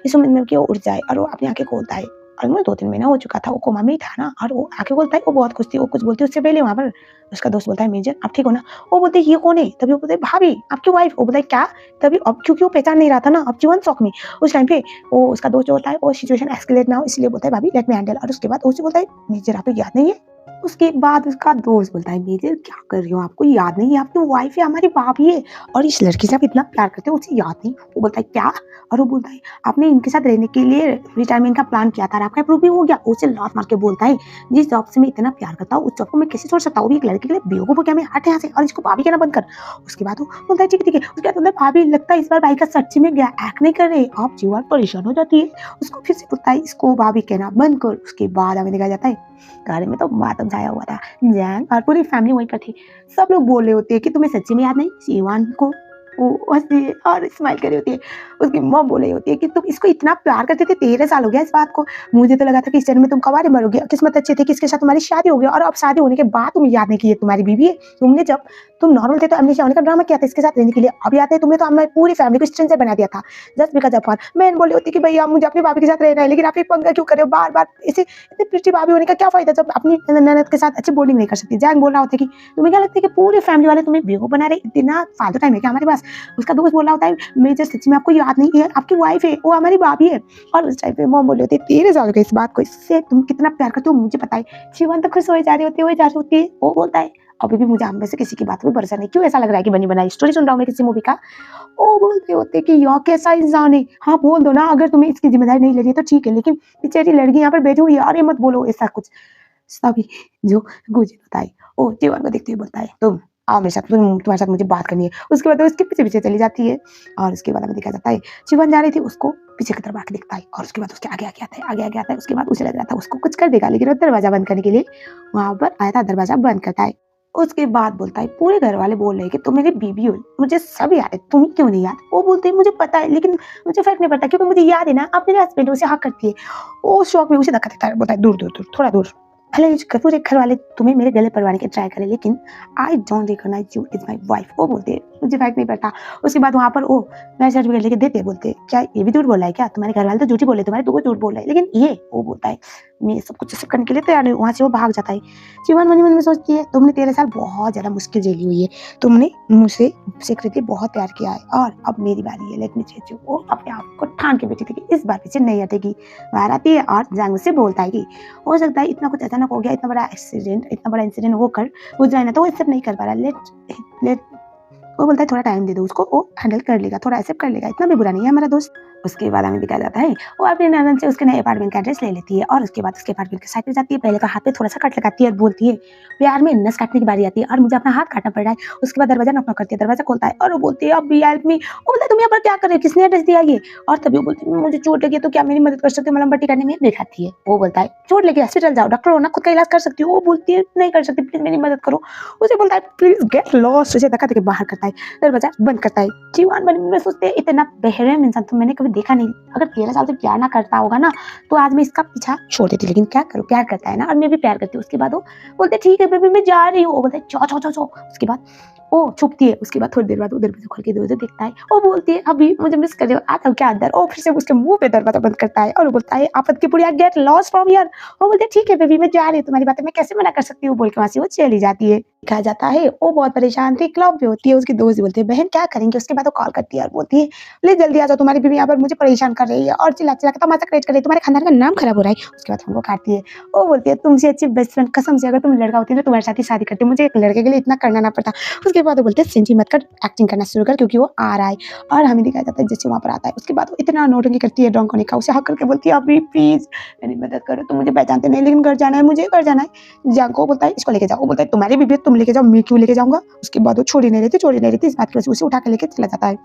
इस उम्मीद में कि वो उठ जाए और वो अपनी आँखें खोलता है। ऑलमोस्ट 2-3 महीना हो चुका था, वो कोमा में ही था ना, और वो आँखें खोलता है, वो बहुत खुश थी, वो कुछ बोलती है उससे पहले वहाँ पर उसका दोस्त बोलता है, "मेजर आप ठीक हो ना?" वो बोलते हैं, "ये कौन है?" तभी वो बोलते हैं, "भाभी, आपकी वाइफ।" वो बोलता है, "क्या?" तभी अब क्योंकि वो पहचान नहीं रहा था ना, अब जीवन शॉक में। उस टाइम पे वो उसका दोस्त जो होता है, वो सिचुएशन एस्केलेट ना हो इसलिए बोलता है, "भाभी लेट मी हैंडल।" और उसके बाद वो उसे बोलता है, "मेजर आपको याद नहीं है?" उसके बाद उसका दोस्त बोलता है, "मेजर क्या कर रही हो? आपको याद नहीं है? आपकी वाइफ है, हमारी भाभी है और इस लड़की से आप इतना प्यार करते हो, उसे याद नहीं?" वो बोलता है, "क्या?" और वो बोलता है, "आपने इनके साथ रहने के लिए रिटायरमेंट का प्लान किया था और आपका अप्रूव भी हो गया।" वो उसे लात मार के बोलता है, "जिस जॉब से मैं इतना प्यार करता हूँ, उस जॉब को मैं कैसे छोड़ सकता हूँ? वो भी एक लड़के के लिए बेवकूफ़ हो क्या मैं? हट यहाँ से और इसको भाभी कहना बंद कर।" उसके बाद वो बोलता है, "ठीक है, ठीक है।" उसके बाद बोलता है, "भाभी लगता है इस बार भाई का सच्ची में गया एक्ट नहीं कर रहे।" आप जीवन परेशान हो जाती है। उसको फिर से बोलता है, "इसको भाभी कहना बंद कर।" उसके बाद हमें दिखाया जाता है घर में तो मातम छाया हुआ था। जैन और पूरी फैमिली वहीं पर थी। सब लोग बोल रहे होते हैं कि तुम्हें सच्ची में याद नहीं? शिवान को वो हँसती है और स्माइल कर रही होती है। उसकी मॉम बोल रही होती है कि तुम इसको इतना प्यार करते थे, 13 साल हो गया इस बात को। मुझे तो लगा था कि इस जन्म में तुम कबारे मरोगे। किस्मत अच्छी थी कि इसके साथ तुम्हारी शादी हो गई और अब शादी होने के बाद तुम्हें याद नहीं कि ये तुम्हारी बीवी है। तुमने जब तुम नॉर्मल थे तो एमनेशिया होने का ड्रामा किया था इसके साथ रहने के लिए। अब याद है तुम्हें तो हमने पूरी फैमिली को स्ट्रेंजर बना दिया था। Just because of her. बहन बोल रही होती है कि भैया मुझे अपनी भाभी के साथ रहना है, लेकिन आप ये पंगा क्यों कर रहे हो? बार-बार ऐसे इतनी प्रिटी भाभी होने का क्या फ़ायदा जब अपनी ननद के साथ अच्छी बॉन्डिंग नहीं कर सकती। जैन बोल रहा होता है कि तुम्हें क्या लगता है कि पूरी फैमिली वाले तुम्हें बेवकूफ़ बना रहे? इतना फालतू टाइम है क्या हमारे पास? उसका दोस्त बोल रहा होता है, "मेजर सच्ची में आपको याद नहीं है, आपकी वाइफ है, वो हमारी भाभी है।" और उस टाइम पे मॉम बोली होती है, "13 साल हो गए इस बात को, इससे तुम कितना प्यार करते हो मुझे पता है।" शिवन तो खुश होए जा रही होती है। वो बोलता है, "अभी भी मुझे हम में से किसी की बात में भरोसा नहीं, क्यों ऐसा लग रहा है कि बनी बनाई स्टोरी सुन रहा हूँ मैं किसी मूवी का?" वो बोलते होते कि यह कैसा इंसान है? हाँ, बोल दो ना अगर तुम्हें इसकी ज़िम्मेदारी नहीं लेनी है तो ठीक है, लेकिन बेचारी लड़की यहाँ पर बैठी हुई है और ये मत बोलो ऐसा कुछ। तभी जो गुंजन होता है, वो जीवन को देखते हुए बोलता है, "तुम आओ मेरे साथ, तुम्हारे साथ मुझे बात करनी है।" उसके बाद वो उसके पीछे-पीछे चली जाती है और उसके बाद हमें दिखाया जाता है, जीवन जा रही थी उसको पीछे की तरफ आके दिखता है और उसके बाद उसके आगे-आगे आता है, आगे-आगे आता है। उसके बाद उसे लग रहा था उसको कुछ कर देगा, लेकिन वो दरवाज़ा बंद करने के लिए वहाँ पर आया था, दरवाज़ा बंद करता है। उसके बाद बोलता है, "पूरे घर वाले बोल रहे हैं कि तुम मेरी बीवी हो, मुझे सब याद है, तुम्हें क्यों नहीं याद?" वो बोलती है, "मुझे पता है, लेकिन मुझे फ़र्क नहीं पड़ता क्योंकि मुझे याद है ना, आप मेरे हस्बैंड हो।" उसे हाँ करती है। वो शॉक में उसे धक्का देता है, बोलता है, "दूर, दूर, दूर, थोड़ा दूर। भले ही पूरे घर वाले तुम्हें मेरे गले परवाने की ट्राई करें, लेकिन I don't recognise you as my wife." वो बोलते हैं, "मुझे फ़र्क नहीं पड़ता।" उसके बाद वहाँ पर वो मैरिज सर्टिफ़िकेट लेके देते हैं, बोलते हैं, "क्या ये भी झूठ बोल रहा है क्या? तुम्हारे घर वाले तो झूठ ही बोल रहे, तुम्हारे 2 झूठ बोल रहे हैं, लेकिन ये?" वो बोलता है, मैं सब कुछ एक्सेप्ट करने के लिए तैयार नहीं हूँ। वहाँ से वो भाग जाता है। जीवन मन ही मन में सोचती है तुमने 13 साल बहुत ज़्यादा मुश्किल झेली हुई है, तुमने मुझसे सीक्रेटली बहुत प्यार किया है और अब मेरी बारी है, लेट मी चेंज यू। वो अपने आप को ठान के बैठी थी कि इस बार पीछे नहीं हटेगी। बाहर आती है और जांग से बोलता है कि हो सकता है इतना कुछ अचानक हो गया, इतना बड़ा एक्सीडेंट, इतना बड़ा इंसिडेंट होकर वो जो है ना तो वो एक्सेप्ट नहीं कर पा रहा। लेट वो बोलता है थोड़ा टाइम दे दो उसको, वो हैंडल कर लेगा, थोड़ा एक्सेप्ट कर लेगा, इतना भी बुरा नहीं है हमारा दोस्त। उसके बाद हमें दिखाया जाता है वो अपने ननद से उसके नए अपार्टमेंट का एड्रेस ले लेती है और उसके बाद उसके अपार्टमेंट के साइड पे जाती है। पहले तो हाथ पे थोड़ा सा कट लगाती है और बोलती है प्यार में नस काटने की बारी आती है और मुझे अपना हाथ काटना पड़ रहा है। उसके बाद दरवाजा नॉक करती है, दरवाजा खोलता है और वो बोलती है अब भी हेल्प मी। वो बोलता है तुम यहाँ पर क्या कर रहे हो, किसने एड्रेस दिया ये? और तभी वो बोलती है मुझे चोट लगी है तो क्या मेरी मदद कर सकते हो मलहम पट्टी करने में? दिखाती है वो बोलता है चोट लगी हॉस्पिटल जाओ, डॉक्टर हो ना, खुद का इलाज कर सकती हो। वो बोलती है नहीं कर सकती, प्लीज मेरी मदद करो। उसे बोलता है प्लीज गेट लॉस्ट, उसे धक्का देके बाहर करता है, दरवाजा बंद करता है। जीवन मन में सोचते हैं इतना बेहरम इंसान तो मैंने कभी देखा नहीं। अगर 13 साल से प्यार ना करता होगा ना तो आज मैं इसका पीछा छोड़ देती, लेकिन क्या करूं, प्यार करता है ना और मैं भी प्यार करती हूँ। उसके बाद वो बोलते ठीक है बेबी मैं जा रही हूँ। वो बोलते जाओ जाओ जाओ जाओ। उसके बाद वो छुपती है। उसके बाद थोड़ी देर बाद वो दरवाजा खोल के दरवाजा देखता है। वो बोलती है अभी मुझे मिस कर रहे हो, आ जाओ क्या अंदर। वो फिर से उसके मुंह पे दरवाजा बंद करता है और वो बोलता है आपत की पुड़िया गेट लॉस्ट फ्रॉम हियर। वो बोलते ठीक है बेबी मैं जा रही हूँ, तुम्हारी बातें मैं कैसे मना कर सकती हूँ बोल के वहां से वो चली जाती है। कहा जाता है वो बहुत परेशान थी, क्लब पे होती है, उसकी दोस्त बोलती है बहन क्या करेंगे। उसके बाद वो कॉल करती है और बोलती है प्लीज जल्दी आ जाओ, तुम्हारी बीवी यहाँ पर मुझे परेशान कर रही है और चिल्ला चिल्ला के तमाशा क्रिएट कर रही है, तुम्हारे खानदान का नाम खराब हो रहा है। उसके बाद फोन को काटती है। वो बोलती है तुमसे अच्छी बेस्ट फ्रेंड कसम से अगर तुम लड़का होती तो तुम्हारे साथ ही शादी करती, मुझे एक लड़के के लिए इतना करना ना पड़ता। उसके बाद वो बोलते हैं सेंची मत कर, एक्टिंग करना शुरू कर क्योंकि वो आ रहा है। और हमें दिखाया जाता है जैसे वहाँ पर आता है। उसके बाद वो इतना नोटंकी करती है ड्रंक होने का, उसे हक करके बोलती है अभी प्लीज मेरी मदद करो, तुम मुझे पहचानते नहीं लेकिन घर जाना है, मुझे घर जाना है। जाको बोलता है इसको लेके जाओ। वो बोलता है तुम्हारी बीबी तुम लेके जाओ, मैं क्यों लेके जाऊंगा। उसके बाद वो छोड़ी नहीं रहती, इस बात की वजह से उसे उठा के लेके चला जाता है।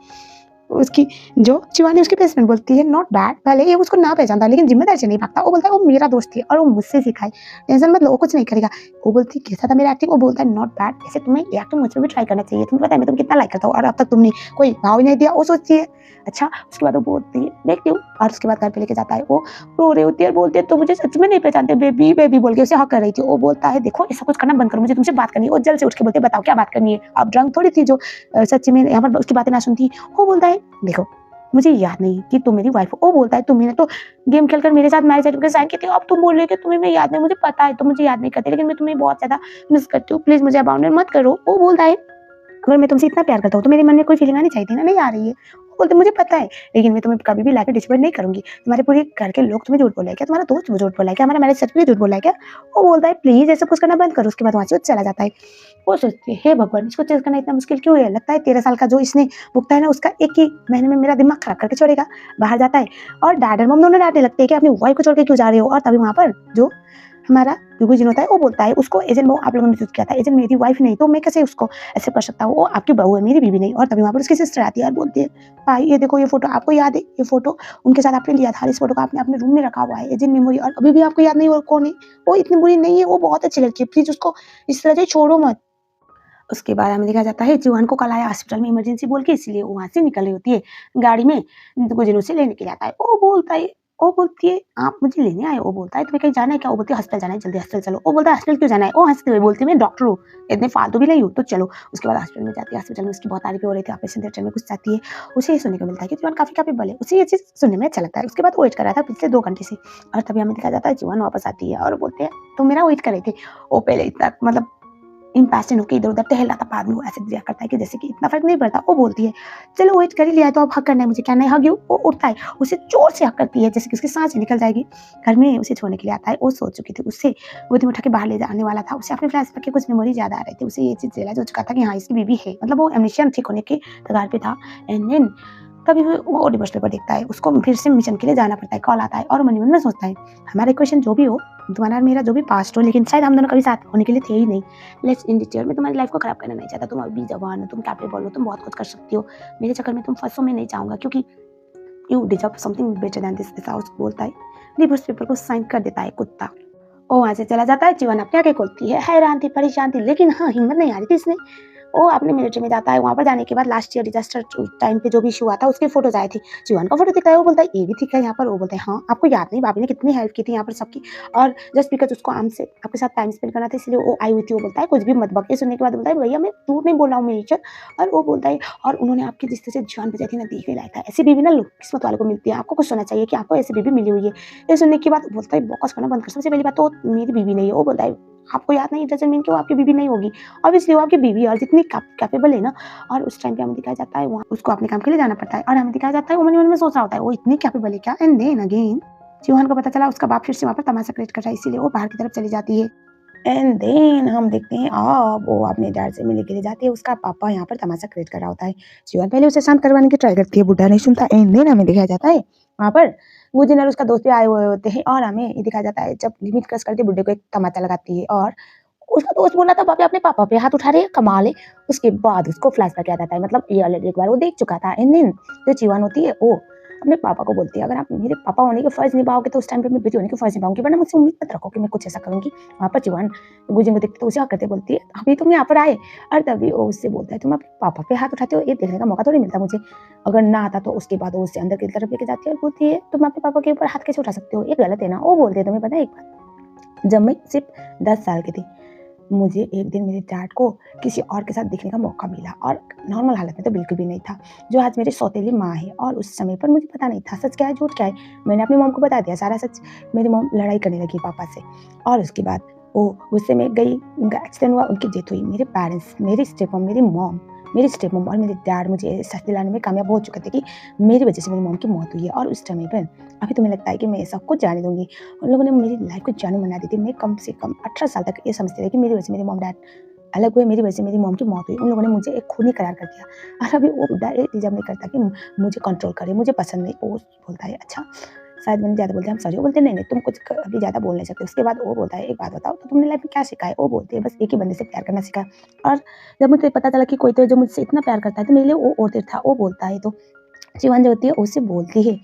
उसकी जो शिवानी उसकी बेस्ट फ्रेंड बोलती है नॉट बैड, भले ये उसको ना पहचानता लेकिन जिम्मेदारी से नहीं भागता। वो बोलता है वो मेरा दोस्त है और वो मुझसे सिखाए, टेंशन मत लो, वो कुछ नहीं करेगा। वो बोलती है कैसा था मेरा एक्टिंग। वो बोलता है नॉट बैड, ऐसे तुम्हें एक्टिंग मुझ पर भी ट्राई करना चाहिए, तुम्हें पता है मैं तुम्हें कितना लाइक करता हूँ और अब तक तुमने कोई भाव ही नहीं दिया। वो सोचती है अच्छा। उसके बाद वो बोलती है देखती हूँ और उसके बाद घर पे लेके जाता है। वो रो रही होती है और बोलती है तो मुझे सच में नहीं पहचानते बेबी बेबी बोल के उसे हक कर रही थी। वो बोलता है देखो ऐसा कुछ करना बंद करो, मुझे तुमसे बात करनी है। वो जल्द से उठ के बोलते बताओ क्या बात करनी है। अब ड्रंक थोड़ी थी जो सच्ची में यहाँ पर उसकी बातें ना सुनती। वो बोलता है देखो मुझे याद नहीं कि तुम मेरी वाइफ हो। वो बोलता है तुमने तो गेम खेलकर मेरे साथ मैरिज सर्टिफिकेट साइन किए थे, अब तुम बोल रहे हो कि तुम्हें मैं याद नहीं। मुझे पता है तुम मुझे याद नहीं करते लेकिन मैं तुम्हें बहुत ज्यादा मिस करती हूँ, प्लीज मुझे अबाउंडेड मत करो। वो बोलता है अगर मैं तुमसे इतना प्यार करता हूँ तो मेरे मन में कोई फीलिंग आनी चाहिए थी ना, नहीं आ रही है। वो बोलते मुझे पता है लेकिन मैं तुम्हें कभी भी लाइफ में डिसअपॉइंट नहीं करूंगी। तुम्हारे पूरे घर के लोग तुम्हें झूठ बोला है क्या, तुम्हारा दोस्त झूठ बोला है क्या, हमारा मैरिज सर्टिफिकेट झूठ बोला है क्या। वो बोलता है प्लीज ऐसा कुछ करना बंद करो। उसके बाद वहां से वो चला जाता है। वो सोचती है हे भगवान इसको चेंज करना इतना मुश्किल क्यों है, लगता है 13 साल का जो इसने भुगता है ना उसका एक ही महीने में मेरा दिमाग खराब करके छोड़ेगा। बाहर जाता है और डैड और मम दोनों डांटने लगते हैं कि अपनी वाइफ को छोड़ के क्यों जा रहे हो। और तभी वहां पर जो हमारा युगुजिन होता है वो बोलता है उसको एजेंट वो आप लोगों ने चूज किया था, एजेंट मेरी वाइफ नहीं तो मैं कैसे उसको ऐसे कर सकता हूँ, वो आपकी बहू है मेरी बीवी नहीं। और तभी वहां पर उसकी सिस्टर आती है और बोलती है भाई ये देखो ये फोटो आपको याद है, ये फोटो उनके साथ आपने लिया था, इस फोटो को आपने अपने रूम में रखा हुआ है एजेंट मेमोरी, और अभी भी आपको याद नहीं वो कौन है। वो इतनी बुरी नहीं है, वो बहुत अच्छी लड़की है, प्लीज उसको इस तरह से छोड़ो मत। उसके बाद हमें देखा जाता है जीवन को कल आया हॉस्पिटल में इमरजेंसी बोल के, इसलिए वो वहां से निकल रही होती है गाड़ी में, गुजनू से लेने के लिए आता है। वो बोलती है आप मुझे लेने आए। वो बोलता है तुम्हें कहीं जाना है क्या। वो बोलती है हॉस्पिटल जाना है, जल्दी हॉस्पिटल चलो। वो बोलता है हॉस्पिटल क्यों जाना है। वो हंसते हुए बोलती है मैं डॉक्टर हूँ, इतने फालतू भी नहीं हूँ तो चलो। उसके बाद हॉस्पिटल में जाती है, हॉस्पिटल में उसकी बहुत तारीफ हो रही थी, ऑपरेशन थिएटर में घुस जाती है। उसे ये सुनने को मिलता है कि जीवन काफी कैपेबल है, उसे ये चीज सुनने में अच्छा लगता है। उसके बाद वेट कर रहा था पिछले 2 घंटे से और तभी हमें दिखा जाता है जीवन वापस आती है और बोलते हैं तो मेरा वेट कर रहे थे। वो पहले इतना मतलब इम्पैशेंट होकर इधर उधर टहलाता बाद में वो ऐसे दिया करता है कि जैसे कि इतना फर्क नहीं पड़ता। वो बोलती है चलो वेट कर ही लिया तो अब हक करना है मुझे, क्या नहीं हक यू। वो उठता है, उसे जोर से हक करती है जैसे कि उसकी सांस निकल जाएगी। घर में उसे छोड़ने के लिए आता है। वो सोच चुकी थी, उससे गोदी में उठा के बाहर ले जाने वाला था। उसे अपने फ्लैशबैक के कुछ मेमोरी याद आ रही थी। उसे ये चीज रियलाइज हो चुका था कि हाँ इसकी बीवी है, मतलब वो एमनेशिया ठीक होने के कगार पे था। एंड देन तभी वो डिवोर्स पेपर देखता है, उसको फिर से मिशन के लिए जाना पड़ता है। कॉल आता है और मन ही मन में सोचता है हमारा इक्वेशन जो भी हो, तुम्हारा और मेरा जो भी पास्ट हो, लेकिन शायद हम दोनों कभी साथ होने के लिए थे ही नहीं। लेट्स इन डिटेल मैं तुम्हारी लाइफ को खराब करना नहीं चाहता, तुम अभी जवान हो, तुम कैपेबल हो, तुम बहुत कुछ कर सकती हो, मेरे चक्कर में तुम फंसो मैं नहीं चाहूंगा क्योंकि you deserve something better than this. ऐसा उसको बोलता है। डिवोर्स पेपर को साइन कर देता है कुत्ता। वो वहां से चला जाता है। जीवन अपने आगे खोलती है, हैरान थी परेशान थी लेकिन हाँ हिम्मत नहीं आ रही थी इसने। वो अपने मिलिट्री में जाता है। वहाँ पर जाने के बाद लास्ट ईयर डिजास्टर टाइम पे जो भी इशू हुआ था उसके फोटोज आए थे। जीवन का फोटो दिखता है, वो बोलता है ये भी ठीक है यहाँ पर। वो बोलता है हाँ, आपको याद नहीं भाभी ने कितनी हेल्प की थी यहाँ पर सबकी, और जस्ट बिकॉज उसको हमसे आपके साथ टाइम स्पेंड करना था इसलिए वो आई हुई थी। वो बोलता है कुछ भी मत बक। ये सुनने के बाद बोलता है भैया मैं झूठ नहीं बोल रहा हूँ मेजर। और वो बोलता है और उन्होंने आपकी जिस तरह से जान बचाई थी ना, देख नहीं लायक था। ऐसी बीवी ना लोग किस्मत वालों को मिलती है, आपको कुछ सोचना चाहिए कि आपको ऐसी बीवी मिली हुई है। ये सुनने के बाद बोलता है बकवास करना बंद कर। सबसे पहली बात तो मेरी बीवी नहीं है। वो बोलता है आपको याद नहीं, डजंट मीन कि वो आपकी बीवी नहीं होगी। ऑब्वियसली वो आपकी बीवी है और जितनी कैपेबल है ना। और उस टाइम पे हमें दिखाया जाता है वहाँ उसको अपने काम के लिए जाना पड़ता है और हमें दिखाया जाता है वो मन ही मन में सोच रहा होता है वो इतनी कैपेबल है क्या। एंड देन अगेन चौहान को पता चला उसका बाप फिर से वहाँ पर तमाशा क्रिएट कर रहा है, इसीलिए वो बाहर की तरफ चली जाती है। एंड देन हम देखते हैं अब वो अपने डैड से मिलने के लिए जाती है। उसका पापा यहाँ पर तमाशा क्रिएट कर रहा होता है। जीवन पहले उसे शांत करवाने की ट्राई करती है, बुढ़ा नहीं सुनता। एंड देन हमें दिखाया जाता है वहाँ पर गुजिन और उसका दोस्त भी आए हुए होते हैं और हमें ये दिखाया जाता है जब लिमिट क्रॉस करके बुढ़े को एक तमाचा लगाती है और उसका दोस्त बोला था पापा अपने पापा पे हाथ उठा रही है, कमाल है। उसके बाद उसको फ्लैशबैक याद आता है, मतलब ये ऑलरेडी एक बार वो देख चुका था। एंड देन जो जीवन होती है वो अपने पापा को बोलती है अगर आप मेरे पापा होने के फर्ज निभाओगे तो उस टाइम पे मैं बेटी होने के फर्ज निभाऊंगी, वरना मुझसे उम्मीद मत रखो कि मैं कुछ ऐसा करूंगी। वहाँ पर जीवन गुजिन को देखते तो उसे करते बोलती है अभी तुम यहाँ पर आए। और तभी वो उससे बोलता है तुम अपने पापा पे हाथ उठाते हो, ये देखने का मौका थोड़ी मिलता मुझे, अगर ना आता तो। उसके बाद वो उससे अंदर की तरफ लेके जाती है और बोलती है तुम अपने पापा के ऊपर हाथ कैसे उठा सकते हो, ये गलत है ना। वो बोलते हैं तुम्हें पता है एक बात, जब मैं सिर्फ 10 साल की थी मुझे एक दिन मेरे डैड को किसी और के साथ दिखने का मौका मिला और नॉर्मल हालत में तो बिल्कुल भी नहीं था, जो आज मेरी सौतेली माँ है। और उस समय पर मुझे पता नहीं था सच क्या है झूठ क्या है। मैंने अपनी मॉम को बता दिया सारा सच। मेरी मॉम लड़ाई करने लगी पापा से और उसके बाद वो गुस्से में गई, उनका एक्सीडेंट हुआ, उनकी डेथ हुई। मेरे पेरेंट्स, मेरी स्टेप मॉम और मेरे डैड मुझे सच दिलाने में कामयाब हो चुके थे कि मेरी वजह से मेरी मॉम की मौत हुई है। और उस टाइम पर अभी तुम्हें लगता है कि मैं सब कुछ जाने दूंगी, उन लोगों ने मेरी लाइफ को जानू बना दी थी। मैं कम से कम 18 साल तक ये समझते थे कि मेरी वजह से मेरे मॉम डैड अलग हुए, मेरी वजह से मेरी मॉम की मौत हुई। उन लोगों ने मुझे एक खूनी करार कर दिया और अभी वो बुढ़ा एक डिजर्व नहीं करता कि मुझे कंट्रोल करे, मुझे पसंद नहीं। वो बोलता है अच्छा शायद मैंने ज़्यादा बोलते हैं, हम सॉरी। वो बोलते नहीं तुम कुछ अभी ज़्यादा बोल नहीं सकते। उसके बाद वो बोलता है एक बात बताओ तो तुमने लाइफ में क्या सीखा है। वो बोलती है बस एक ही बंदे से प्यार करना सीखा। और जब मुझे पता चला कि कोई तो जो मुझसे इतना प्यार करता है तो मेरे लिए वो और था। वो बोलता है तो जीवन जो होती है उससे बोलती है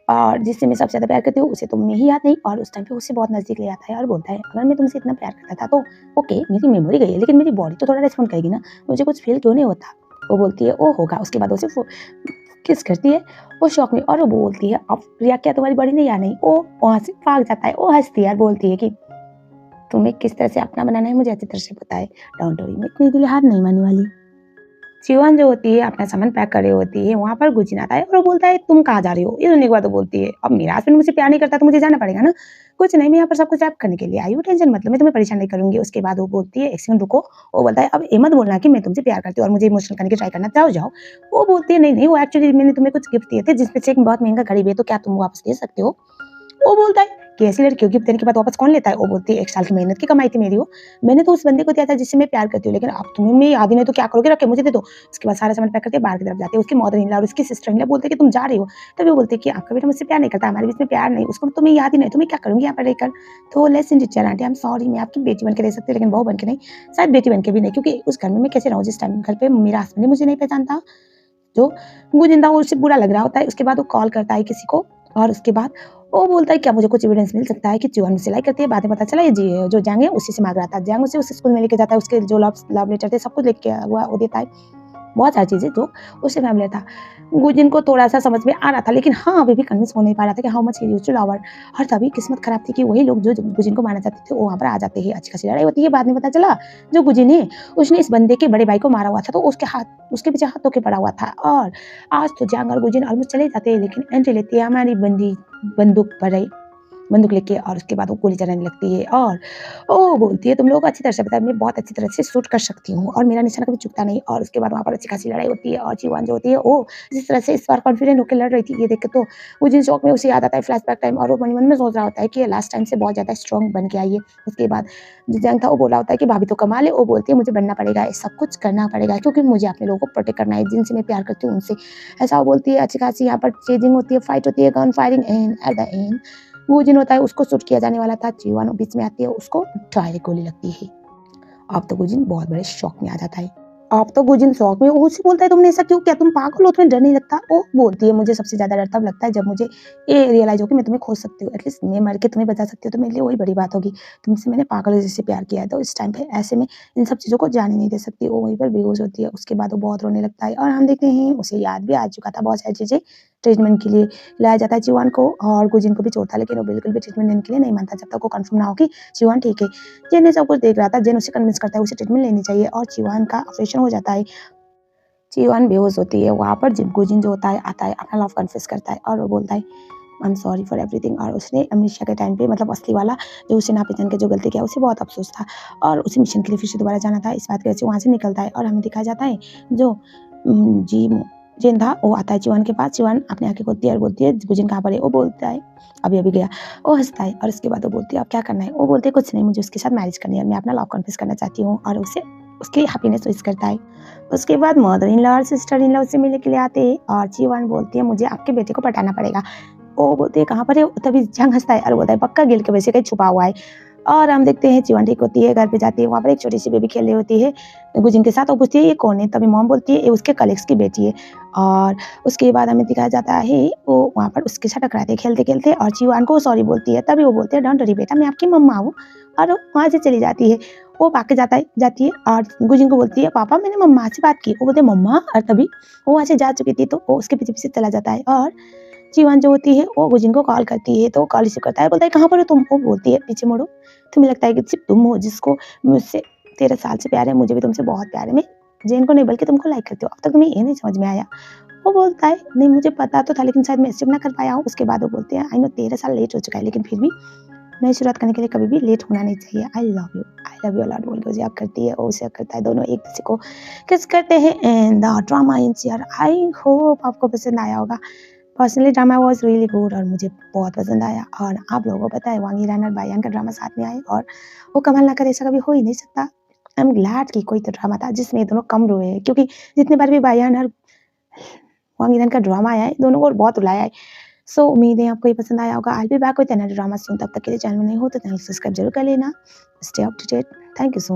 और जिससे मैं सबसे ज़्यादा प्यार करती हूँ उसे तो मैं ही याद नहीं। और उस टाइम पे उससे बहुत नज़दीक ले आता है और बोलता है अगर मैं तुमसे इतना प्यार करता था तो ओके मेरी मेमोरी गई है लेकिन मेरी बॉडी तो थोड़ा रेस्पॉन्ड करेगी ना, मुझे कुछ फील क्यों नहीं होता। वो बोलती है वो होगा। उसके बाद उसे किस करती है वो शौक में और वो बोलती है अब रिया क्या तुम्हारी बॉडी नहीं या नहीं। वो वहाँ से भाग जाता है। वो हंसती है और बोलती है कि तुम्हें किस तरह से अपना बनाना है मुझे अच्छी तरह से पता है, डोंट वरी मैं इतनी दिल हार नहीं मानने वाली। जीवन जो होती है अपना सामान पैक कर रही होती है, वहाँ पर गुजिन आता है और वो बोलता है तुम कहाँ जा रही हो। ये सुनने के बाद वो बोलती है अब मेरा हस्बैंड मुझसे प्यार नहीं करता तो मुझे जाना पड़ेगा ना। कुछ नहीं मैं यहाँ पर सब कुछ रैप करने के लिए आई हूँ, टेंशन मतलब मैं तुम्हें परेशान नहीं करूंगी। उसके बाद वो बोलती है एक सेकंड रुको। वो बोलता है अब ये मत बोलना कि मैं तुमसे प्यार करती हूँ और मुझे इमोशनल करने की ट्राई करना, जाओ जाओ। वो बोलती है नहीं नहीं वो एक्चुअली मैंने तुम्हें कुछ गिफ्ट दिए थे जिसमें से एक बहुत महंगा घड़ी भी है, तो क्या तुम वापस दे सकते हो। वो बोलता है कि ऐसी लड़की को गिफ्ट देने के बाद वापस कौन लेता है। वो बोलती है 1 साल की मेहनत की कमाई थी मेरी वो, मैंने तो उस बंदे को दिया था जिससे मैं प्यार करती हूँ, लेकिन अब तुम्हें मैं याद ही नहीं तो क्या करोगे, रखे मुझे दे दो। उसके बाद सारा सामान पैक करके बाहर की तरफ जाती है। उसकी मदर इन लॉ और उसकी सिस्टर इन लॉ बोलते हैं कि तुम जा रही हो। तभी वो बोलते हैं कि आपका बेटा मुझसे प्यार नहीं करता, हमारे बीच में प्यार नहीं, उसको तुम्हें याद ही नहीं तो मैं क्या करूँगी यहाँ पर रहकर। तो lesson teacher aunty I am sorry, मैं आपकी बेटी बन के रह सकती लेकिन बहू बन के नहीं, शायद बेटी बन के भी नहीं, क्योंकि उस घर में मैं कैसे रहूँ जिस टाइम घर पे मेरा हस्बैंड मुझे नहीं पहचानता। जो वो जिंदा हो उससे बुरा लग रहा होता है। उसके बाद वो कॉल करता है किसी को और उसके बाद वो बोलता है क्या मुझे कुछ एविडेंस मिल सकता है कि जीवन सिलाई करती है। बाद में पता चला ये जो जंग है उसी से मांग रहा था। जंग उसे उस स्कूल में लेके जाता है, उसके जो लव लेटर थे सब कुछ लेके हुआ वो देता है, बहुत सारी चीजें जो उससे फैमिली था। गुजिन को थोड़ा सा समझ में आ रहा था लेकिन हाँ अभी भी कन्विंस हो नहीं पा रहा था कि how much he used to love her. और तभी किस्मत खराब थी कि वही लोग जो गुजिन को मारना चाहते थे वो वहाँ पर आ जाते हैं। अच्छी खासी लड़ाई होती है। बाद में पता चला जो गुजिन है उसने इस बंदे के बड़े भाई को मारा हुआ था, तो उसके पीछे हाथ धो के पड़ा हुआ था। और आज तो जंग और गुजिन ऑलमोस्ट चले जाते हैं लेकिन एंट्री लेती है हमारी बंदूक लेके और उसके बाद वो गोली चलाने लगती है और वो बोलती है तुम लोग को अच्छी तरह से पता है मैं बहुत अच्छी तरह से शूट कर सकती हूँ और मेरा निशाना कभी चुकता नहीं। और उसके बाद वहाँ पर अच्छी खासी लड़ाई होती है और जीवन जो होती है वो जिस तरह से इस बार कॉन्फिडेंट होकर लड़ रही थी ये देख के तो वो जिन शौक में उसे याद आता है फ्लैशबैक टाइम और वो मन मन में सोच रहा होता है कि ये लास्ट टाइम से बहुत ज़्यादा स्ट्रॉन्ग बन के आई है। उसके बाद जो जंग था वो बोला होता है कि भाभी तो कमा ले। वो बोलती है मुझे बनना पड़ेगा, सब कुछ करना पड़ेगा क्योंकि मुझे अपने लोगों को प्रोटेक्ट करना है जिनसे मैं प्यार करती हूँ उनसे। ऐसा वो बोलती है। अच्छी खासी यहाँ पर चेजिंग होती है, फाइट होती है, gun firing and at the end वो जिन होता है उसको शूट किया जाने वाला था। जीवन बीच में आती है, उसको डायरेक्ट गोली लगती है। अब तो गुजिन बहुत बड़े शॉक में आ जाता है आप तो गुजिन शॉक में, वो उससे बोलता है तुमने ऐसा क्यों किया, तुम पागल हो, तुम्हें डर नहीं लगता? वो बोलती है मुझे सबसे ज़्यादा डर तब लगता है जब मुझे ये रियलाइज़ हो कि मैं तुम्हें खो सकती हूँ, एटलीस्ट मैं मर के तुम्हें बचा सकती हूँ तो मेरे लिए वही बड़ी बात होगी। तुमसे मैंने पागल जैसे प्यार किया है, तो इस टाइम पे ऐसे में इन सब चीज़ों को जाने नहीं दे सकती। वो वहीं पर बेहोश होती है, उसके बाद वो बहुत रोने लगता है और हम देखते हैं उसे याद भी आ चुका था बहुत सारी चीज़ें। ट्रीटमेंट के लिए लाया जाता है चिवान को और गुजिन को भी छोड़ता है, लेकिन वो बिल्कुल भी ट्रीटमेंट लेने के लिए नहीं मानता जब तक वो कन्फर्म ना हो कि चिवान ठीक है। जेन ये सब कुछ देख रहा था, जेन उसे कन्विंस करता है उसे ट्रीटमेंट लेनी चाहिए और चिवान का ऑपरेशन हो जाता है। चिवान बेहोश होती है, वहाँ पर जिन गुजिन जो होता है आता है, अपना लव कन्फेस करता है और वो बोलता है I am sorry for everything. और उसने अमनीशिया के टाइम पे मतलब असली वाला जो उसे ना पहचान के जो गलती किया उसे बहुत अफसोस था और उसे मिशन के लिए फिर से दोबारा जाना था। इस बात की वजह से वहाँ से निकलता है और हमें दिखाया जाता है जो जी जिन था वो आता है चिवान के पास। चिवान अपनी आंखें खोलती है और बोलती है गुजिन कहाँ पर है? वो बोलता है अभी अभी गया। वो हंसता है और उसके बाद वो बोलती है अब क्या करना है? वो बोलते है कुछ नहीं, मुझे उसके साथ मैरिज करनी है, मैं अपना लव कन्फेस करना चाहती हूँ और उसे उसकी हैप्पीनेस विश करता है। उसके बाद मदर इन लॉ और सिस्टर इन लॉ उसे मिलने के लिए आते हैं और चिवान बोलती है मुझे आपके बेटे को पटाना पड़ेगा। वो बोलती है कहाँ पर है? तभी जंग हंसता है और बोलता है पक्का गिल के वैसे कहीं छुपा हुआ है। और हम देखते हैं चिवान ठीक होती है, घर पे जाती है, वहाँ पर एक छोटी सी बेबी खेल रही होती है गुजिन के साथ। वो पूछती है ये कौन है? तभी मॉम बोलती है ये उसके कलीग्स की बेटी है। और उसके बाद हमें दिखाया जाता है वो वहाँ पर उसके साथ टकराते हैं खेलते खेलते और चिवान को सॉरी बोलती है। तभी वो बोलते हैं डोंट वरी बेटा, मैं आपकी मम्मा हूँ। और वो वहाँ से चली जाती है। वो भाग के जाती है और गुजिन को बोलती है पापा मैंने मम्मा से बात की। वो बोलते मम्मा, और तभी वो वहाँ से जा चुकी थी तो वो उसके पीछे पीछे चला जाता है और चिवान जो होती है वो गुजिन को कॉल करती है, तो वो कॉल रिसीव करता है, बोलता है कहाँ पर हो तुम? वो बोलती है पीछे मुड़ो, तुम्हें लगता है कि सिर्फ तुम हो जिसको मुझसे 13 साल से प्यार है, मुझे भी तुमसे बहुत प्यार है, मैं जेन को नहीं बल्कि तुमको लाइक करती हूँ, अब तक तुम्हें ये नहीं समझ में आया? वो बोलता है नहीं मुझे पता तो था लेकिन शायद मैं एक्सेप्ट ना कर पाया हूँ। उसके बाद वो बोलते हैं आई नो 13 साल लेट हो चुका है लेकिन फिर भी नई शुरुआत करने के लिए कभी भी लेट होना नहीं चाहिए। आई लव यू अलॉट बोल के उसे हग करती है और उसे हग करता है, दोनों एक दूसरे को किस करते हैं and the drama ends here. I hope आपको पसंद आया होगा। Personally drama was really good और मुझे बहुत पसंद आया। और आप लोगों को पता है वांग ईरानी और बायान का ड्रामा साथ में आए और वो कमाल ना करे ऐसा कभी हो ही नहीं सकता। आई एम ग्लैड कि कोई तो ड्रामा था जिसमें ये दोनों कम रोए हैं, क्योंकि जितने बार भी बायान और वांग ईरानी का ड्रामा आया है दोनों को बहुत रुलाया है। सो उम्मीद है आपको ये पसंद आया होगा। I will be back with another drama soon. तब तक के लिए चैनल में नहीं हो तो चैनल सब्सक्राइब जरूर कर लेना। Stay up to date. Thank you so